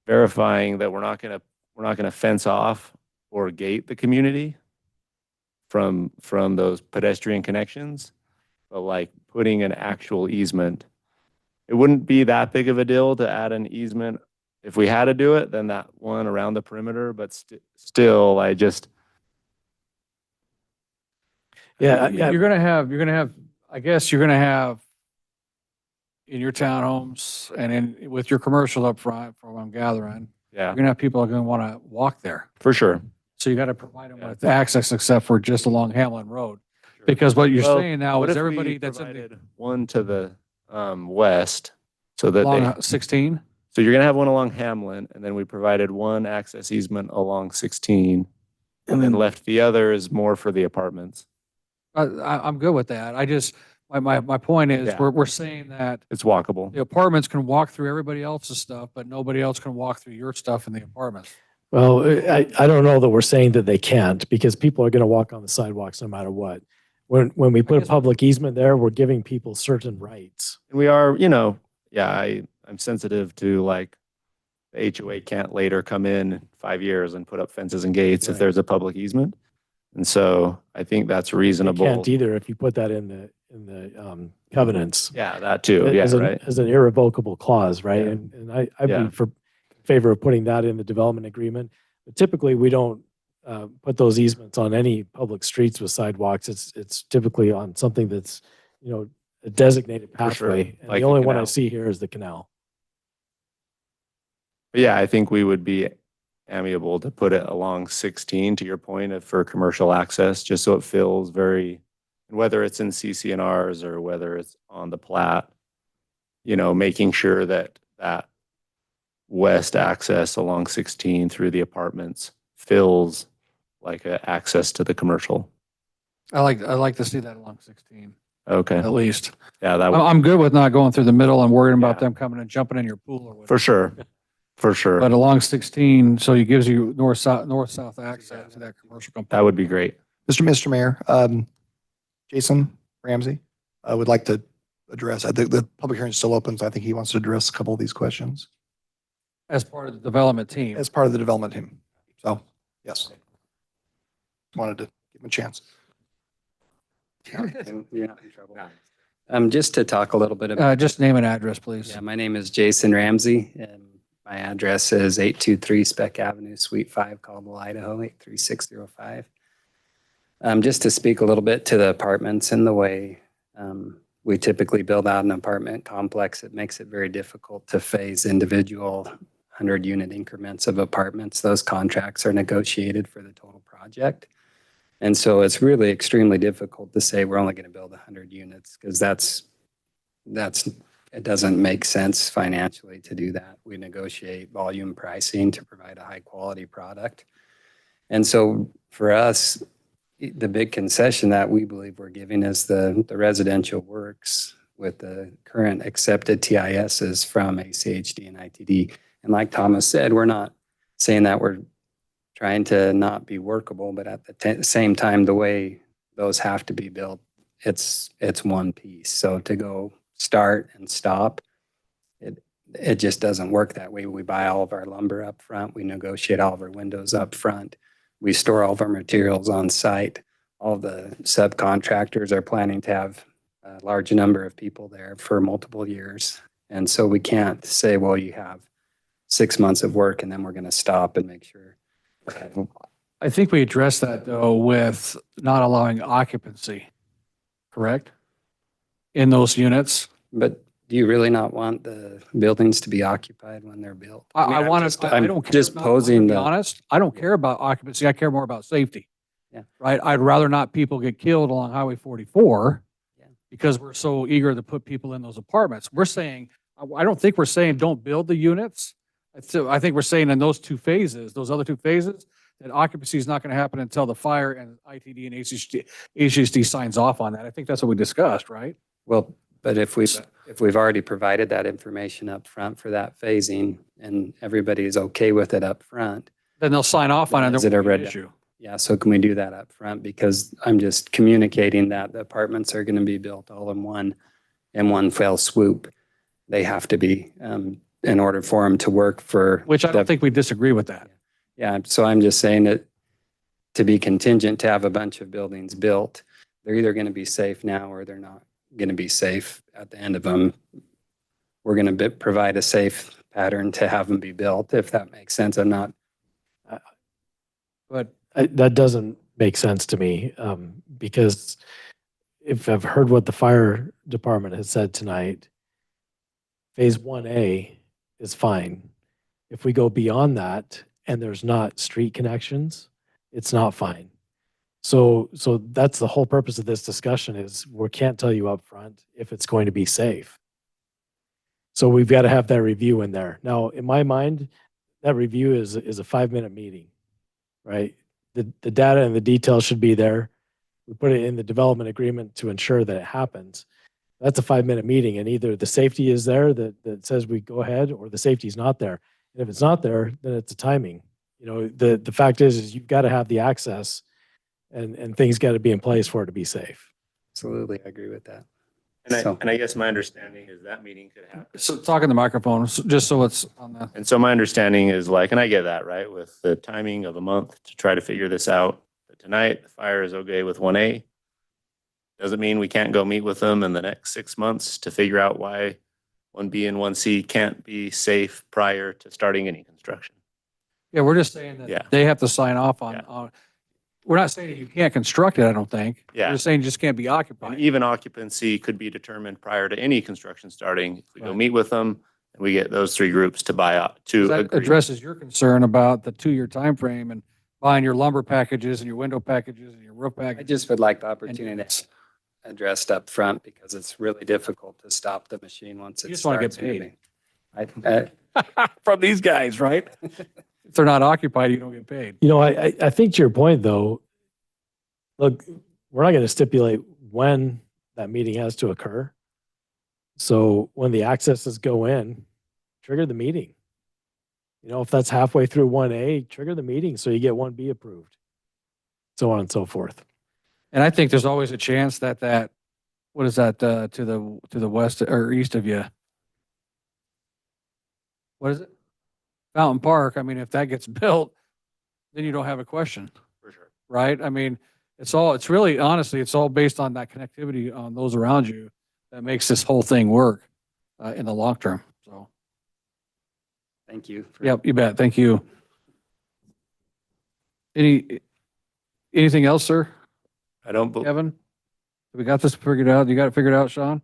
Speaker 12: verifying that we're not gonna fence off or gate the community from those pedestrian connections, but like putting an actual easement. It wouldn't be that big of a deal to add an easement. If we had to do it, then that one around the perimeter, but still,
Speaker 7: Yeah,
Speaker 1: You're gonna have, I guess you're gonna have in your townhomes and with your commercial up front, from what I'm gathering,
Speaker 12: yeah,
Speaker 1: you're gonna have people that are gonna wanna walk there.
Speaker 12: for sure.
Speaker 1: So you gotta provide them
Speaker 12: Yeah.
Speaker 1: with access except for just along Hamlin Road. Because what you're
Speaker 12: Well,
Speaker 1: saying now
Speaker 12: What
Speaker 1: is
Speaker 12: if we
Speaker 1: everybody that's in the,
Speaker 12: provided one to the west, so that
Speaker 1: along 16?
Speaker 12: so you're gonna have one along Hamlin, and then we provided one access easement along 16, and then left the other is more for the apartments.
Speaker 1: I'm good with that. I just, my point is,
Speaker 12: Yeah.
Speaker 1: we're saying that
Speaker 12: It's walkable.
Speaker 1: the apartments can walk through everybody else's stuff, but nobody else can walk through your stuff in the apartments.
Speaker 7: Well, I don't know that we're saying that they can't because people are going to walk on the sidewalks no matter what. When we put a
Speaker 1: guess-
Speaker 7: public easement there, we're giving people certain rights.
Speaker 12: And we are, yeah, I'm sensitive to like the HOA can't later come in 5 years and put up fences and gates if
Speaker 7: Right.
Speaker 12: there's a public easement. And so I think that's
Speaker 7: You
Speaker 12: reasonable.
Speaker 7: can't either if you put that in the covenants.
Speaker 12: Yeah, that too. Yeah,
Speaker 7: as an,
Speaker 12: right.
Speaker 7: as an irrevocable clause, right?
Speaker 12: Yeah.
Speaker 7: And I'd
Speaker 12: Yeah.
Speaker 7: be for favor of putting that in the development agreement. But typically, we don't put those easements on any public streets with sidewalks. It's typically on something that's, you know, a designated
Speaker 12: For sure,
Speaker 7: pathway. And
Speaker 12: like
Speaker 7: the
Speaker 12: a
Speaker 7: only one I
Speaker 12: canal.
Speaker 7: see here is the canal.
Speaker 12: But yeah, I think we would be amiable to put it along 16, to your point, for commercial access, just so it feels very, whether it's in CCNRs or whether it's on the plat, you know, making sure that that west access along 16 through the apartments feels like a access to the commercial.
Speaker 1: I like to see that along 16,
Speaker 12: Okay.
Speaker 1: at least.
Speaker 12: Yeah, that
Speaker 1: I'm good with not going through the middle and worrying about
Speaker 12: Yeah.
Speaker 1: them coming and jumping in your pool or whatever.
Speaker 12: for sure. For sure.
Speaker 1: But along 16, so it gives you north-south access to that commercial component.
Speaker 12: That would be great.
Speaker 9: Mr. Mayor, Jason Ramsey, I would like to address, I think the public hearing is still open, so I think he wants to address a couple of these questions
Speaker 1: As part of the development team.
Speaker 9: as part of the development team. So, yes. Wanted to give him a chance.
Speaker 2: You're not in trouble. Just to talk a little bit about,
Speaker 1: Just name and address, please.
Speaker 2: yeah, my name is Jason Ramsey, and my address is 823 Speck Avenue, Suite 5, Caldwell, Idaho, 83605. Just to speak a little bit to the apartments and the way we typically build out an apartment complex, it makes it very difficult to phase individual 100-unit increments of apartments. Those contracts are negotiated for the total project. And so it's really extremely difficult to say we're only going to build 100 units because it doesn't make sense financially to do that. We negotiate volume pricing to provide a high quality product. And so for us, the big concession that we believe we're giving is the residential works with the current accepted TISs from ACHD and ITD. And like Thomas said, we're not saying that we're trying to not be workable, but at the same time, the way those have to be built, it's one piece. So to go start and stop, it just doesn't work that way. We buy all of our lumber up front. We negotiate all of our windows up front. We store all of our materials on site. All the subcontractors are planning to have a large number of people there for multiple years. And so we can't say, well, you have 6 months of work and then we're going to stop and make sure.
Speaker 1: I think we addressed that though with not allowing occupancy, correct? In those units.
Speaker 2: But do you really not want the buildings to be occupied when they're built?
Speaker 1: I
Speaker 2: mean,
Speaker 1: want to, I
Speaker 2: I'm
Speaker 1: don't care.
Speaker 2: just
Speaker 1: not-
Speaker 2: posing
Speaker 1: to be
Speaker 2: the,
Speaker 1: honest, I don't care about occupancy. I care more about safety.
Speaker 2: Yeah.
Speaker 1: Right? I'd rather not people get killed along Highway 44
Speaker 2: Yeah.
Speaker 1: because we're so eager to put people in those apartments. We're saying, I don't think we're saying don't build the units. I think we're saying in those two phases, those other two phases, that occupancy is not going to happen until the fire and ITD and HSD signs off on that. I think that's what we discussed, right?
Speaker 2: well, but if we've already provided that information up front for that phasing and everybody is okay with it up front,
Speaker 1: Then they'll sign off on it.
Speaker 2: Is
Speaker 1: There
Speaker 2: it a
Speaker 1: won't be an
Speaker 2: red-
Speaker 1: issue.
Speaker 2: yeah, so can we do that up front? Because I'm just communicating that the apartments are going to be built all in one fell swoop. They have to be, in order for them to work for.
Speaker 1: Which I
Speaker 2: the-
Speaker 1: don't think we disagree with that.
Speaker 2: Yeah, so I'm just saying that to be contingent to have a bunch of buildings built, they're either going to be safe now or they're not going to be safe at the end of them. We're going to provide a safe pattern to have them be built, if that makes sense. I'm not.
Speaker 1: But
Speaker 7: That doesn't make sense to me, because if I've heard what the fire department has said tonight, phase 1A is fine. If we go beyond that and there's not street connections, it's not fine. So that's the whole purpose of this discussion is we can't tell you up front if it's going to be safe. So we've got to have that review in there. Now, in my mind, that review is a 5-minute meeting, right? The data and the details should be there. We put it in the development agreement to ensure that it happens. That's a 5-minute meeting, and either the safety is there that says we go ahead, or the safety is not there. And if it's not there, then it's a timing. You know, the fact is you've got to have the access, and things got to be in place for it to be safe.
Speaker 2: Absolutely, I agree with that.
Speaker 12: And I guess my understanding is that meeting could happen.
Speaker 1: so talk in the microphone, just so it's on the.
Speaker 12: And so my understanding is like, and I get that, right, with the timing of a month to try to figure this out. But tonight, the fire is okay with 1A. Doesn't mean we can't go meet with them in the next 6 months to figure out why 1B and 1C can't be safe prior to starting any construction.
Speaker 1: Yeah, we're just saying
Speaker 12: Yeah.
Speaker 1: that they have to sign off on,
Speaker 12: Yeah.
Speaker 1: we're not saying that you can't construct it, I don't think.
Speaker 12: Yeah.
Speaker 1: We're just saying it just can't be
Speaker 12: And
Speaker 1: occupied.
Speaker 12: even occupancy could be determined prior to any construction starting. If we go
Speaker 1: Right.
Speaker 12: meet with them and we get those three groups to buy out, to
Speaker 1: That
Speaker 12: agree.
Speaker 1: addresses your concern about the 2-year time frame and buying your lumber packages and your window packages and your roof
Speaker 15: I
Speaker 1: packages.
Speaker 15: just would like the opportunity to addressed up front because it's really difficult to stop the machine once it
Speaker 1: You just wanna get
Speaker 15: starts
Speaker 1: paid.
Speaker 15: moving.
Speaker 1: From these guys, right? If they're not occupied, you don't get paid.
Speaker 7: You know, I think to your point though, look, we're not going to stipulate when that meeting has to occur. So when the accesses go in, trigger the meeting. You know, if that's halfway through 1A, trigger the meeting so you get 1B approved. So on and so forth.
Speaker 1: And I think there's always a chance that, what is that, to the west or east of you? What is it? Fountain Park. I mean, if that gets built, then you don't have a question,
Speaker 12: For sure.
Speaker 1: right? I mean, it's really, honestly, it's all based on that connectivity on those around you that makes this whole thing work in the long term. So,
Speaker 15: Thank you.
Speaker 1: yep, you bet. Thank you. Anything else, sir?
Speaker 12: I don't,
Speaker 1: Kevin? We got this figured out? You got it figured out, Sean?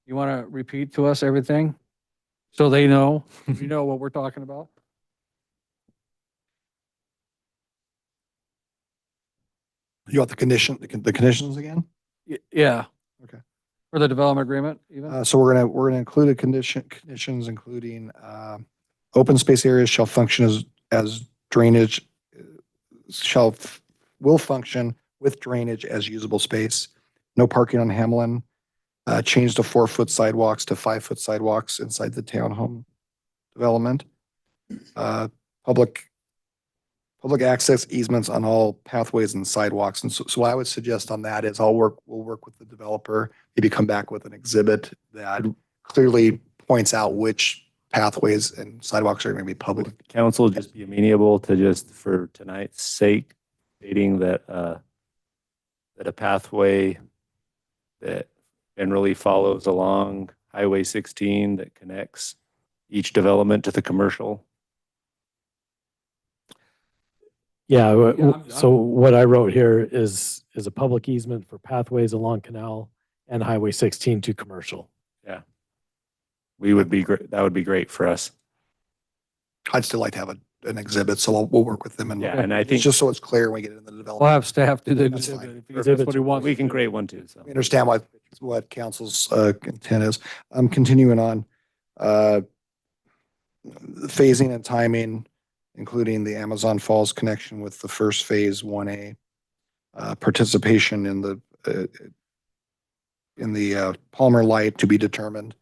Speaker 1: You want to repeat to us everything? So they know, you know what we're talking about?
Speaker 9: You want the conditions again?
Speaker 1: Yeah.
Speaker 9: Okay.
Speaker 1: For the development agreement even?
Speaker 9: So we're gonna include conditions including, open space areas shall function as drainage, will function with drainage as usable space. No parking on Hamlin. Change the 4-foot sidewalks to 5-foot sidewalks inside the townhome development. Public access easements on all pathways and sidewalks. And so what I would suggest on that is we'll work with the developer, maybe come back with an exhibit that clearly points out which pathways and sidewalks are going to be public.
Speaker 12: would council just be amenable to just for tonight's sake, stating that, that a pathway that generally follows along Highway 16 that connects each development to the commercial.
Speaker 7: Yeah.
Speaker 1: I'm-
Speaker 7: So what I wrote here is a public easement for pathways along Canal and Highway 16 to commercial.
Speaker 12: We would be great. That would be great for us.
Speaker 9: I'd still like to have an exhibit, so we'll work with them and
Speaker 12: Yeah, and I
Speaker 9: it's
Speaker 12: think
Speaker 9: just so it's clear when we get into the
Speaker 1: We'll
Speaker 9: development.
Speaker 1: have staff do the
Speaker 9: That's
Speaker 1: exhibit.
Speaker 9: fine.
Speaker 1: If that's what he wants.
Speaker 12: we can create one too, so.
Speaker 9: We understand what council's intent is. I'm continuing on. Phasing and timing, including the Amazon Falls connection with the first phase 1A. Participation in the Palmer Light to be determined.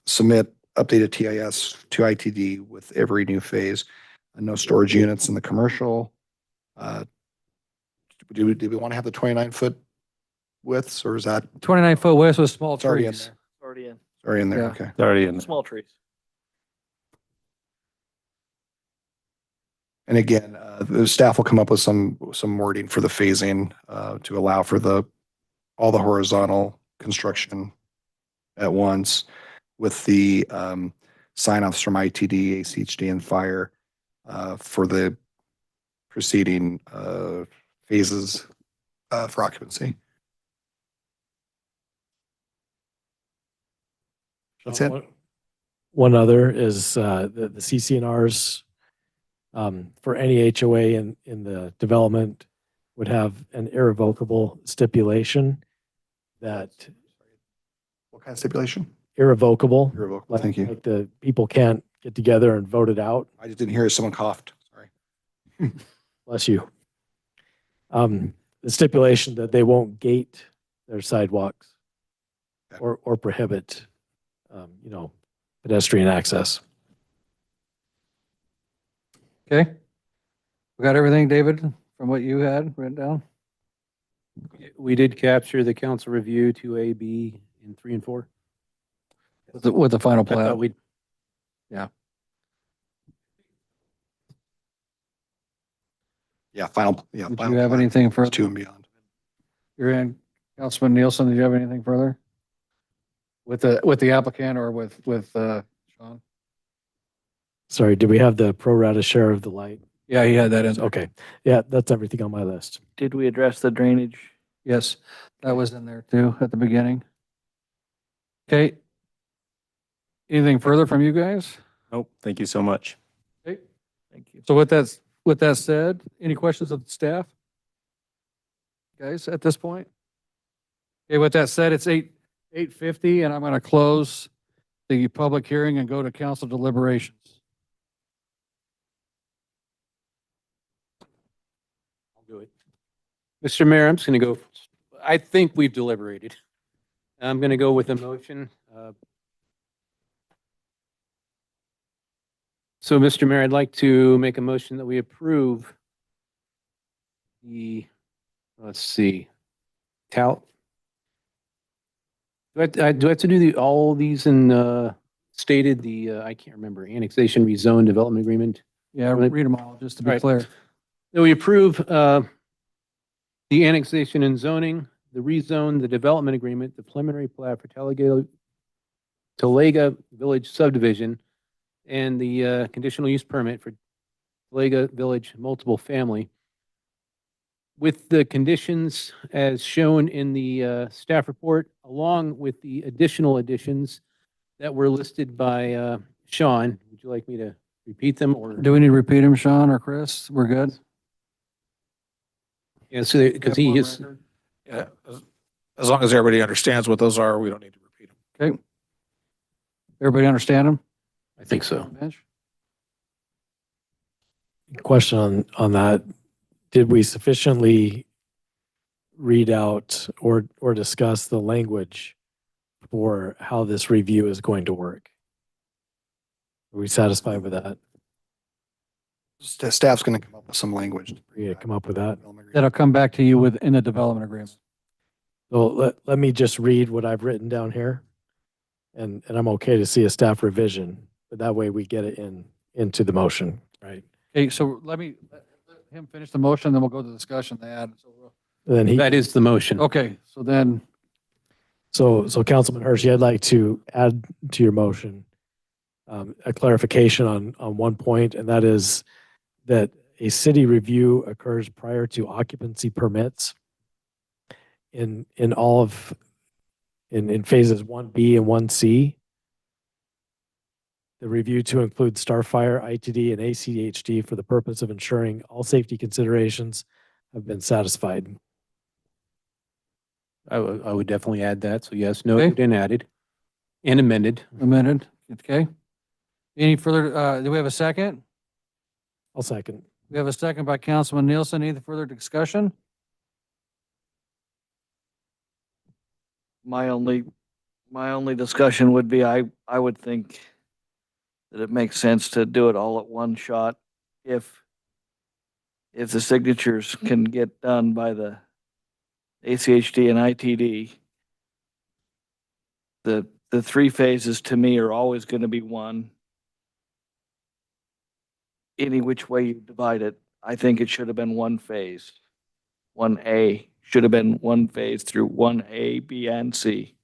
Speaker 9: Submit updated TIS to ITD with every new phase. No storage units in the commercial. Do we want to have the 29-foot widths or is that
Speaker 1: 29-foot width with small
Speaker 9: It's already in
Speaker 1: trees.
Speaker 8: Already in.
Speaker 9: already in there?
Speaker 1: Yeah.
Speaker 9: Okay.
Speaker 12: It's already in.
Speaker 8: Small trees.
Speaker 9: And again, the staff will come up with some wording for the phasing to allow for all the horizontal construction at once with the sign-offs from ITD, ACHD, and fire for the preceding phases for occupancy. That's it.
Speaker 7: One other is the CCNRs for any HOA in the development would have an irrevocable stipulation that
Speaker 9: What kind of stipulation?
Speaker 7: irrevocable.
Speaker 9: Irrevocable. Thank you.
Speaker 7: Like the people can't get together and vote it out.
Speaker 9: I just didn't hear someone coughed. Sorry.
Speaker 7: Bless you. The stipulation that they won't gate their sidewalks
Speaker 9: Okay.
Speaker 7: or prohibit, pedestrian access.
Speaker 1: Okay. We got everything, David, from what you had written down?
Speaker 5: We did capture the council review 2A, B, and 3 and 4.
Speaker 1: With the final
Speaker 5: I thought
Speaker 1: plat?
Speaker 5: we'd
Speaker 9: Yeah, final. Yeah.
Speaker 1: Did
Speaker 9: final
Speaker 1: you have
Speaker 9: plat,
Speaker 1: anything further?
Speaker 9: 2 and beyond.
Speaker 1: You're in. Councilman Nielsen, did you have anything further? With the applicant or with Sean?
Speaker 7: Sorry, did we have the pro rata share of the light?
Speaker 1: Yeah, he had that in.
Speaker 7: Okay. Yeah, that's everything on my list.
Speaker 8: Did we address the drainage?
Speaker 1: Yes, that was in there too at the beginning. Okay. Anything further from you guys?
Speaker 12: Nope, thank you so much.
Speaker 1: Okay.
Speaker 8: Thank you.
Speaker 1: So with that said, any questions of the staff? Guys, at this point? Okay, with that said, it's 8:50 and I'm going to close the public hearing and go to council deliberations.
Speaker 5: I'll do it. Mr. Mayor, I'm just going to go, I think we've deliberated. I'm going to go with a motion. So, Mr. Mayor, I'd like to make a motion that we approve let's see, do I have to do all these in stated I can't remember, annexation rezone development agreement?
Speaker 1: Yeah,
Speaker 5: Really?
Speaker 1: read them all just to be
Speaker 5: All right.
Speaker 1: clear.
Speaker 5: That we approve the annexation and zoning, the rezone, the development agreement, the preliminary plat for Talega Village subdivision, and the conditional use permit for Talega Village multiple family, with the conditions as shown in the staff report, along with the additional additions that were listed by Sean. Would you like me to repeat them, or?
Speaker 1: Do we need to repeat them, Sean or Chris? We're good?
Speaker 5: Yeah, so because he is.
Speaker 14: Yeah, as long as everybody understands what those are, we don't need to repeat them.
Speaker 1: Okay. Everybody understand them?
Speaker 5: I think so.
Speaker 1: Bench?
Speaker 7: Question on that. Did we sufficiently read out or discuss the language for how this review is going to work? Are we satisfied with that?
Speaker 9: Staff's going to come up with some language.
Speaker 7: Yeah, come up with that.
Speaker 1: That'll come back to you within the development agreement.
Speaker 7: So let me just read what I've written down here. And I'm okay to see a staff revision, but that way we get it into the motion, right?
Speaker 1: Okay, so let him finish the motion, then we'll go to the discussion to add.
Speaker 7: And then
Speaker 5: That is the motion.
Speaker 1: Okay, so then,
Speaker 7: So Councilman Hershey, I'd like to add to your motion a clarification on one point, and that is that a city review occurs prior to occupancy permits in phases 1B and 1C. The review to include Starfire, ITD, and ACHD for the purpose of ensuring all safety considerations have been satisfied.
Speaker 5: I would definitely add that. So yes,
Speaker 1: Okay.
Speaker 5: noted and added and amended.
Speaker 1: amended, okay? Any further, do we have a second?
Speaker 7: I'll second.
Speaker 1: We have a second by Councilman Nielsen. Any further discussion?
Speaker 8: My only discussion would be, I would think that it makes sense to do it all at one shot if the signatures can get done by the ACHD and ITD. The three phases to me are always going to be one. Any which way you divide it, I think it should have been one phase. 1A should have been one phase through 1A, B, and C.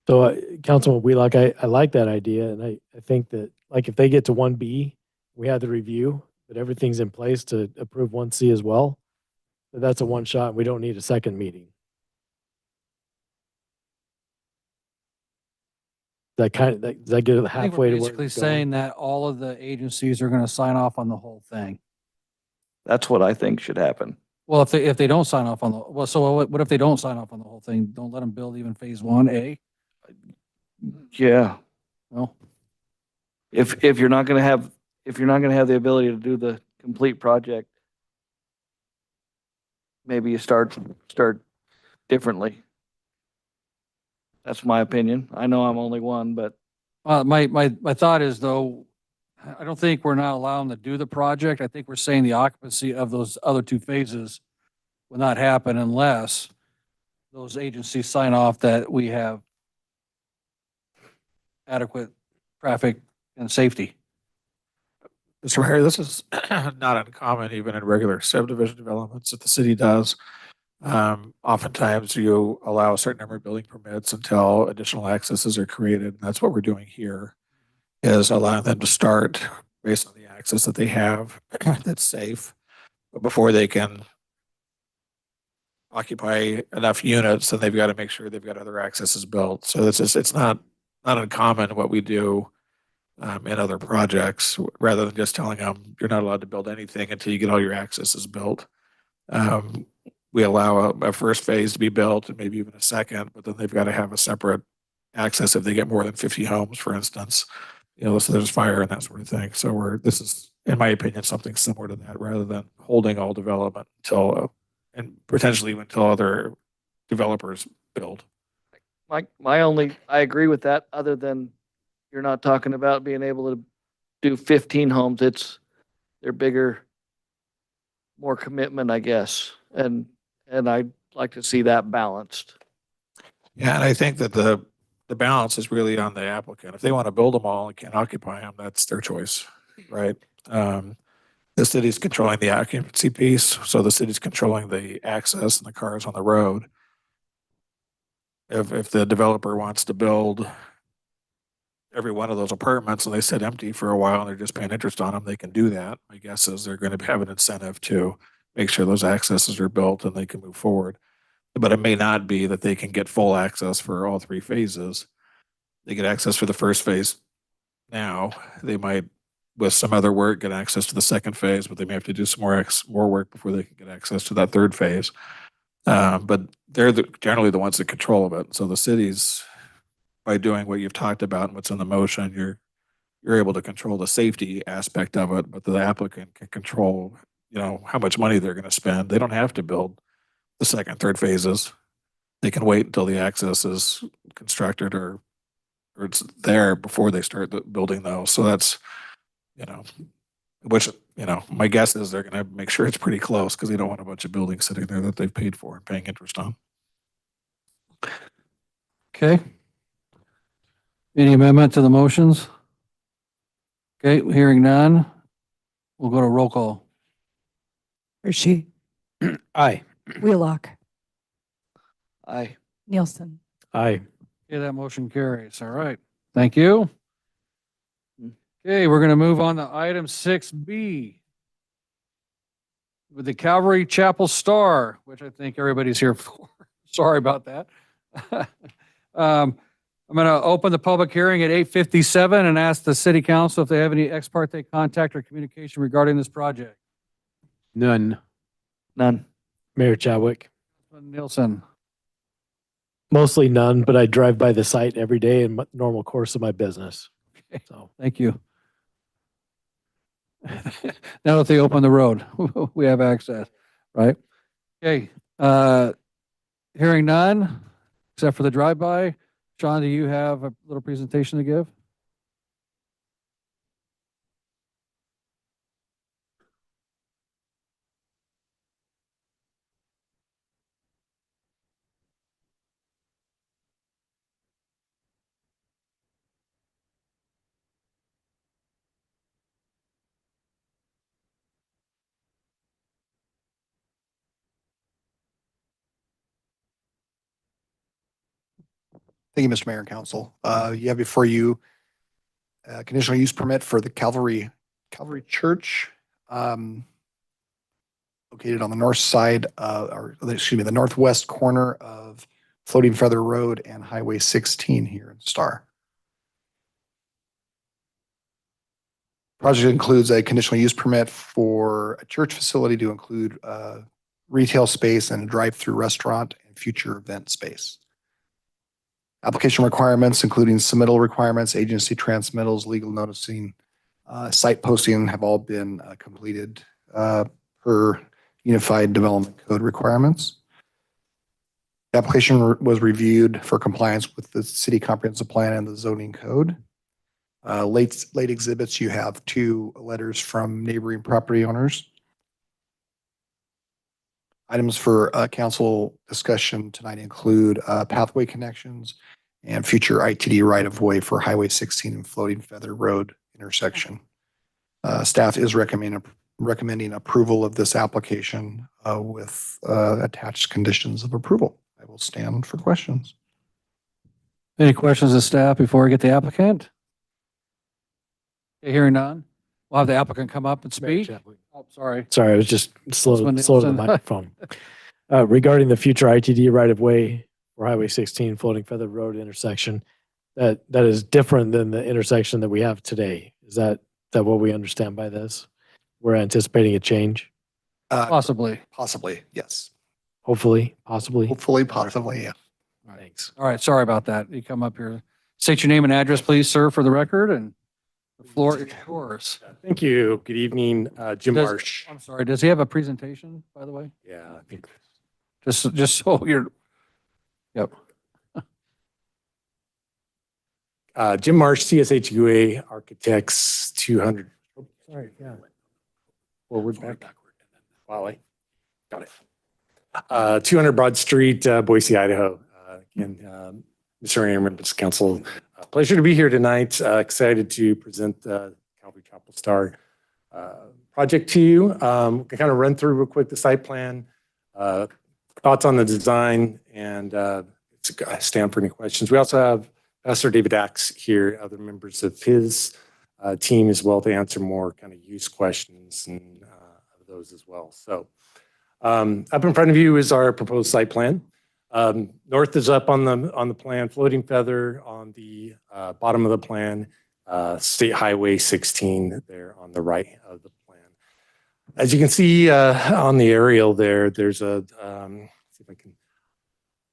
Speaker 7: So Councilman Wheelock, I like that idea. And I think that like if they get to 1B, we have the review, but everything's in place to approve 1C as well. But that's a one shot. We don't need a second meeting. Does that get it
Speaker 1: I think
Speaker 7: halfway
Speaker 1: we're
Speaker 7: to where
Speaker 1: basically
Speaker 7: it's going?
Speaker 1: saying that all of the agencies are going to sign off on the whole thing.
Speaker 8: That's what I think should happen.
Speaker 1: Well, if they don't sign off on what if they don't sign off on the whole thing? Don't let them build even phase 1A?
Speaker 8: Yeah.
Speaker 1: No?
Speaker 8: If you're not going to have the ability to do the complete project, maybe you start differently. That's my opinion. I know I'm only one, but
Speaker 1: My thought is though, I don't think we're not allowing them to do the project. I think we're saying the occupancy of those other two phases will not happen unless those agencies sign off that we have adequate traffic and safety.
Speaker 14: Mr. Mayor, this is not uncommon even in regular subdivision developments that the city does. Oftentimes you allow a certain number of building permits until additional accesses are created, and that's what we're doing here. is allowing them to start based on the access that they have that's safe, but before they can occupy enough units, then they've got to make sure they've got other accesses built. So it's not uncommon what we do in other projects, rather than just telling them you're not allowed to build anything until you get all your accesses built. We allow a first phase to be built and maybe even a second, but then they've got to have a separate access if they get more than 50 homes, for instance. So there's fire and that sort of thing. So this is, in my opinion, something similar to that, rather than holding all development until and potentially even until other developers build.
Speaker 8: I agree with that, other than you're not talking about being able to do 15 homes. They're bigger, more commitment, I guess. And I'd like to see that balanced.
Speaker 14: Yeah, and I think that the balance is really on the applicant. If they want to build them all and can't occupy them, that's their choice, right? The city's controlling the occupancy piece, so the city's controlling the access and the cars on the road. If the developer wants to build every one of those apartments and they sit empty for a while and they're just paying interest on them, they can do that. My guess is they're going to have an incentive to make sure those accesses are built and they can move forward. But it may not be that they can get full access for all three phases. They get access for the first phase now. They might, with some other work, get access to the second phase, but they may have to do some more work before they can get access to that third phase. But they're generally the ones that control it. So the cities, by doing what you've talked about and what's in the motion, you're able to control the safety aspect of it, but the applicant can control, how much money they're going to spend. They don't have to build the second, third phases. They can wait until the access is constructed or it's there before they start building those. So that's, which, my guess is they're going to make sure it's pretty close because they don't want a bunch of buildings sitting there that they've paid for and paying interest on.
Speaker 1: Okay. Any amendment to the motions? Okay, hearing none. We'll go to roll call.
Speaker 3: Hershey,
Speaker 5: Aye.
Speaker 3: Wheelock,
Speaker 8: Aye.
Speaker 3: Nielsen.
Speaker 7: Aye.
Speaker 1: Okay, that motion carries. All right. Thank you. Okay, we're going to move on to item 6B with the Calvary Chapel Star, which I think everybody's here for. Sorry about that. I'm going to open the public hearing at 8:57 and ask the city council if they have any ex parte contact or communication regarding this project.
Speaker 5: None.
Speaker 7: Mayor Chadwick.
Speaker 1: Nielsen.
Speaker 7: Mostly none, but I drive by the site every day in normal course of my business. So
Speaker 1: Thank you. Now that they open the road, we have access, right? Okay, hearing none, except for the drive-by. Sean, do you have a little presentation to give?
Speaker 9: Thank you, Mr. Mayor and Council. You have before you a conditional use permit for the Calvary Church, located on the north side, the northwest corner of Floating Feather Road and Highway 16 here in Star. Project includes a conditional use permit for a church facility to include retail space and a drive-through restaurant and future event space. Application requirements, including submittal requirements, agency transmittals, legal noticing, site posting have all been completed per Unified Development Code requirements. The application was reviewed for compliance with the City Comprehensive Plan and the Zoning Code. Late exhibits, you have 2 letters from neighboring property owners. Items for council discussion tonight include pathway connections and future ITD right-of-way for Highway 16 and Floating Feather Road intersection. Staff is recommending approval of this application with attached conditions of approval. I will stand for questions.
Speaker 1: Any questions of staff before we get the applicant? Okay, hearing none. We'll have the applicant come up and
Speaker 7: Mayor
Speaker 1: speak.
Speaker 7: Chadwick.
Speaker 1: Oh, sorry.
Speaker 7: Sorry, I was just slow
Speaker 1: Councilman
Speaker 7: to the
Speaker 1: Nielsen.
Speaker 7: microphone. Regarding the future ITD right of way for Highway 16 Floating Feather Road intersection, that is different than the intersection that we have today. Is that what we understand by this? We're anticipating a change,
Speaker 1: Possibly.
Speaker 9: Possibly, yes.
Speaker 7: hopefully, possibly.
Speaker 9: Hopefully, possibly, yeah.
Speaker 7: Thanks.
Speaker 1: All right, sorry about that. You come up here. State your name and address, please, sir, for the record, and the floor is yours.
Speaker 16: Thank you. Good evening, Jim
Speaker 1: Does-
Speaker 16: Marsh.
Speaker 1: I'm sorry, does he have a presentation, by the way?
Speaker 16: Yeah, I think.
Speaker 1: Just so you're, yep.
Speaker 16: Jim Marsh, CSHUA Architects, 200. Oh, sorry, yeah. Forward, back. Wally. Got it. 200 Broad Street, Boise, Idaho. Again, Mr. Mayor, members of council, pleasure to be here tonight. Excited to present the Calvary Chapel Star project to you. Kind of run through real quick the site plan, thoughts on the design, and stand for any questions. We also have Pastor David Axe here, other members of his team as well, to answer more kind of use questions and of those as well. So up in front of you is our proposed site plan. North is up on the plan, Floating Feather on the bottom of the plan, State Highway 16 there on the right of the plan. As you can see on the aerial there, there's a, see if I can,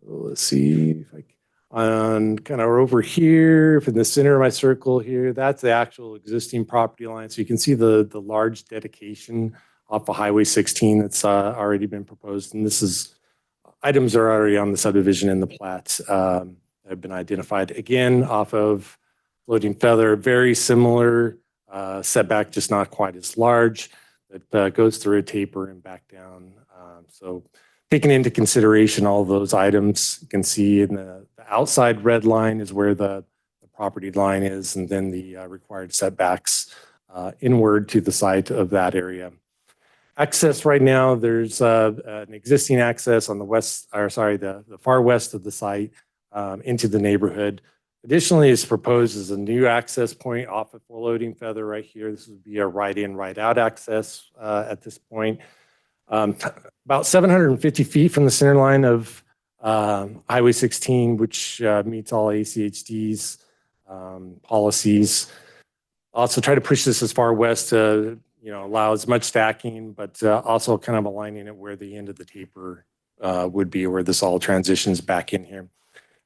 Speaker 16: let's see if I can, on kind of over here, in the center of my circle here, that's the actual existing property line. So you can see the large dedication off of Highway 16 that's already been proposed. And this is, items are already on the subdivision in the plat that have been identified. Again, off of Floating Feather, very similar setback, just not quite as large. It goes through a taper and back down. So taking into consideration all those items, you can see in the outside red line is where the property line is, and then the required setbacks inward to the site of that area. Access right now, there's an existing access on the west, or sorry, the far west of the site into the neighborhood. Additionally, it's proposed as a new access point off of Floating Feather right here. This would be a right in, right out access at this point. About 750 feet from the center line of Highway 16, which meets all ACHD's policies. Also try to push this as far west to allow as much stacking, but also kind of aligning it where the end of the taper would be, where this all transitions back in here.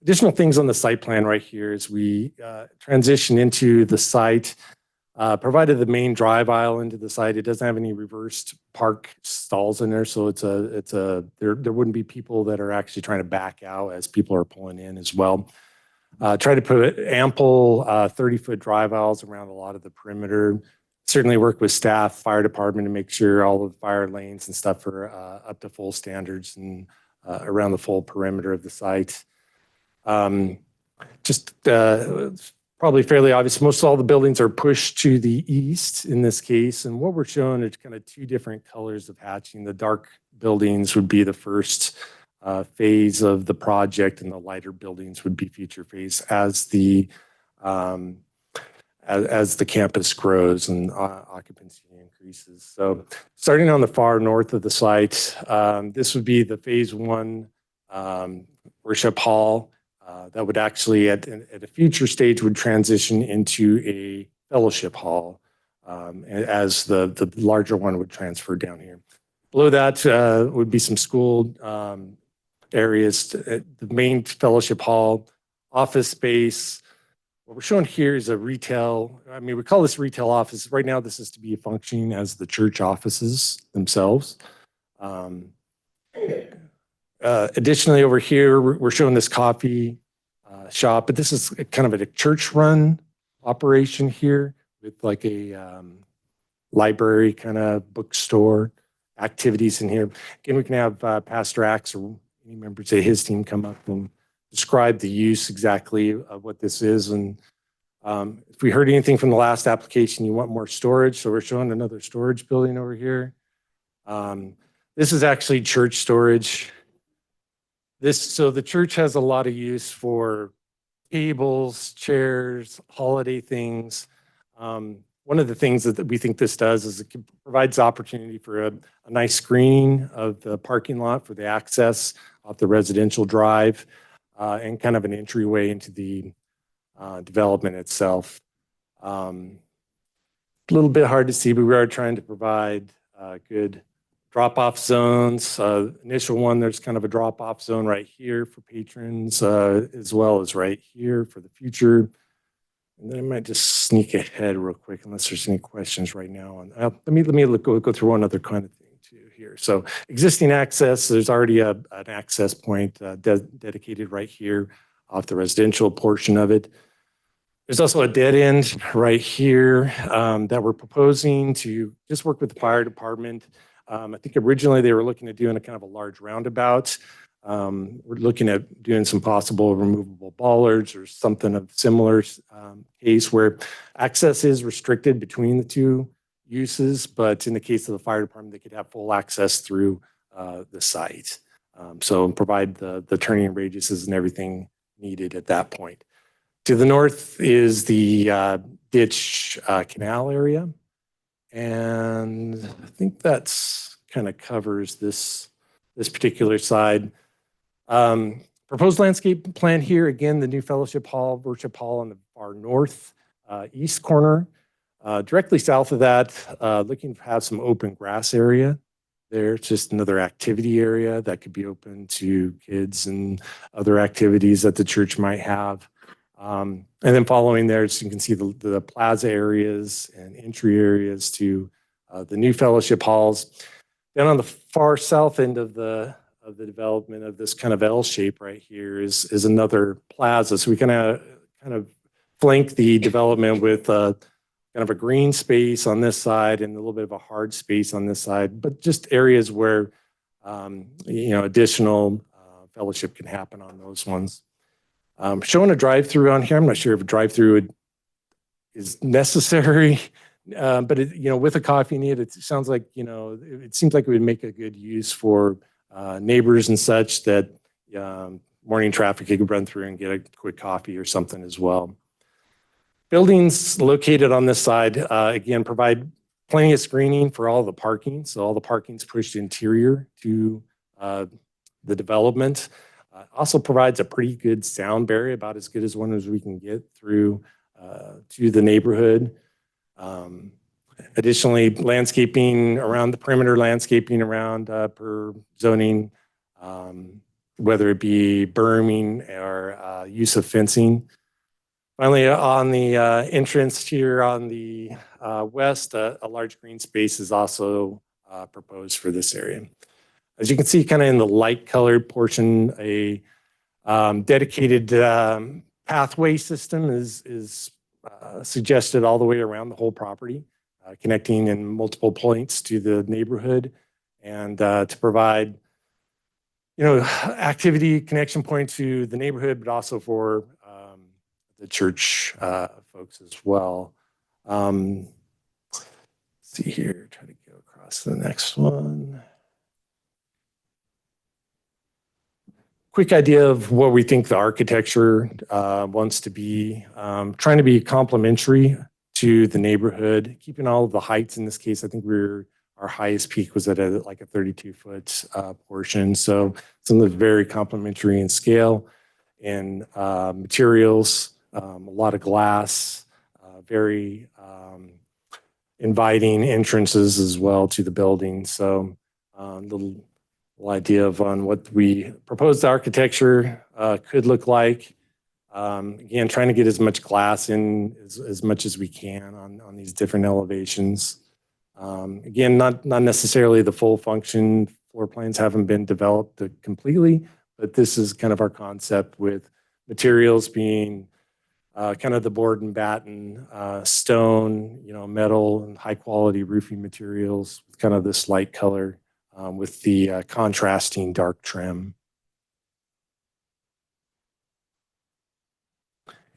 Speaker 16: Additional things on the site plan right here is we transition into the site, provided the main drive aisle into the site. It doesn't have any reversed park stalls in there, so there wouldn't be people that are actually trying to back out as people are pulling in as well. Try to put ample 30-foot drive aisles around a lot of the perimeter. Certainly work with staff, fire department to make sure all of the fire lanes and stuff are up to full standards and around the full perimeter of the site. Probably fairly obvious. Most all the buildings are pushed to the east in this case. And what we're showing is kind of two different colors of hatching. The dark buildings would be the first phase of the project, and the lighter buildings would be future phase as the campus grows and occupancy increases. So starting on the far north of the site, this would be the phase one worship hall. That would actually at a future stage would transition into a fellowship hall as the larger one would transfer down here. Below that would be some school areas, the main fellowship hall, office space. What we're showing here is a retail, we call this retail office. Right now, this is to be functioning as the church offices themselves. Additionally, over here, we're showing this coffee shop, but this is kind of a church-run operation here with like a library kind of bookstore activities in here. Again, we can have Pastor Axe or any members of his team come up and describe the use exactly of what this is. And if we heard anything from the last application, you want more storage. So we're showing another storage building over here. This is actually church storage. So the church has a lot of use for tables, chairs, holiday things. One one of the things that we think this does is it provides opportunity for a nice screening of the parking lot for the access off the residential drive and kind of an entryway into the development itself. A little bit hard to see, but we are trying to provide good drop-off zones. Initial one, there's kind of a drop-off zone right here for patrons, as well as right here for the future. And then I might just sneak ahead real quick, unless there's any questions right now. Let me go through one other kind of thing too here. So existing access, there's already an access point dedicated right here off the residential portion of it. There's also a dead end right here that we're proposing to just work with the fire department. I think originally they were looking at doing a kind of a large roundabout. We're looking at doing some possible removable bollards or something of similar case where access is restricted between the two uses, but in the case of the fire department, they could have full access through the site. So provide the turning radiuses and everything needed at that point. To the north is the ditch canal area. And I think that's kind of covers this particular side. Proposed landscape plan here, again, the new fellowship hall, worship hall on the far north east corner. Directly south of that, looking to have some open grass area there. It's just another activity area that could be open to kids and other activities that the church might have. And then following there, so you can see the plaza areas and entry areas to the new fellowship halls. Then on the far south end of the development of this kind of L shape right here is another plaza. So we kind of flank the development with kind of a green space on this side and a little bit of a hard space on this side, but just areas where additional fellowship can happen on those ones. Showing a drive-through on here. I'm not sure if a drive-through is necessary, but with a coffee need, it sounds like it seems like it would make a good use for neighbors and such that morning traffic could run through and get a quick coffee or something as well. Buildings located on this side again provide plenty of screening for all the parking. So all the parking's pushed interior to the development. Also provides a pretty good sound barrier, about as good as one as we can get through to the neighborhood. Additionally, landscaping around the perimeter, landscaping around per zoning, whether it be berming or use of fencing. Finally, on the entrance here on the west, a large green space is also proposed for this area. As you can see, kind of in the light colored portion, a dedicated pathway system is suggested all the way around the whole property, connecting in multiple points to the neighborhood and to provide, activity connection point to the neighborhood, but also for the church folks as well. Let's see here, try to go across to the next one. Quick idea of what we think the architecture wants to be, trying to be complementary to the neighborhood, keeping all of the heights. In this case, I think our highest peak was at like a 32-foot portion. So some of the very complementary in scale and materials, a lot of glass, very inviting entrances as well to the building. So little idea of on what we proposed architecture could look like. Again, trying to get as much glass in as much as we can on these different elevations. Again, not necessarily the full function. Floor plans haven't been developed completely, but this is kind of our concept with materials being kind of the board and batten, stone, metal and high quality roofing materials with kind of this light color with the contrasting dark trim.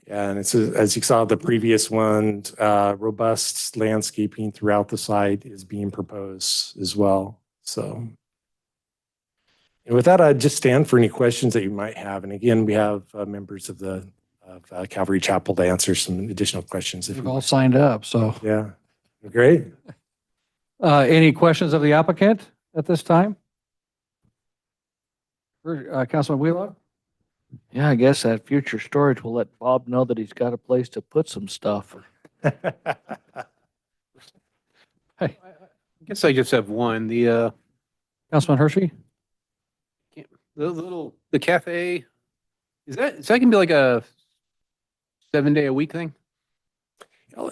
Speaker 16: Yeah, and it's as you saw the previous one, robust landscaping throughout the site is being proposed as well. So, and with that, I'd just stand for any questions that you might have. And again, we have members of Calvary Chapel to answer some additional questions.
Speaker 1: We've all signed up, so
Speaker 16: yeah. Great.
Speaker 1: Any questions of the applicant at this time? Councilman Wheelock?
Speaker 8: Yeah, I guess that future storage will let Bob know that he's got a place to put some stuff.
Speaker 5: I guess I just have one. The
Speaker 1: Councilman Hershey?
Speaker 5: the cafe, is that gonna be like a 7-day a week thing?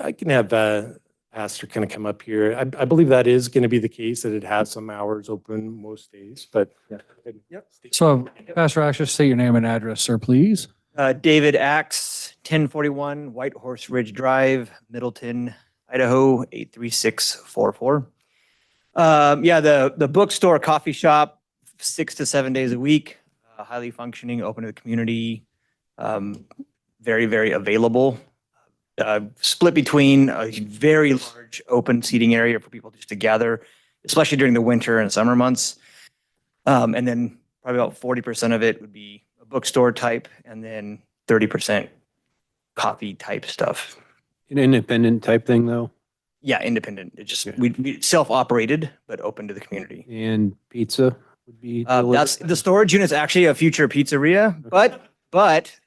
Speaker 16: I can have Pastor kind of come up here. I believe that is going to be the case, that it has some hours open most days, but. Yep.
Speaker 1: So, Pastor Axe, just say your name and address, sir, please.
Speaker 17: David Axe, 1041 White Horse Ridge Drive, Middleton, Idaho, 83644. Yeah, the bookstore, coffee shop, 6 to 7 days a week, highly functioning, open to the community, very, very available. Split between a very large open seating area for people just to gather, especially during the winter and summer months. And then probably about 40% of it would be a bookstore type, and then 30% coffee type stuff.
Speaker 5: An independent type thing, though?
Speaker 17: Yeah, independent. It just, we self-operated, but open to the community.
Speaker 5: And pizza would be
Speaker 17: That's the storage unit's actually a future pizzeria, but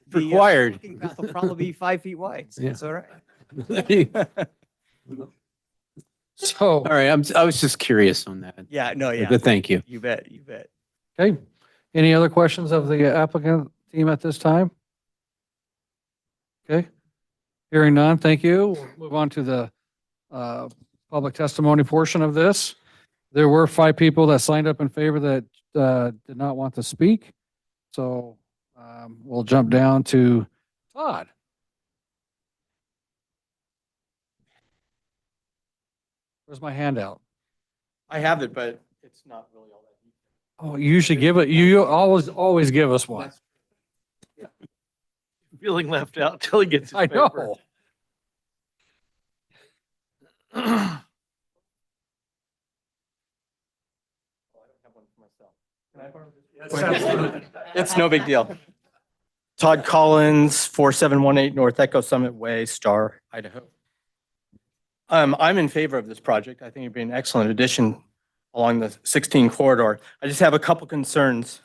Speaker 17: the,
Speaker 5: required.
Speaker 17: parking path will probably be 5 feet wide. So it's all right.
Speaker 1: So,
Speaker 5: All right, I was just curious on that.
Speaker 17: Yeah, no, yeah.
Speaker 5: But thank you.
Speaker 17: You bet, you bet.
Speaker 1: okay. Any other questions of the applicant team at this time? Okay. Hearing none, thank you. We'll move on to the public testimony portion of this. There were 5 people that signed up in favor that did not want to speak. So we'll jump down to Todd. Where's my handout?
Speaker 13: I have it, but it's not really all that.
Speaker 1: Oh, you usually give it, you always give us one.
Speaker 8: Feeling left out till he gets his
Speaker 1: I
Speaker 8: paper.
Speaker 1: know.
Speaker 13: It's no big deal. Todd Collins, 4718 North Echo Summit Way, Star, Idaho. I'm in favor of this project. I think it'd be an excellent addition along the 16 corridor. I just have a couple concerns.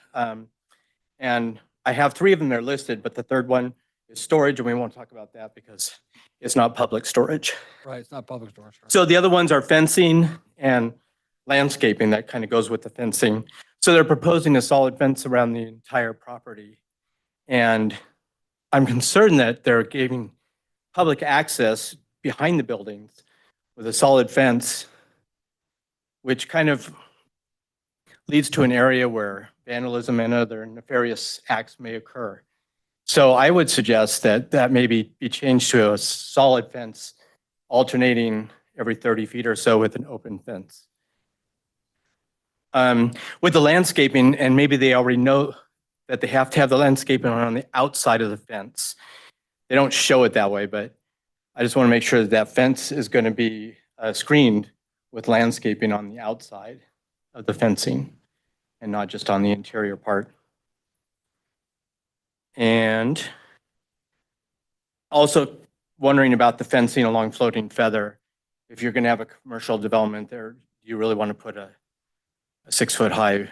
Speaker 13: And I have 3 of them there listed, but the third one is storage, and we won't talk about that because it's not public storage.
Speaker 1: Right, it's not public storage.
Speaker 13: So the other ones are fencing and landscaping that kind of goes with the fencing. So they're proposing a solid fence around the entire property. And I'm concerned that they're giving public access behind the buildings with a solid fence, which kind of leads to an area where vandalism and other nefarious acts may occur. So I would suggest that that maybe be changed to a solid fence alternating every 30 feet or so with an open fence. With the landscaping, and maybe they already know that they have to have the landscaping on the outside of the fence. They don't show it that way, but I just want to make sure that that fence is going to be screened with landscaping on the outside of the fencing and not just on the interior part. And also wondering about the fencing along Floating Feather. If you're going to have a commercial development there, do you really want to put a 6-foot high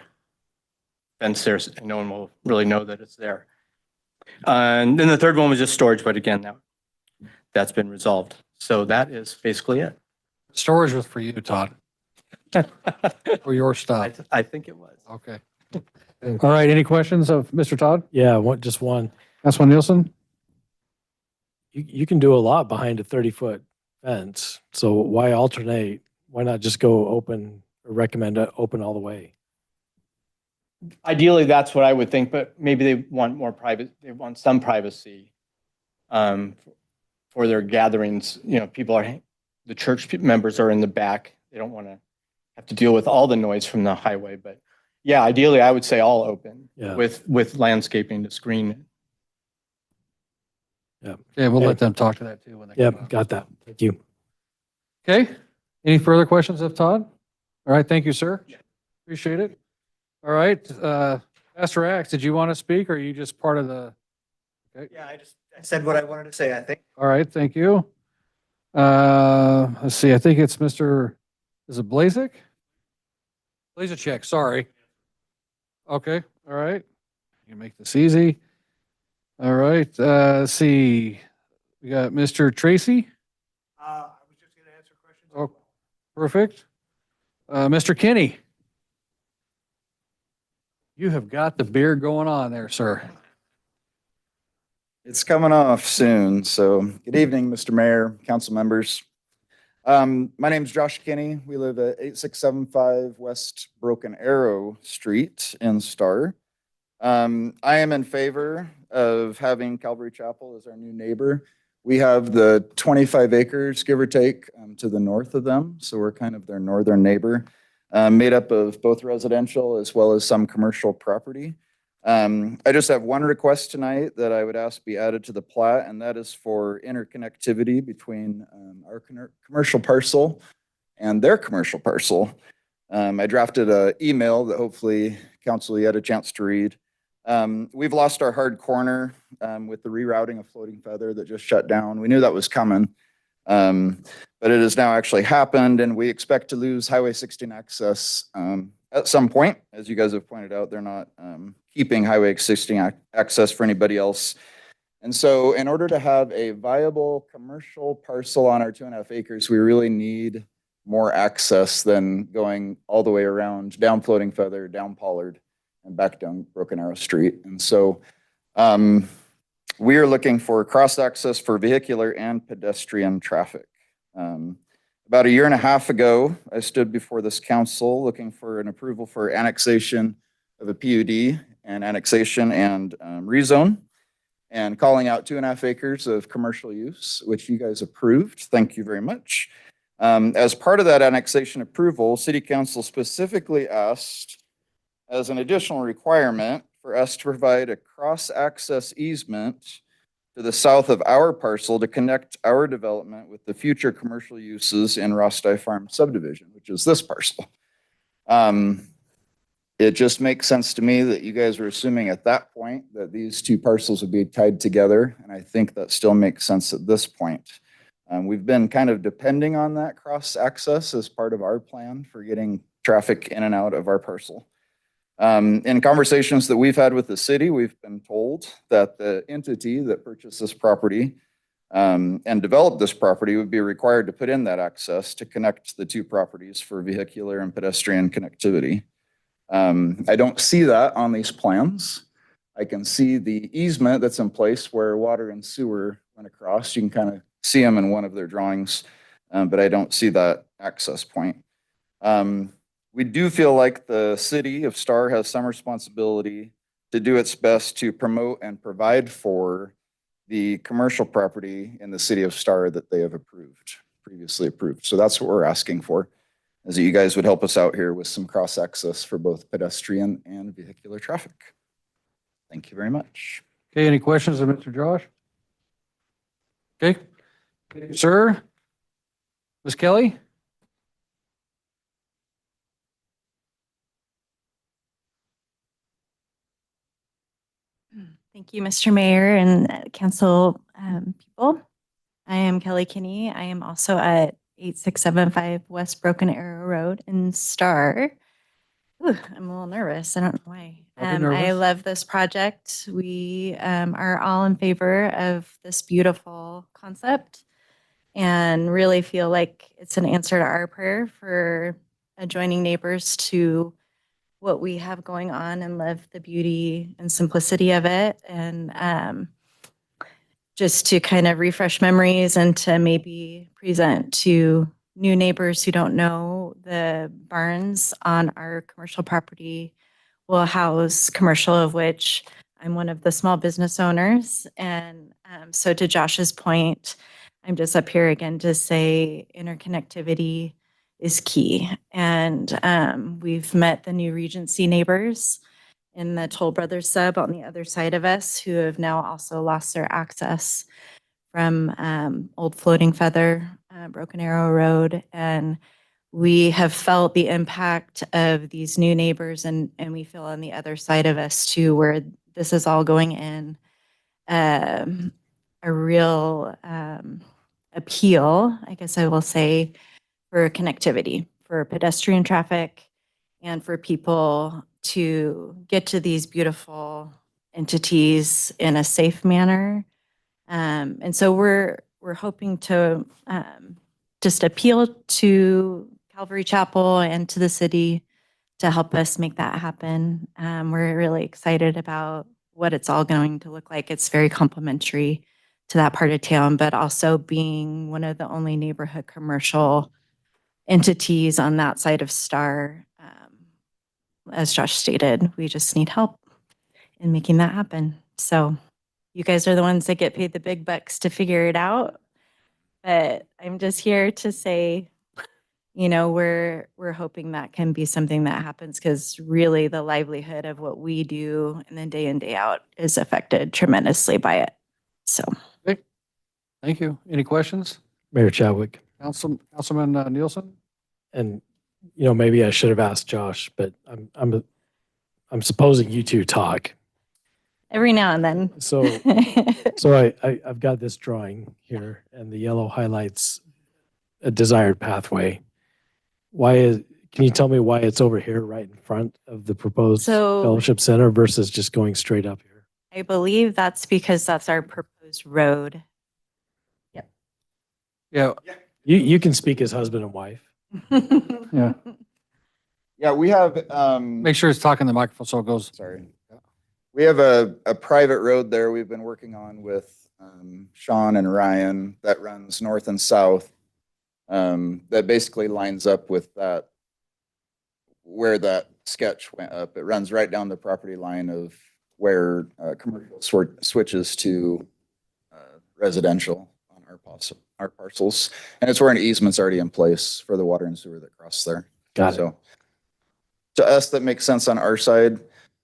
Speaker 13: fence there and no one will really know that it's there? And then the third one was just storage, but again, that's been resolved. So that is basically it.
Speaker 1: Storage was for you, Todd. For your stuff.
Speaker 13: I think it was.
Speaker 1: Okay. All right, any questions of Mr. Todd?
Speaker 7: Yeah, just one.
Speaker 1: Councilman Nielsen?
Speaker 7: You can do a lot behind a 30-foot fence. So why alternate? Why not just go open or recommend open all the way?
Speaker 13: Ideally, that's what I would think, but maybe they want more private, they want some privacy for their gatherings. You know, the church members are in the back. They don't want to have to deal with all the noise from the highway, but yeah, ideally, I would say all open with landscaping to screen it.
Speaker 7: Yeah.
Speaker 1: Yeah, we'll let them talk to that too when they come
Speaker 7: Yep,
Speaker 1: up.
Speaker 7: got that. Thank you.
Speaker 1: Okay. Any further questions of Todd? All right, thank you, sir. Appreciate it. All right, Pastor Axe, did you want to speak or are you just part of the? Okay.
Speaker 17: Yeah, I said what I wanted to say, I think.
Speaker 1: All right, thank you. Let's see, I think it's Mr., is it Blazek? Blazek, sorry. Okay, all right. You can make this easy. All right, let's see. We got Mr. Tracy.
Speaker 14: I was just going to answer questions.
Speaker 1: Oh, perfect. Mr. Kinney. You have got the beard going on there, sir.
Speaker 18: It's coming off soon. So good evening, Mr. Mayor, council members. My name's Josh Kinney. We live at 8675 West Broken Arrow Street in Star. I am in favor of having Calvary Chapel as our new neighbor. We have the 25 acres, give or take, to the north of them. So we're kind of their northern neighbor, made up of both residential as well as some commercial property. I just have one request tonight that I would ask be added to the plat, and that is for interconnectivity between our commercial parcel and their commercial parcel. I drafted an email that hopefully council you had a chance to read. We've lost our hard corner with the rerouting of Floating Feather that just shut down. We knew that was coming, but it has now actually happened, and we expect to lose Highway 16 access at some point. As you guys have pointed out, they're not keeping Highway 16 access for anybody else. And so in order to have a viable commercial parcel on our 2.5 acres, we really need more access than going all the way around, down Floating Feather, down Pollard, and back down Broken Arrow Street. And so we are looking for cross access for vehicular and pedestrian traffic. About a year and a half ago, I stood before this council looking for an approval for annexation of a PUD and annexation and rezone, and calling out 2.5 acres of commercial use, which you guys approved. Thank you very much. As part of that annexation approval, City Council specifically asked as an additional requirement for us to provide a cross-access easement to the south of our parcel to connect our development with the future commercial uses in Rosti Farm subdivision, which is this parcel. It just makes sense to me that you guys were assuming at that point that these two parcels would be tied together, and I think that still makes sense at this point. We've been kind of depending on that cross-access as part of our plan for getting traffic in and out of our parcel. In conversations that we've had with the city, we've been told that the entity that purchased this property and developed this property would be required to put in that access to connect the two properties for vehicular and pedestrian connectivity. I don't see that on these plans. I can see the easement that's in place where water and sewer went across. You can kind of see them in one of their drawings, but I don't see that access point. We do feel like the city of Star has some responsibility to do its best to promote and provide for the commercial property in the city of Star that they have previously approved. So that's what we're asking for, is that you guys would help us out here with some cross access for both pedestrian and vehicular traffic. Thank you very much.
Speaker 1: Okay, any questions of Mr. Josh? Okay, sir. Ms. Kelly?
Speaker 19: Thank you, Mr. Mayor and council people. I am Kelly Kinney. I am also at 8675 West Broken Arrow Road in Star. Ooh, I'm a little nervous. I don't know why.
Speaker 1: Don't be nervous.
Speaker 19: I love this project. We are all in favor of this beautiful concept and really feel like it's an answer to our prayer for adjoining neighbors to what we have going on and love the beauty and simplicity of it. And just to kind of refresh memories and to maybe present to new neighbors who don't know, the barns on our commercial property will house commercial, of which I'm one of the small business owners. And so to Josh's point, I'm just up here again to say interconnectivity is key. And we've met the new Regency neighbors in the Toll Brothers sub on the other side of us, who have now also lost their access from Old Floating Feather, Broken Arrow Road. And we have felt the impact of these new neighbors, and we feel on the other side of us too, where this is all going in a real appeal, I guess I will say, for connectivity, for pedestrian traffic, and for people to get to these beautiful entities in a safe manner. And so we're hoping to just appeal to Calvary Chapel and to the city to help us make that happen. We're really excited about what it's all going to look like. It's very complementary to that part of town, but also being one of the only neighborhood commercial entities on that side of Star. As Josh stated, we just need help in making that happen. So you guys are the ones that get paid the big bucks to figure it out. But I'm just here to say, you know, we're hoping that can be something that happens, because really the livelihood of what we do and then day in, day out is affected tremendously by it. So.
Speaker 1: Okay. Thank you. Any questions?
Speaker 7: Mayor Chadwick.
Speaker 1: Councilman Nielsen?
Speaker 7: And, you know, maybe I should have asked Josh, but I'm supposing you two talk.
Speaker 19: Every now and then.
Speaker 7: So I've got this drawing here, and the yellow highlights a desired pathway. Can you tell me why it's over here right in front of the proposed fellowship center versus just going straight up here?
Speaker 19: I believe that's because that's our proposed road. Yep.
Speaker 1: Yeah.
Speaker 7: You can speak as husband and wife.
Speaker 1: Yeah.
Speaker 18: Yeah, we have,
Speaker 1: Make sure it's talking to the microphone so it goes.
Speaker 18: sorry. We have a private road there we've been working on with Sean and Ryan that runs north and south. That basically lines up with that, where that sketch went up. It runs right down the property line of where commercial switches to residential on our parcels. And it's where an easement's already in place for the water and sewer that cross there.
Speaker 7: Got it.
Speaker 18: So to us, that makes sense on our side.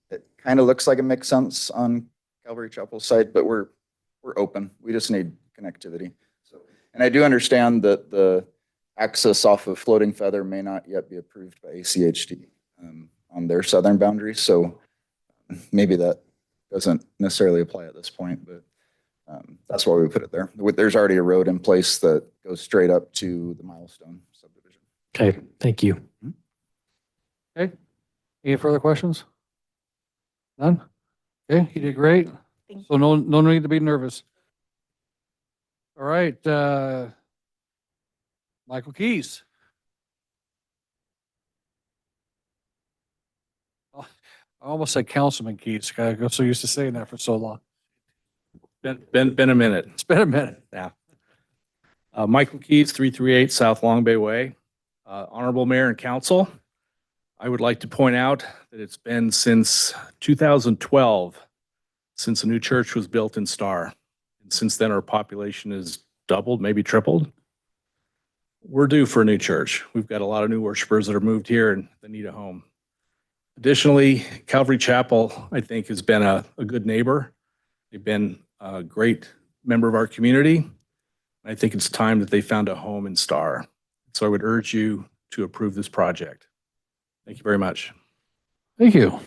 Speaker 18: It kind of looks like it makes sense on Calvary Chapel's side, but we're open. We just need connectivity. So, and I do understand that the access off of Floating Feather may not yet be approved by ACHD on their southern boundary. So maybe that doesn't necessarily apply at this point, but that's why we put it there. There's already a road in place that goes straight up to the Milestone subdivision.
Speaker 7: Okay, thank you.
Speaker 1: Okay. Any further questions? None? Okay, you did great. So no need to be nervous. All right, Michael Keys. Oh, I almost said Councilman Keys. I got so used to saying that for so long.
Speaker 20: Been a minute.
Speaker 1: It's been a minute.
Speaker 20: Yeah. Michael Keys, 338 South Long Bay Way. Honorable Mayor and Council, I would like to point out that it's been since 2012 since a new church was built in Star. And since then, our population has doubled, maybe tripled. We're due for a new church. We've got a lot of new worshipers that are moved here and that need a home. Additionally, Calvary Chapel, I think, has been a good neighbor. They've been a great member of our community. I think it's time that they found a home in Star. So I would urge you to approve this project. Thank you very much.
Speaker 1: Thank you.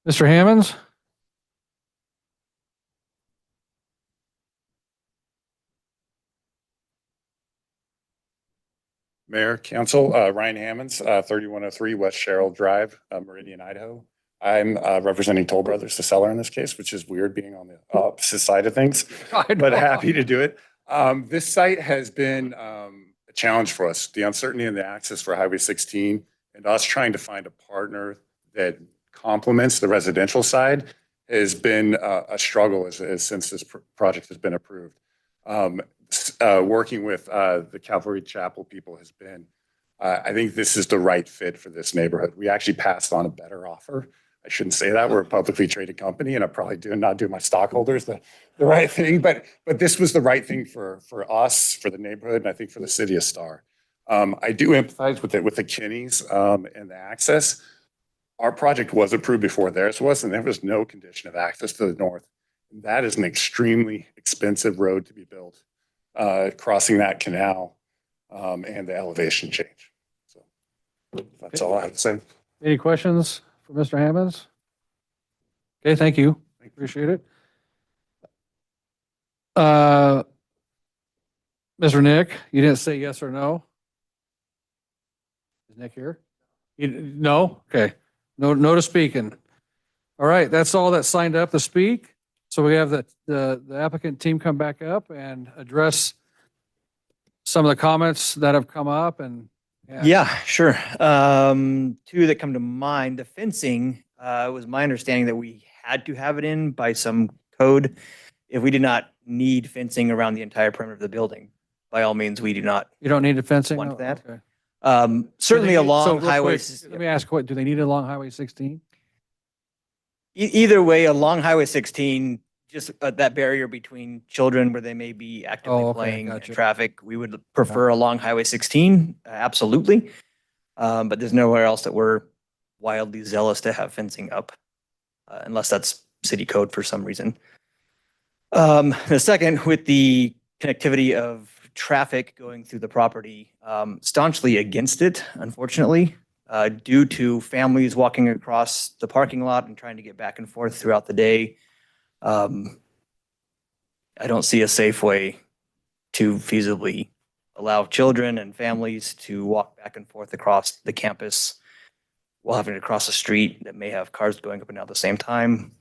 Speaker 1: Mr. Hammonds?
Speaker 21: Mayor, Council, Ryan Hammonds, 3103 West Sherrill Drive, Meridian, Idaho. I'm representing Toll Brothers, the seller in this case, which is weird being on the opposite side of things, but happy to do it. This site has been a challenge for us. The uncertainty and the access for Highway 16 and us trying to find a partner that complements the residential side has been a struggle since this project has been approved. Working with the Calvary Chapel people has been, I think this is the right fit for this neighborhood. We actually passed on a better offer. I shouldn't say that. We're a publicly traded company, and I probably not do my stockholders the right thing, but this was the right thing for us, for the neighborhood, and I think for the city of Star. I do empathize with the Kinneys and the access. Our project was approved before theirs was, and there was no condition of access to the north. That is an extremely expensive road to be built, crossing that canal and the elevation change. So that's all I have to say.
Speaker 1: Any questions for Mr. Hammonds? Okay, thank you. Appreciate it. Mr. Nick, you didn't say yes or no? Is Nick here? No? Okay. No to speaking. All right, that's all that signed up to speak. So we have the applicant team come back up and address some of the comments that have come up and.
Speaker 17: Yeah, sure. Two that come to mind, the fencing, it was my understanding that we had to have it in by some code. If we did not need fencing around the entire perimeter of the building, by all means, we do not
Speaker 1: You don't need a fencing?
Speaker 17: want
Speaker 1: Oh,
Speaker 17: that.
Speaker 1: okay.
Speaker 17: Certainly
Speaker 1: So
Speaker 17: along
Speaker 1: real quick,
Speaker 17: highways.
Speaker 1: Let me ask, what, do they need it along Highway 16?
Speaker 17: Either way, along Highway 16, just that barrier between children where they may be actively
Speaker 1: Oh, okay,
Speaker 17: playing in
Speaker 1: gotcha.
Speaker 17: traffic, we would prefer along Highway 16, absolutely. But there's nowhere else that we're wildly zealous to have fencing up, unless that's city code for some reason. The second, with the connectivity of traffic going through the property, staunchly against it, unfortunately, due to families walking across the parking lot and trying to get back and forth throughout the day. I don't see a safe way to feasibly allow children and families to walk back and forth across the campus while having to cross a street that may have cars going up and down at the same time.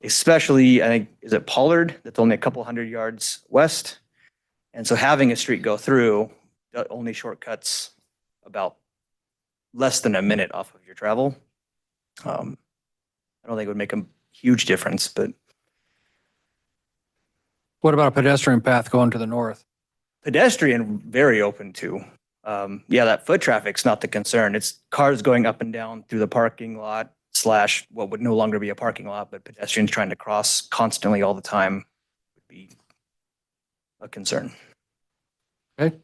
Speaker 17: Especially, I think, is it Pollard? That's only a couple hundred yards west. And so having a street go through only shortcuts about less than a minute off of your travel. I don't think it would make a huge difference, but
Speaker 1: What about a pedestrian path going to the north?
Speaker 17: pedestrian, very open to. Yeah, that foot traffic's not the concern. It's cars going up and down through the parking lot / what would no longer be a parking lot, but pedestrians trying to cross constantly all the time would be a concern.
Speaker 1: Okay.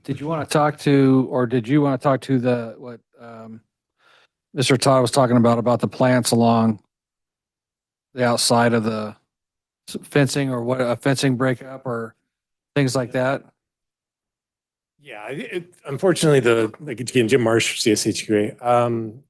Speaker 1: Did you want to talk to, or did you want to talk to what Mr. Todd was talking about the plants along the outside of the fencing, or what, a fencing breakup or things like that?
Speaker 16: Yeah, unfortunately, like again, Jim Marsh, CSHQA.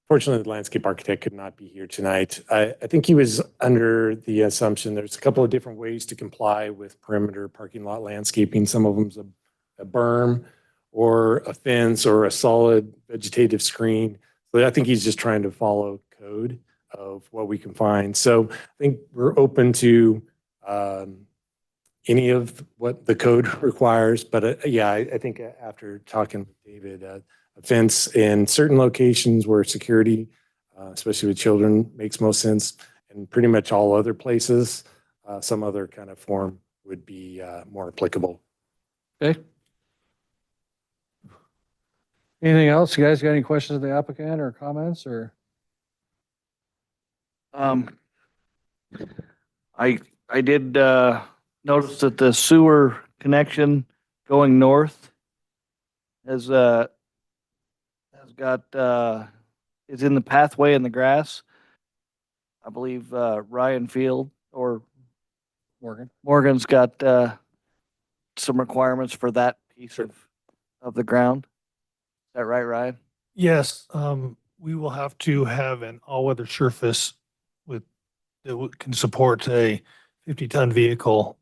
Speaker 16: Fortunately, the landscape architect could not be here tonight. I think he was under the assumption there's a couple of different ways to comply with perimeter parking lot landscaping. Some of them's a berm or a fence or a solid vegetative screen. So I think he's just trying to follow code of what we can find. So I think we're open to any of what the code requires. But yeah, I think after talking with David, a fence in certain locations where security, especially with children, makes most sense. And pretty much all other places, some other kind of form would be more applicable.
Speaker 1: Okay. Anything else? You guys got any questions of the applicant or comments or?
Speaker 8: I did notice that the sewer connection going north has got is in the pathway in the grass. I believe Ryan Field or Morgan's got some requirements for that piece of the ground. Is that right, Ryan?
Speaker 6: Yes, we will have to have an all-weather surface that can support a 50-ton vehicle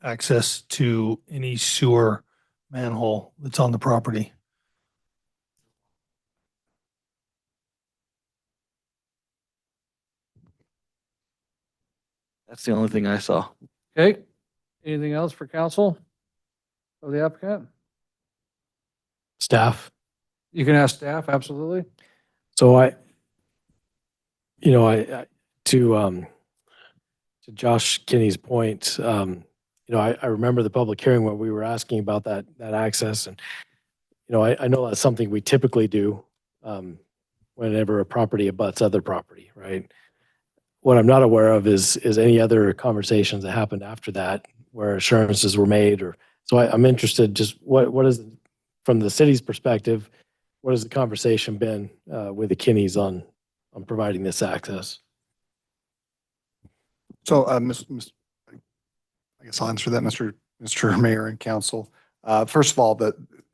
Speaker 6: access to any sewer manhole that's on the property.
Speaker 8: That's the only thing I saw.
Speaker 1: Okay. Anything else for council of the applicant?
Speaker 7: Staff.
Speaker 1: You can ask staff, absolutely.
Speaker 7: So I to Josh Kinney's point, I remember the public hearing when we were asking about that access, and I know that's something we typically do whenever a property abuts other property, right? What I'm not aware of is any other conversations that happened after that where assurances were made, or so I'm interested. Just what is, from the city's perspective, what has the conversation been with the Kinneys on providing this access?
Speaker 9: So, I guess I'll answer that, Mr. Mayor and Council. First of all,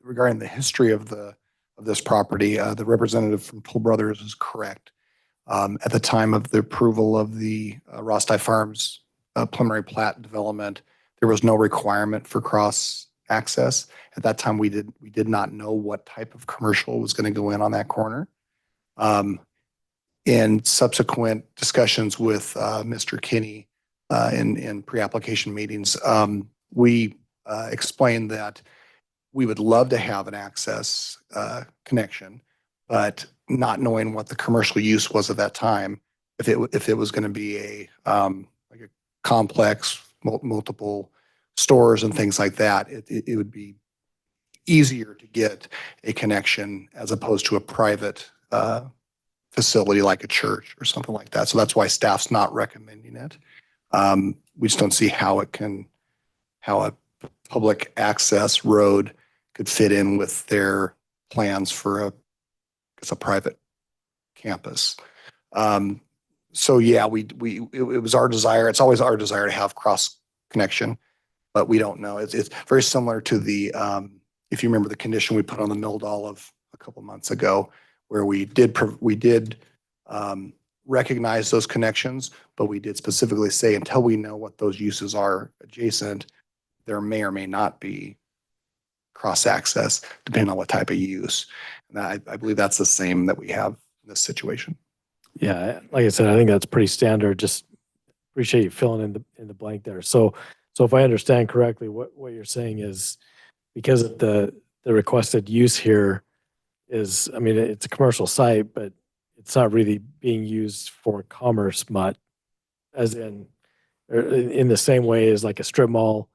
Speaker 9: regarding the history of this property, the representative from Toll Brothers is correct. At the time of the approval of the Rosti Farms preliminary plat development, there was no requirement for cross access. At that time, we did not know what type of commercial was going to go in on that corner. In subsequent discussions with Mr. Kinney in pre-application meetings, we explained that we would love to have an access connection, but not knowing what the commercial use was at that time, if it was going to be a like a complex, multiple stores and things like that, it would be easier to get a connection as opposed to a private facility like a church or something like that. So that's why staff's not recommending it. We just don't see how a public access road could fit in with their plans for a private campus. So yeah, it was our desire. It's always our desire to have cross connection, but we don't know. It's very similar to the, if you remember the condition we put on the Milled Olive a couple months ago, where we did recognize those connections, but we did specifically say until we know what those uses are adjacent, there may or may not be cross access depending on what type of use. And I believe that's the same that we have in this situation.
Speaker 7: Yeah, like I said, I think that's pretty standard. Just appreciate you filling in the blank there. So if I understand correctly, what you're saying is because of the requested use here is, I mean, it's a commercial site, but it's not really being used for commerce much, as in the same way as like a strip mall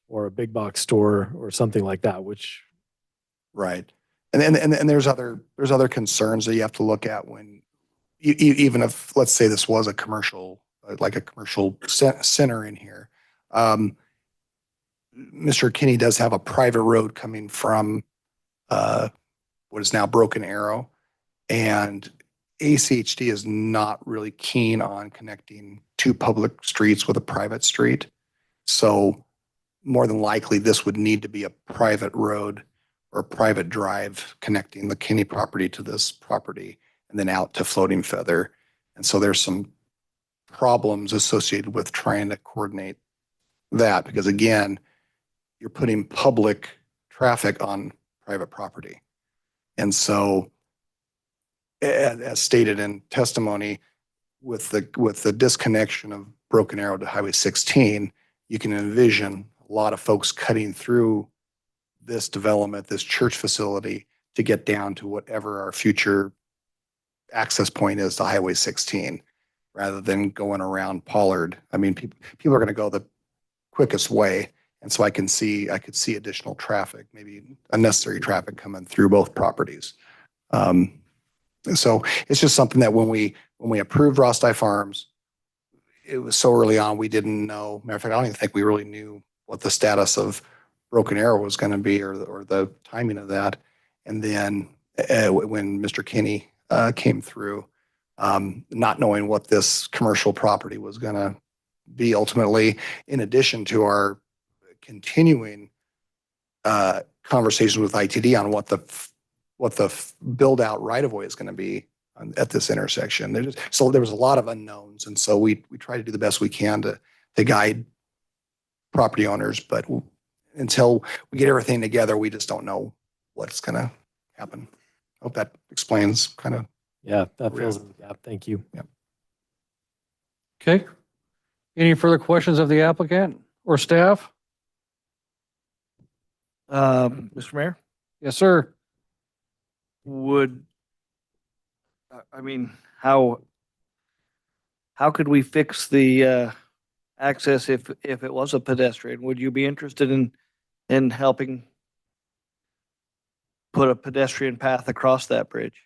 Speaker 7: or a big box store or something like that, which.
Speaker 9: Right. And there's other concerns that you have to look at when, even if, let's say this was a commercial, like a commercial center in here. Mr. Kinney does have a private road coming from what is now Broken Arrow, and ACHD is not really keen on connecting two public streets with a private street. So more than likely, this would need to be a private road or a private drive connecting the Kinney property to this property and then out to Floating Feather. And so there's some problems associated with trying to coordinate that, because again, you're putting public traffic on private property. And so as stated in testimony, with the disconnection of Broken Arrow to Highway 16, you can envision a lot of folks cutting through this development, this church facility, to get down to whatever our future access point is to Highway 16, rather than going around Pollard. I mean, people are going to go the quickest way. And so I could see additional traffic, maybe unnecessary traffic coming through both properties. So it's just something that when we approved Rosti Farms, it was so early on, we didn't know. Matter of fact, I don't even think we really knew what the status of Broken Arrow was going to be, or the timing of that. And then when Mr. Kinney came through, not knowing what this commercial property was going to be ultimately, in addition to our continuing conversation with ITD on what the build out right of way is going to be at this intersection. So there was a lot of unknowns, and so we try to do the best we can to guide property owners, but until we get everything together, we just don't know what's going to happen. Hope that explains kind of.
Speaker 7: Yeah, that fills in the gap. Thank you.
Speaker 9: Yeah.
Speaker 1: Okay. Any further questions of the applicant or staff?
Speaker 8: Mr. Mayor?
Speaker 1: Yes, sir.
Speaker 8: I mean, how could we fix the access if it was a pedestrian? Would you be interested in helping put a pedestrian path across that bridge,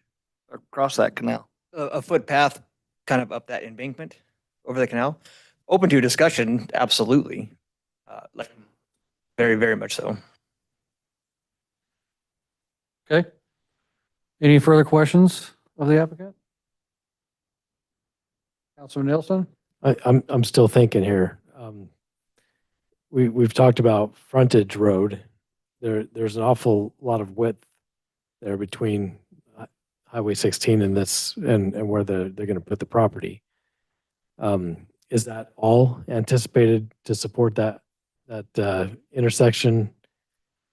Speaker 8: across that canal?
Speaker 17: A footpath kind of up that embankment over the canal. Open to discussion, absolutely. Like very, very much so.
Speaker 1: Okay. Any further questions of the applicant? Councilman Nielsen?
Speaker 7: I'm still thinking here. We've talked about frontage road. There's an awful lot of width there between Highway 16 and this and where they're going to put the property. is that all anticipated to support that intersection?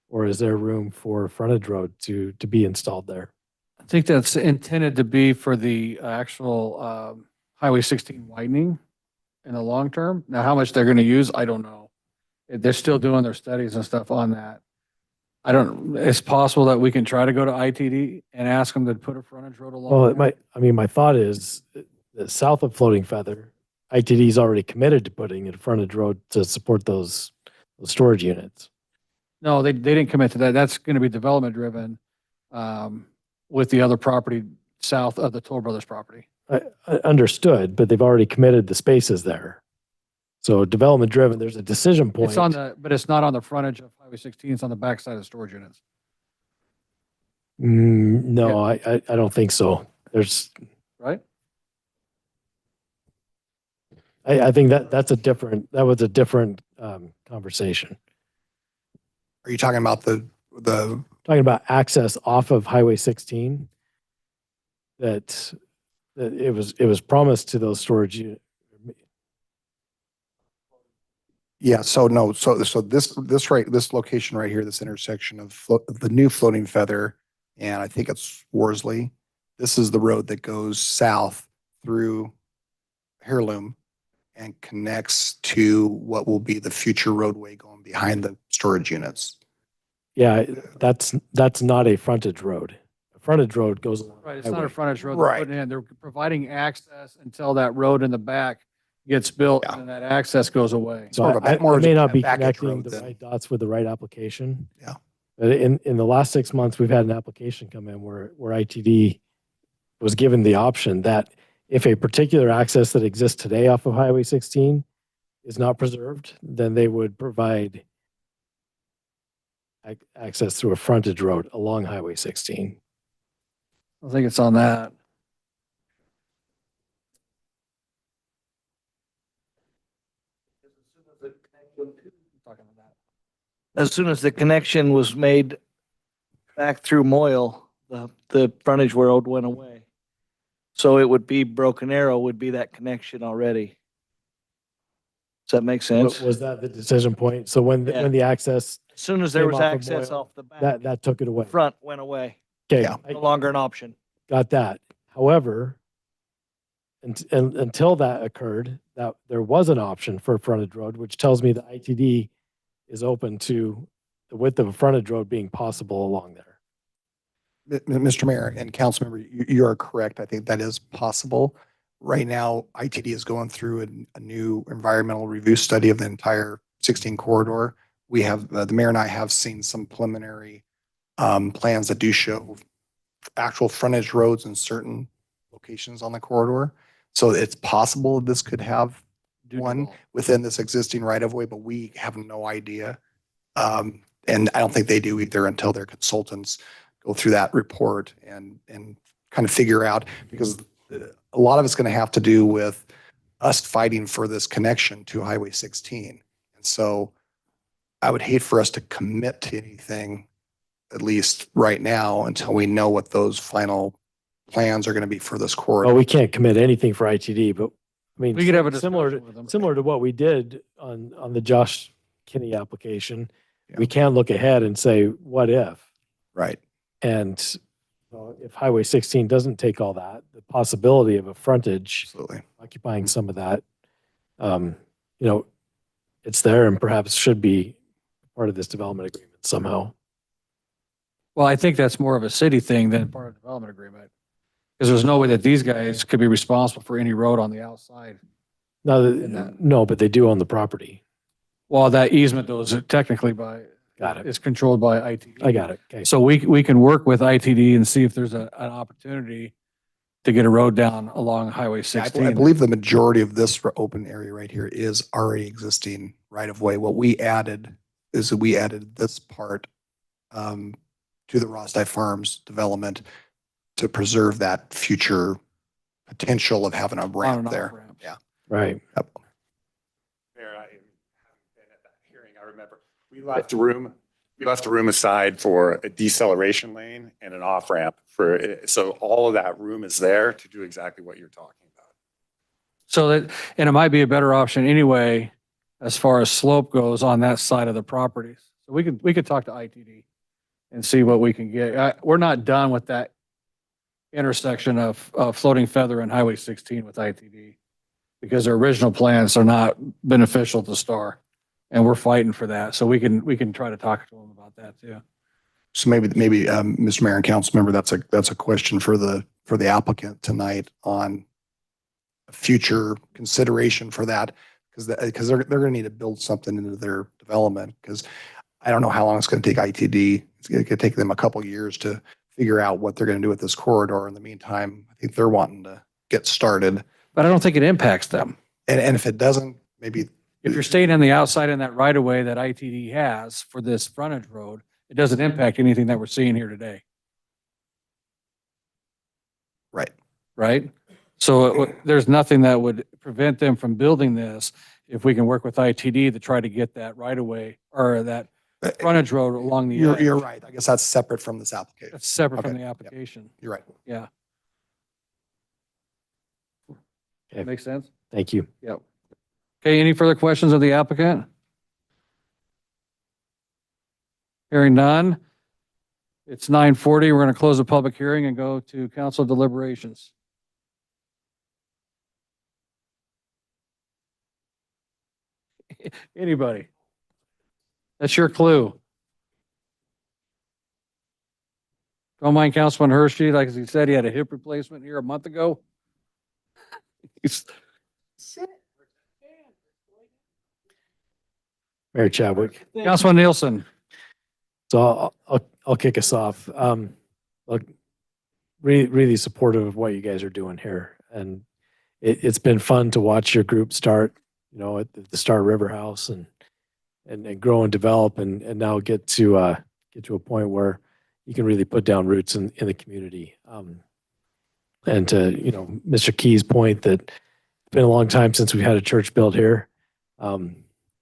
Speaker 7: Or is there room for frontage road to be installed there?
Speaker 1: I think that's intended to be for the actual Highway 16 widening in the long term. Now, how much they're going to use, I don't know. They're still doing their studies and stuff on that. It's possible that we can try to go to ITD and ask them to put a frontage road along.
Speaker 7: Well,
Speaker 1: there.
Speaker 7: my thought is that south of Floating Feather, ITD is already committed to putting in a frontage road to support those storage units.
Speaker 1: No, they didn't commit to that. That's going to be development driven with the other property south of the Toll Brothers property.
Speaker 7: I understood, but they've already committed the spaces there. So development driven, there's a decision point.
Speaker 1: But it's not on the frontage of Highway 16. It's on the backside of the storage units.
Speaker 7: No, I don't think so. There's
Speaker 1: Right?
Speaker 7: I think that was a different conversation.
Speaker 9: Are you talking about the
Speaker 7: Talking about access off of Highway 16, that it was promised to those storage units.
Speaker 9: Yeah, so no, so this location right here, this intersection of the new Floating Feather, and I think it's Worsley. This is the road that goes south through Heirloom and connects to what will be the future roadway going behind the storage units.
Speaker 7: Yeah, that's not a frontage road. A frontage road goes along.
Speaker 1: Right. It's
Speaker 7: the
Speaker 1: not a
Speaker 7: highway.
Speaker 1: frontage road. They're putting in. They're providing access until that road in the back gets built and then that access goes away.
Speaker 7: So I may not be connecting the right dots with the right application.
Speaker 9: Yeah.
Speaker 7: But in the last 6 months, we've had an application come in where ITD was given the option that if a particular access that exists today off of Highway 16 is not preserved, then they would provide access through a frontage road along Highway 16.
Speaker 1: I think it's on that.
Speaker 8: As soon as the connection was made back through Moyle, the frontage road went away. So it would be Broken Arrow would be that connection already. Does that make sense?
Speaker 7: Was that the decision point? So when the access,
Speaker 8: As soon as there
Speaker 7: came
Speaker 8: was
Speaker 7: off of
Speaker 8: access
Speaker 7: Moyle,
Speaker 8: off the back,
Speaker 7: that took it away.
Speaker 8: front went away.
Speaker 7: Okay,
Speaker 8: No longer an option.
Speaker 7: got that. However, until that occurred, that there was an option for a frontage road, which tells me the ITD is open to the width of a frontage road being possible along there.
Speaker 9: Mr. Mayor and council member, you are correct. I think that is possible. Right now, ITD is going through a new environmental review study of the entire 16 corridor. We have, the mayor and I have seen some preliminary plans that do show actual frontage roads in certain locations on the corridor. So it's possible this could have one within this existing right of way, but we have no idea. And I don't think they do either until their consultants go through that report and kind of figure out, because a lot of it's going to have to do with us fighting for this connection to Highway 16. And so I would hate for us to commit to anything, at least right now, until we know what those final plans are going to be for this corridor.
Speaker 7: Well, we can't commit anything for ITD, but I mean,
Speaker 1: We could have a
Speaker 7: similar
Speaker 1: discussion with them.
Speaker 7: similar to what we did on the Josh Kinney application. We can look ahead and say, what if?
Speaker 9: Right.
Speaker 7: And if Highway 16 doesn't take all that, the possibility of a frontage occupying some of that, it's there and perhaps should be part of this development agreement somehow.
Speaker 1: Well, I think that's more of a city thing than part of the development agreement. Because there's no way that these guys could be responsible for any road on the outside.
Speaker 7: No, but they do own the property.
Speaker 1: Well, that easement though is technically
Speaker 7: Got it.
Speaker 1: It's controlled by ITD.
Speaker 7: I got it. Okay.
Speaker 1: So we can work with ITD and see if there's an opportunity to get a road down along Highway
Speaker 9: I
Speaker 1: 16.
Speaker 9: believe the majority of this open area right here is already existing right of way. What we added is that we added this part to the Rosdai Farms development to preserve that future potential of having a ramp there. Yeah.
Speaker 7: Right.
Speaker 9: Yep.
Speaker 21: Mayor, I haven't been at that hearing. I remember we left a room aside for a deceleration lane and an off ramp so all of that room is there to do exactly what you're talking about.
Speaker 1: So that, and it might be a better option anyway, as far as slope goes on that side of the properties. So we could talk to ITD and see what we can get. We're not done with that intersection of Floating Feather and Highway 16 with ITD because their original plans are not beneficial to Star. And we're fighting for that. So we can try to talk to them about that too.
Speaker 9: So maybe, Mr. Mayor and council member, that's a question for the applicant tonight on future consideration for that, because they're going to need to build something into their development, because I don't know how long it's going to take ITD. It's going to take them a couple years to figure out what they're going to do with this corridor. In the meantime, I think they're wanting to get started.
Speaker 1: But I don't think it impacts them.
Speaker 9: And if it doesn't, maybe
Speaker 1: If you're staying on the outside in that right of way that ITD has for this frontage road, it doesn't impact anything that we're seeing here today.
Speaker 9: Right.
Speaker 1: Right? So there's nothing that would prevent them from building this if we can work with ITD to try to get that right of way or that frontage road along the edge.
Speaker 9: you're right. I guess that's separate from this application.
Speaker 1: That's separate from
Speaker 9: Okay.
Speaker 1: the application.
Speaker 9: You're right.
Speaker 1: Yeah.
Speaker 7: Okay.
Speaker 1: Makes sense?
Speaker 7: Thank you.
Speaker 1: Yep. Okay, any further questions of the applicant? Hearing none. It's 9:40. We're going to close the public hearing and go to council deliberations. Anybody? That's your clue. Don't mind Councilman Hershey, like he said, he had a hip replacement here a month ago. He's-
Speaker 7: Mayor Chadwick.
Speaker 1: Councilman Nielsen.
Speaker 7: So I'll kick us off. Look, really supportive of what you guys are doing here. And it's been fun to watch your group start, at the Star River House and grow and develop and now get to a point where you can really put down roots in the community. And to, Mr. Key's point that it's been a long time since we've had a church built here.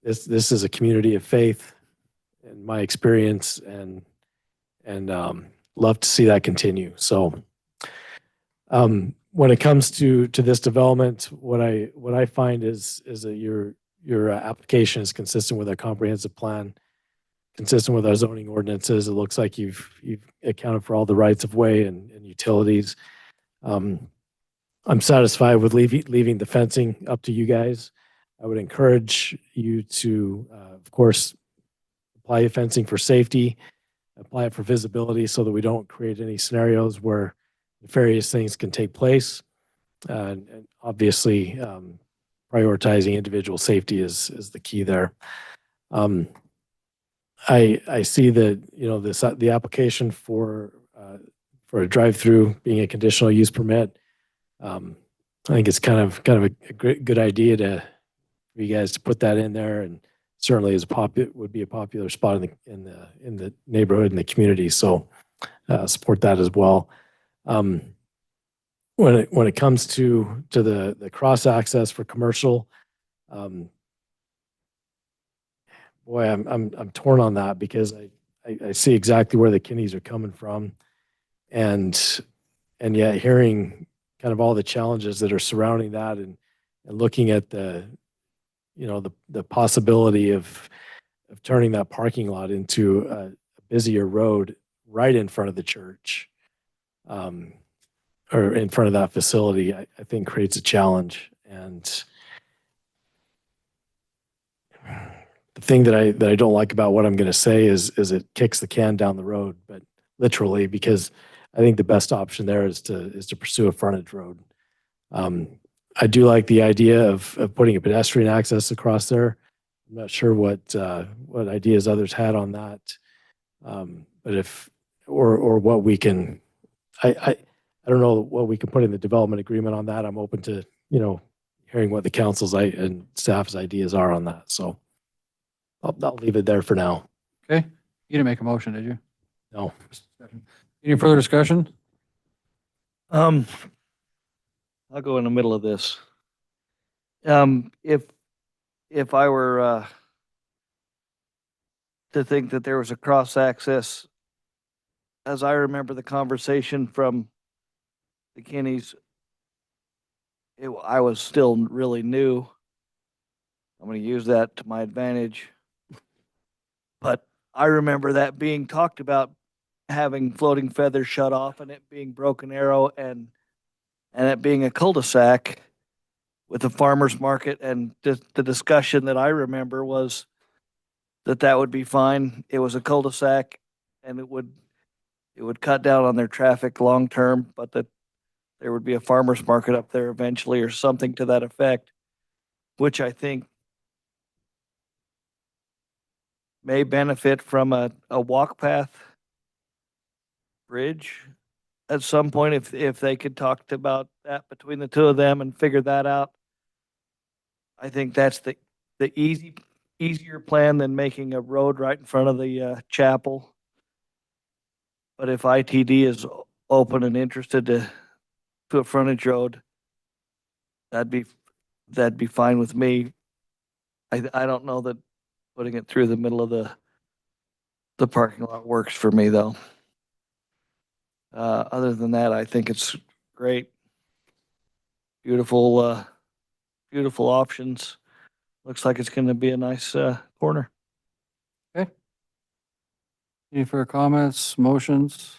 Speaker 7: This is a community of faith in my experience and love to see that continue. So when it comes to this development, what I find is that your application is consistent with our comprehensive plan, consistent with our zoning ordinances. It looks like you've accounted for all the rights of way and utilities. I'm satisfied with leaving the fencing up to you guys. I would encourage you to, of course, apply your fencing for safety, apply it for visibility so that we don't create any scenarios where nefarious things can take place. And obviously, prioritizing individual safety is the key there. I see that, the application for a drive-through being a conditional use permit. I think it's kind of a good idea for you guys to put that in there, and certainly would be a popular spot in the neighborhood and the community. So support that as well. When it comes to the cross access for commercial, boy, I'm torn on that because I see exactly where the Kinneys are coming from, and yet hearing kind of all the challenges that are surrounding that, and looking at the possibility of turning that parking lot into a busier road right in front of the church, or in front of that facility, I think creates a challenge. And the thing that I don't like about what I'm going to say is it kicks the can down the road, but literally, because I think the best option there is to pursue a frontage road. I do like the idea of putting a pedestrian access across there. I'm not sure what ideas others had on that, but or what we can, I don't know what we can put in the development agreement on that. I'm open to hearing what the council's and staff's ideas are on that. So I'll leave it there for now.
Speaker 1: Okay. You didn't make a motion, did you?
Speaker 7: No.
Speaker 1: Any further discussion?
Speaker 8: I'll go in the middle of this. If I were to think that there was a cross access, as I remember the conversation from the Kinneys, I was still really new. I'm going to use that to my advantage. But I remember that being talked about, having Floating Feather shut off and it being Broken Arrow and it being a cul-de-sac with a farmer's market. And the discussion that I remember was that would be fine. It was a cul-de-sac and it would cut down on their traffic long term, but that there would be a farmer's market up there eventually or something to that effect, which I think may benefit from a walk path bridge at some point if they could talk about that between the two of them and figure that out. I think that's the easier plan than making a road right in front of the chapel. But if ITD is open and interested to a frontage road, that'd be fine with me. I don't know that putting it through the middle of the parking lot works for me though. Other than that, I think it's great. Beautiful, beautiful options. Looks like it's going to be a nice corner.
Speaker 1: Okay. Any further comments, motions?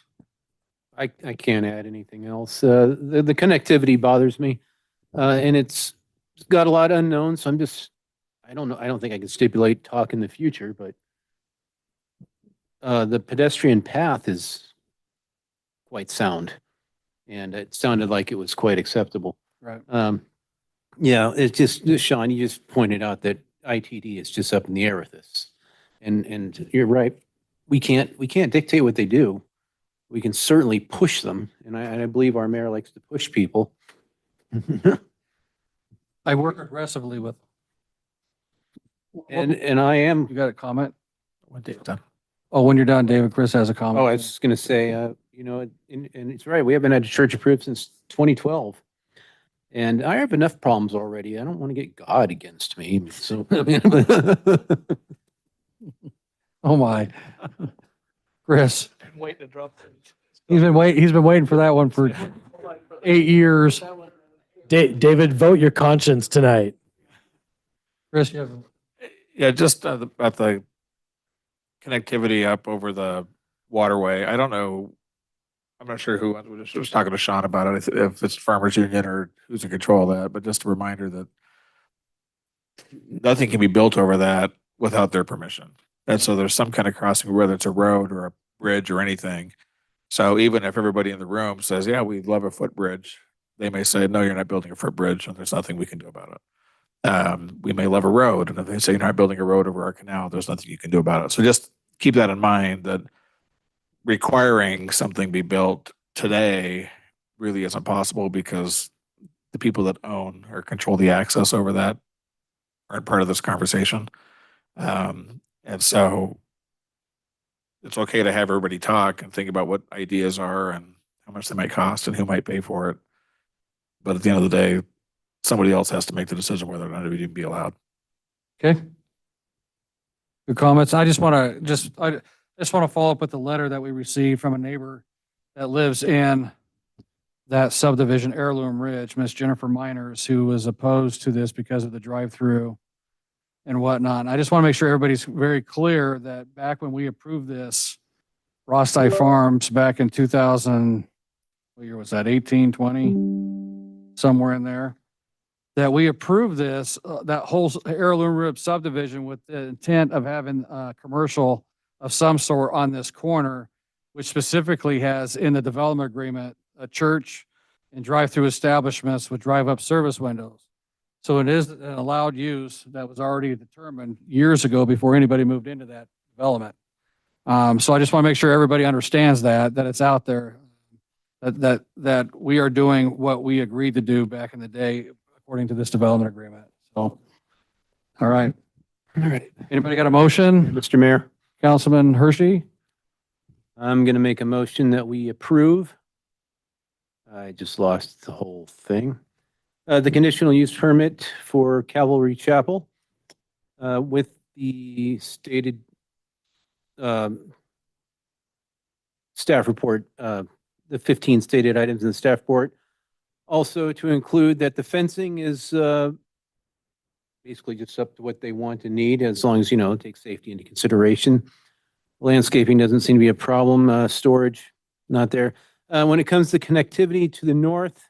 Speaker 5: I can't add anything else. The connectivity bothers me. And it's got a lot of unknowns. So I don't know. I don't think I can stipulate talk in the future, but the pedestrian path is quite sound. And it sounded like it was quite acceptable.
Speaker 1: Right.
Speaker 5: Yeah, it's just, Sean, you just pointed out that ITD is just up in the air with this. And you're right. We can't dictate what they do. We can certainly push them. And I believe our mayor likes to push people.
Speaker 1: I work aggressively with.
Speaker 5: And I am.
Speaker 1: You got a comment?
Speaker 14: When Dave's done.
Speaker 1: Oh, when you're done, David, Chris has a comment.
Speaker 5: Oh, I was just going to say, you know, and it's right. We haven't had a church approved since 2012. And I have enough problems already. I don't want to get God against me. So,
Speaker 1: Oh my. Chris,
Speaker 8: I'm waiting to drop things.
Speaker 1: he's been waiting for that one for 8 years.
Speaker 7: David, vote your conscience tonight.
Speaker 1: Chris, you have.
Speaker 14: Yeah, just about the connectivity up over the waterway. I don't know. I'm not sure who was talking to Sean about it, if it's Farmers Union or who's in control of that, but just a reminder that nothing can be built over that without their permission. And so there's some kind of crossing, whether it's a road or a bridge or anything. So even if everybody in the room says, yeah, we'd love a footbridge, they may say, no, you're not building a footbridge and there's nothing we can do about it. We may love a road, and if they say you're not building a road over our canal, there's nothing you can do about it. So just keep that in mind, that requiring something be built today really isn't possible because the people that own or control the access over that aren't part of this conversation. And so it's okay to have everybody talk and think about what ideas are and how much they might cost and who might pay for it. But at the end of the day, somebody else has to make the decision whether or not it would even be allowed.
Speaker 1: Okay. Good comments. I just want to follow up with the letter that we received from a neighbor that lives in that subdivision, Heirloom Ridge, Miss Jennifer Miners, who was opposed to this because of the drive-through and whatnot. And I just want to make sure everybody's very clear that back when we approved this, Rosti Farms back in 2000, what year was that? 18, 20, somewhere in there, that we approved this, that whole Heirloom Ridge subdivision with the intent of having commercial of some sort on this corner, which specifically has in the development agreement, a church and drive-through establishments with drive-up service windows. So it is an allowed use that was already determined years ago before anybody moved into that development. So I just want to make sure everybody understands that it's out there, that we are doing what we agreed to do back in the day, according to this development agreement. So, all right.
Speaker 5: All right.
Speaker 1: Anybody got a motion?
Speaker 5: Mr. Mayor,
Speaker 1: Councilman Hershey?
Speaker 5: I'm going to make a motion that we approve. I just lost the whole thing. The conditional use permit for Calvary Chapel with the stated staff report, the 15 stated items in the staff report, Also to include that the fencing is basically just up to what they want and need, as long as, take safety into consideration. Landscaping doesn't seem to be a problem. Storage, not there. When it comes to connectivity to the north,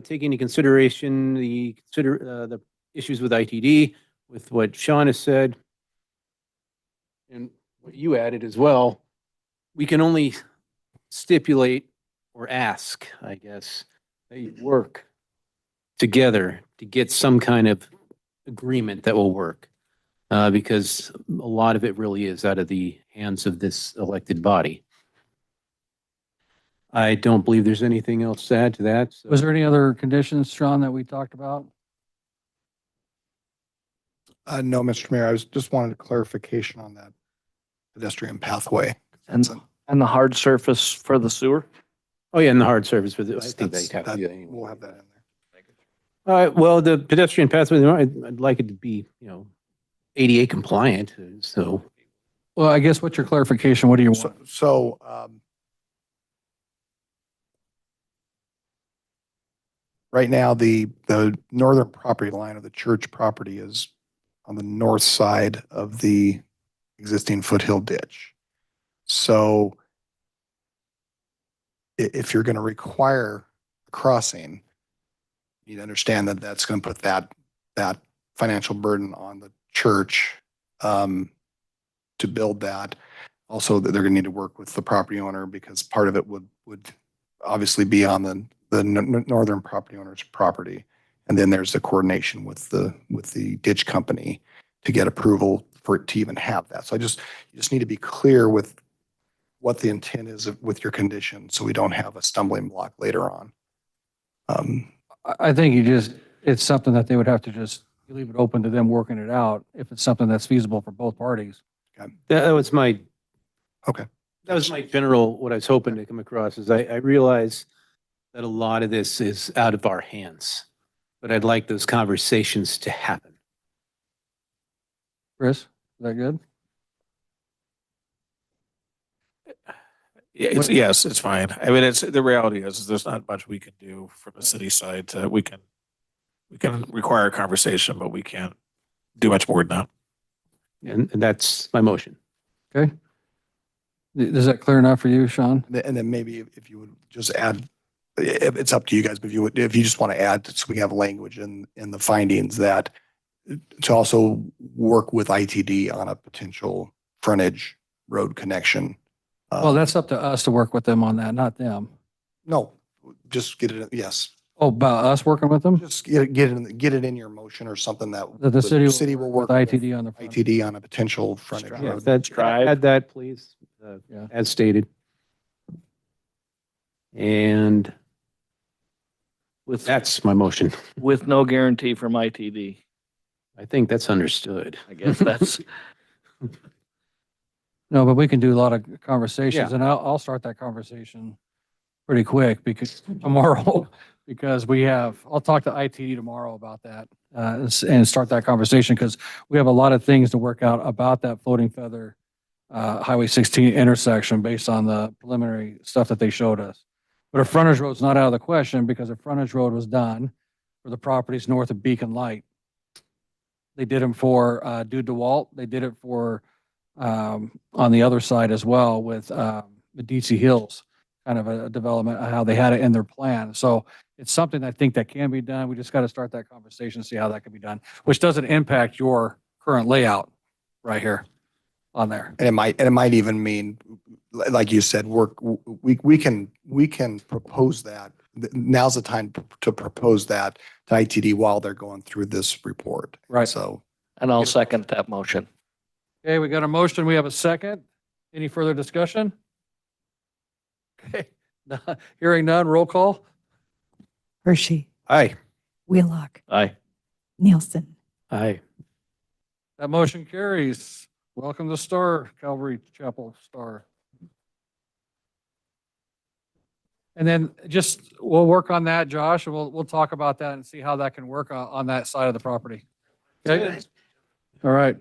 Speaker 5: taking into consideration the issues with ITD, with what Sean has said, and what you added as well, we can only stipulate or ask, I guess, that you work together to get some kind of agreement that will work. Because a lot of it really is out of the hands of this elected body. I don't believe there's anything else to add to that. so-
Speaker 1: Was there any other conditions, Sean, that we talked about?
Speaker 9: No, Mr. Mayor, I was just wanted a clarification on that pedestrian pathway.
Speaker 8: And the hard surface for the sewer?
Speaker 5: Oh, yeah, and the hard surface for the, I think
Speaker 9: That's-
Speaker 5: they have to
Speaker 9: that-
Speaker 5: do that anyway.
Speaker 9: We'll have that in there.
Speaker 5: Well, the pedestrian pathway, I'd like it to be, ADA compliant, so.
Speaker 1: Well, I guess what's your clarification? What do you
Speaker 9: So,
Speaker 1: want?
Speaker 9: so, right now, the northern property line of the church property is on the north side of the existing foothill ditch. So if you're going to require a crossing, you need to understand that that's going to put that financial burden on the church to build that. Also, that they're going to need to work with the property owner because part of it would obviously be on the northern property owner's property. And then there's the coordination with the ditch company to get approval for it to even have that. So you just need to be clear with what the intent is with your condition so we don't have a stumbling block later on.
Speaker 1: I think it's something that they would have to just leave it open to them working it out if it's something that's feasible for both parties.
Speaker 5: That was my.
Speaker 9: Okay.
Speaker 5: That was my general, what I was hoping to come across is I realize that a lot of this is out of our hands, but I'd like those conversations to happen.
Speaker 1: Chris, is that good?
Speaker 14: Yeah, yes, it's fine. I mean, the reality is there's not much we can do from the city side. We can require a conversation, but we can't do much more than that.
Speaker 5: And that's my motion.
Speaker 1: Okay. Is that clear enough for you, Sean?
Speaker 9: And then maybe if you would just add, it's up to you guys, but if you just want to add, so we have language in the findings that to also work with ITD on a potential frontage road connection.
Speaker 1: Well, that's up to us to work with them on that, not them.
Speaker 9: No, just get it, yes.
Speaker 1: Oh, about us working with them?
Speaker 9: Just get it in your motion or something that
Speaker 1: That the city
Speaker 9: will
Speaker 1: with
Speaker 9: work with
Speaker 1: ITD on the front.
Speaker 9: ITD on a potential frontage
Speaker 5: Yeah,
Speaker 9: road.
Speaker 5: add that, please,
Speaker 1: Yeah.
Speaker 5: as stated. And that's my motion.
Speaker 8: With no guarantee from ITD.
Speaker 5: I think that's understood.
Speaker 8: I guess that's,
Speaker 1: No, but we can do a lot of conversations
Speaker 5: Yeah.
Speaker 1: and I'll start that conversation pretty quick because tomorrow, because I'll talk to ITD tomorrow about that and start that conversation because we have a lot of things to work out about that Floating Feather Highway 16 intersection based on the preliminary stuff that they showed us. But a frontage road's not out of the question because a frontage road was done for the properties north of Beacon Light. They did them for Dude DeWalt. They did it for on the other side as well with Medici Hills, kind of a development, how they had it in their plan. So it's something I think that can be done. We just got to start that conversation, see how that can be done, which doesn't impact your current layout right here on there.
Speaker 9: And it might even mean, like you said, we can propose that. Now's the time to propose that to ITD while they're going through this report.
Speaker 1: Right.
Speaker 9: So.
Speaker 8: and I'll second that motion.
Speaker 1: Okay, we got a motion. We have a second. Any further discussion? Okay, hearing none, roll call.
Speaker 3: Hershey,
Speaker 5: Aye.
Speaker 3: Wheelock,
Speaker 8: Aye.
Speaker 3: Nielsen,
Speaker 5: Aye.
Speaker 1: That motion carries. Welcome to Star, Calvary Chapel Star. And then we'll work on that, Josh, and we'll talk about that and see how that can work on that side of the property. Okay? All right.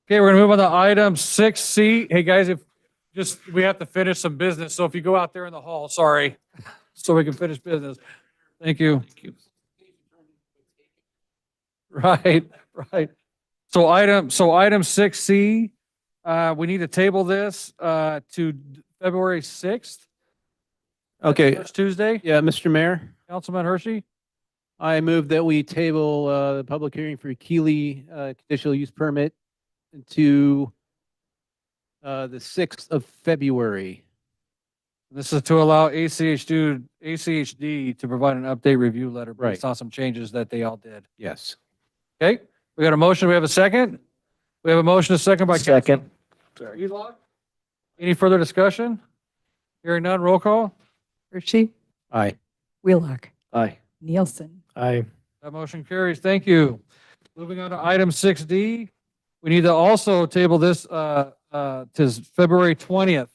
Speaker 1: Okay, we're gonna move on to item 6C. Hey, guys, we have to finish some business, so if you go out there in the hall, sorry. so we can finish business. Thank you. Right, right. So item 6C, we need to table this, to February 6th.
Speaker 5: Okay.
Speaker 1: First Tuesday.
Speaker 5: Yeah, Mr. Mayor,
Speaker 1: Councilman Hershey?
Speaker 5: I move that we table the public hearing for Keely conditional use permit to the 6th of February.
Speaker 1: This is to allow ACHD to provide an update review letter based on some changes that they all did.
Speaker 5: Yes.
Speaker 1: Okay, we got a motion. We have a second. We have a motion, a second by
Speaker 8: Second.
Speaker 1: Councilman Wheelock. Any further discussion? Hearing none, roll call.
Speaker 3: Hershey,
Speaker 5: Aye.
Speaker 3: Wheelock,
Speaker 8: Aye.
Speaker 3: Nielsen,
Speaker 7: Aye.
Speaker 1: That motion carries. Thank you. Moving on to item 6D, we need to also table this to February 20th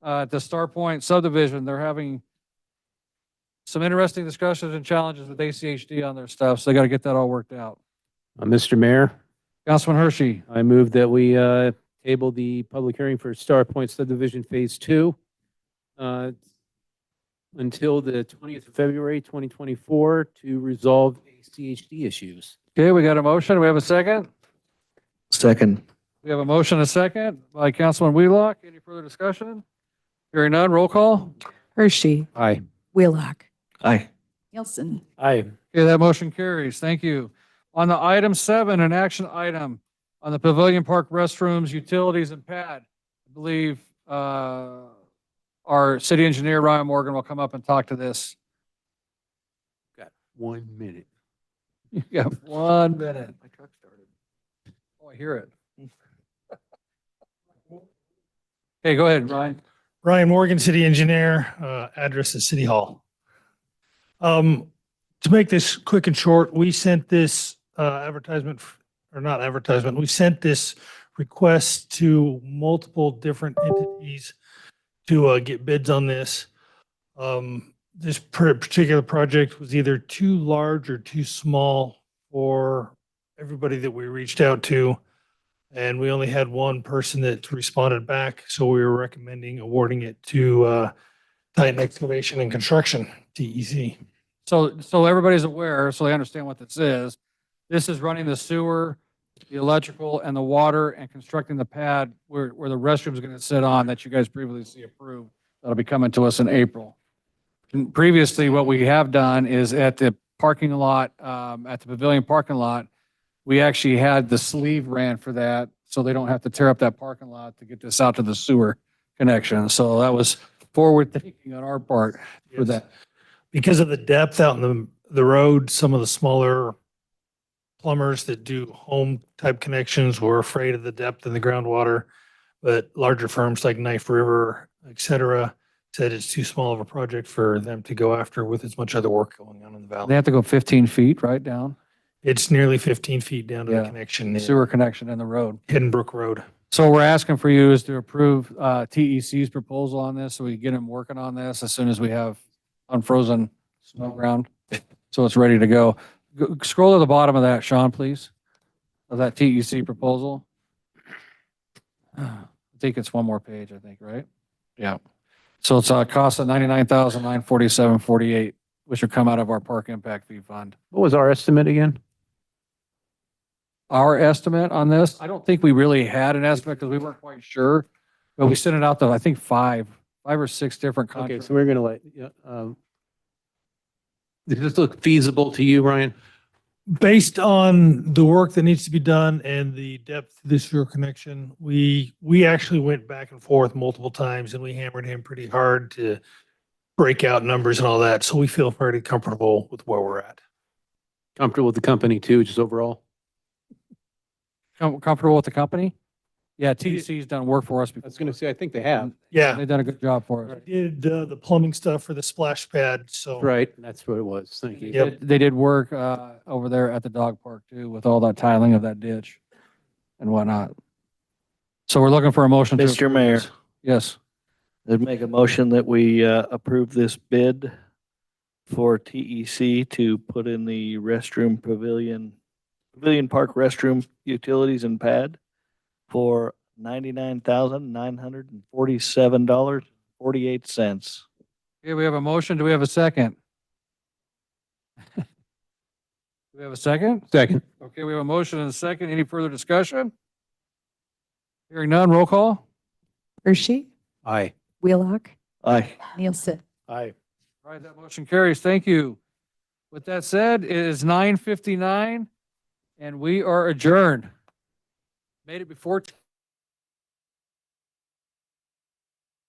Speaker 1: to Star Point subdivision. They're having some interesting discussions and challenges with ACHD on their stuff, so they got to get that all worked out.
Speaker 5: Mr. Mayor,
Speaker 1: Councilman Hershey.
Speaker 5: I move that we table the public hearing for Star Point subdivision Phase 2 until the 20th of February, 2024 to resolve ACHD issues.
Speaker 1: Okay, we got a motion. We have a second.
Speaker 8: Second.
Speaker 1: We have a motion, a second by Councilman Wheelock. Any further discussion? Hearing none, roll call.
Speaker 3: Hershey,
Speaker 5: Aye.
Speaker 3: Wheelock,
Speaker 8: Aye.
Speaker 3: Nielsen,
Speaker 7: Aye.
Speaker 1: Okay, that motion carries. Thank you. On the item 7, an action item on the Pavilion Park restrooms, utilities and pad. I believe our city engineer, Ryan Morgan, will come up and talk to this.
Speaker 5: Got 1 minute.
Speaker 1: You got 1 minute. My truck started. Oh, I hear it. Okay, go ahead, Ryan.
Speaker 6: Ryan Morgan, city engineer, address is City Hall. To make this quick and short, we sent this advertisement, or not advertisement, we sent this request to multiple different entities to get bids on this. This particular project was either too large or too small for everybody that we reached out to. And we only had one person that responded back, so we were recommending awarding it to Titan Excavation and Construction, TEC.
Speaker 1: So everybody's aware, so they understand what this is. This is running the sewer, the electrical, and the water, and constructing the pad where the restroom's going to sit on that you guys previously approved. That'll be coming to us in April. And previously, what we have done is at the parking lot, at the Pavilion parking lot, we actually had the sleeve ran for that, so they don't have to tear up that parking lot to get this out to the sewer connection. So that was forward thinking on our part for that.
Speaker 6: Because of the depth out in the road, some of the smaller plumbers that do home type connections were afraid of the depth in the groundwater. But larger firms like Knife River, et cetera, said it's too small of a project for them to go after with as much other work going on in the valley.
Speaker 1: They have to go 15 feet right down.
Speaker 6: It's nearly 15 feet down to the connection.
Speaker 1: Sewer connection in the road.
Speaker 6: Hidden Brook Road.
Speaker 1: So we're asking for you is to approve TEC's proposal on this, so we get them working on this as soon as we have unfrozen snow ground. So it's ready to go. Scroll to the bottom of that, Sean, please, of that TEC proposal. I think it's one more page, I think, right? Yeah. So it's a cost of $99,947.48, which will come out of our park impact fee fund.
Speaker 5: What was our estimate again?
Speaker 1: Our estimate on this, I don't think we really had an estimate because we weren't quite sure, but we sent it out to, I think, five or six different
Speaker 5: Okay,
Speaker 1: contractors.
Speaker 5: so we're going to does this look feasible to you, Ryan?
Speaker 6: Based on the work that needs to be done and the depth of this sewer connection, we actually went back and forth multiple times and we hammered him pretty hard to break out numbers and all that. So we feel pretty comfortable with where we're at.
Speaker 5: Comfortable with the company too, just overall?
Speaker 1: Comfortable with the company? Yeah, TEC's done work for us.
Speaker 5: I was going to say, I think they have.
Speaker 6: Yeah.
Speaker 1: They've done a good job for us.
Speaker 6: Did the plumbing stuff for the splash pad. So
Speaker 5: Right, that's what it was. Thank you.
Speaker 6: Yep.
Speaker 1: They did work over there at the dog park too, with all that tiling of that ditch and whatnot. So we're looking for a motion to.
Speaker 8: Mr.
Speaker 1: approve
Speaker 8: Mayor.
Speaker 1: this. Yes.
Speaker 8: I'd make a motion that we approve this bid for TEC to put in the restroom pavilion park restroom utilities and pad for $99,947.48.
Speaker 1: Okay, we have a motion. Do we have a second? Do we have a second?
Speaker 5: Second.
Speaker 1: Okay, we have a motion and a second. Any further discussion? Hearing none, roll call.
Speaker 3: Hershey,
Speaker 5: Aye.
Speaker 3: Wheelock,
Speaker 5: Aye.
Speaker 3: Nielsen.
Speaker 7: Aye.
Speaker 1: All right, that motion carries. Thank you. With that said, it is 9:59 and we are adjourned. Made it before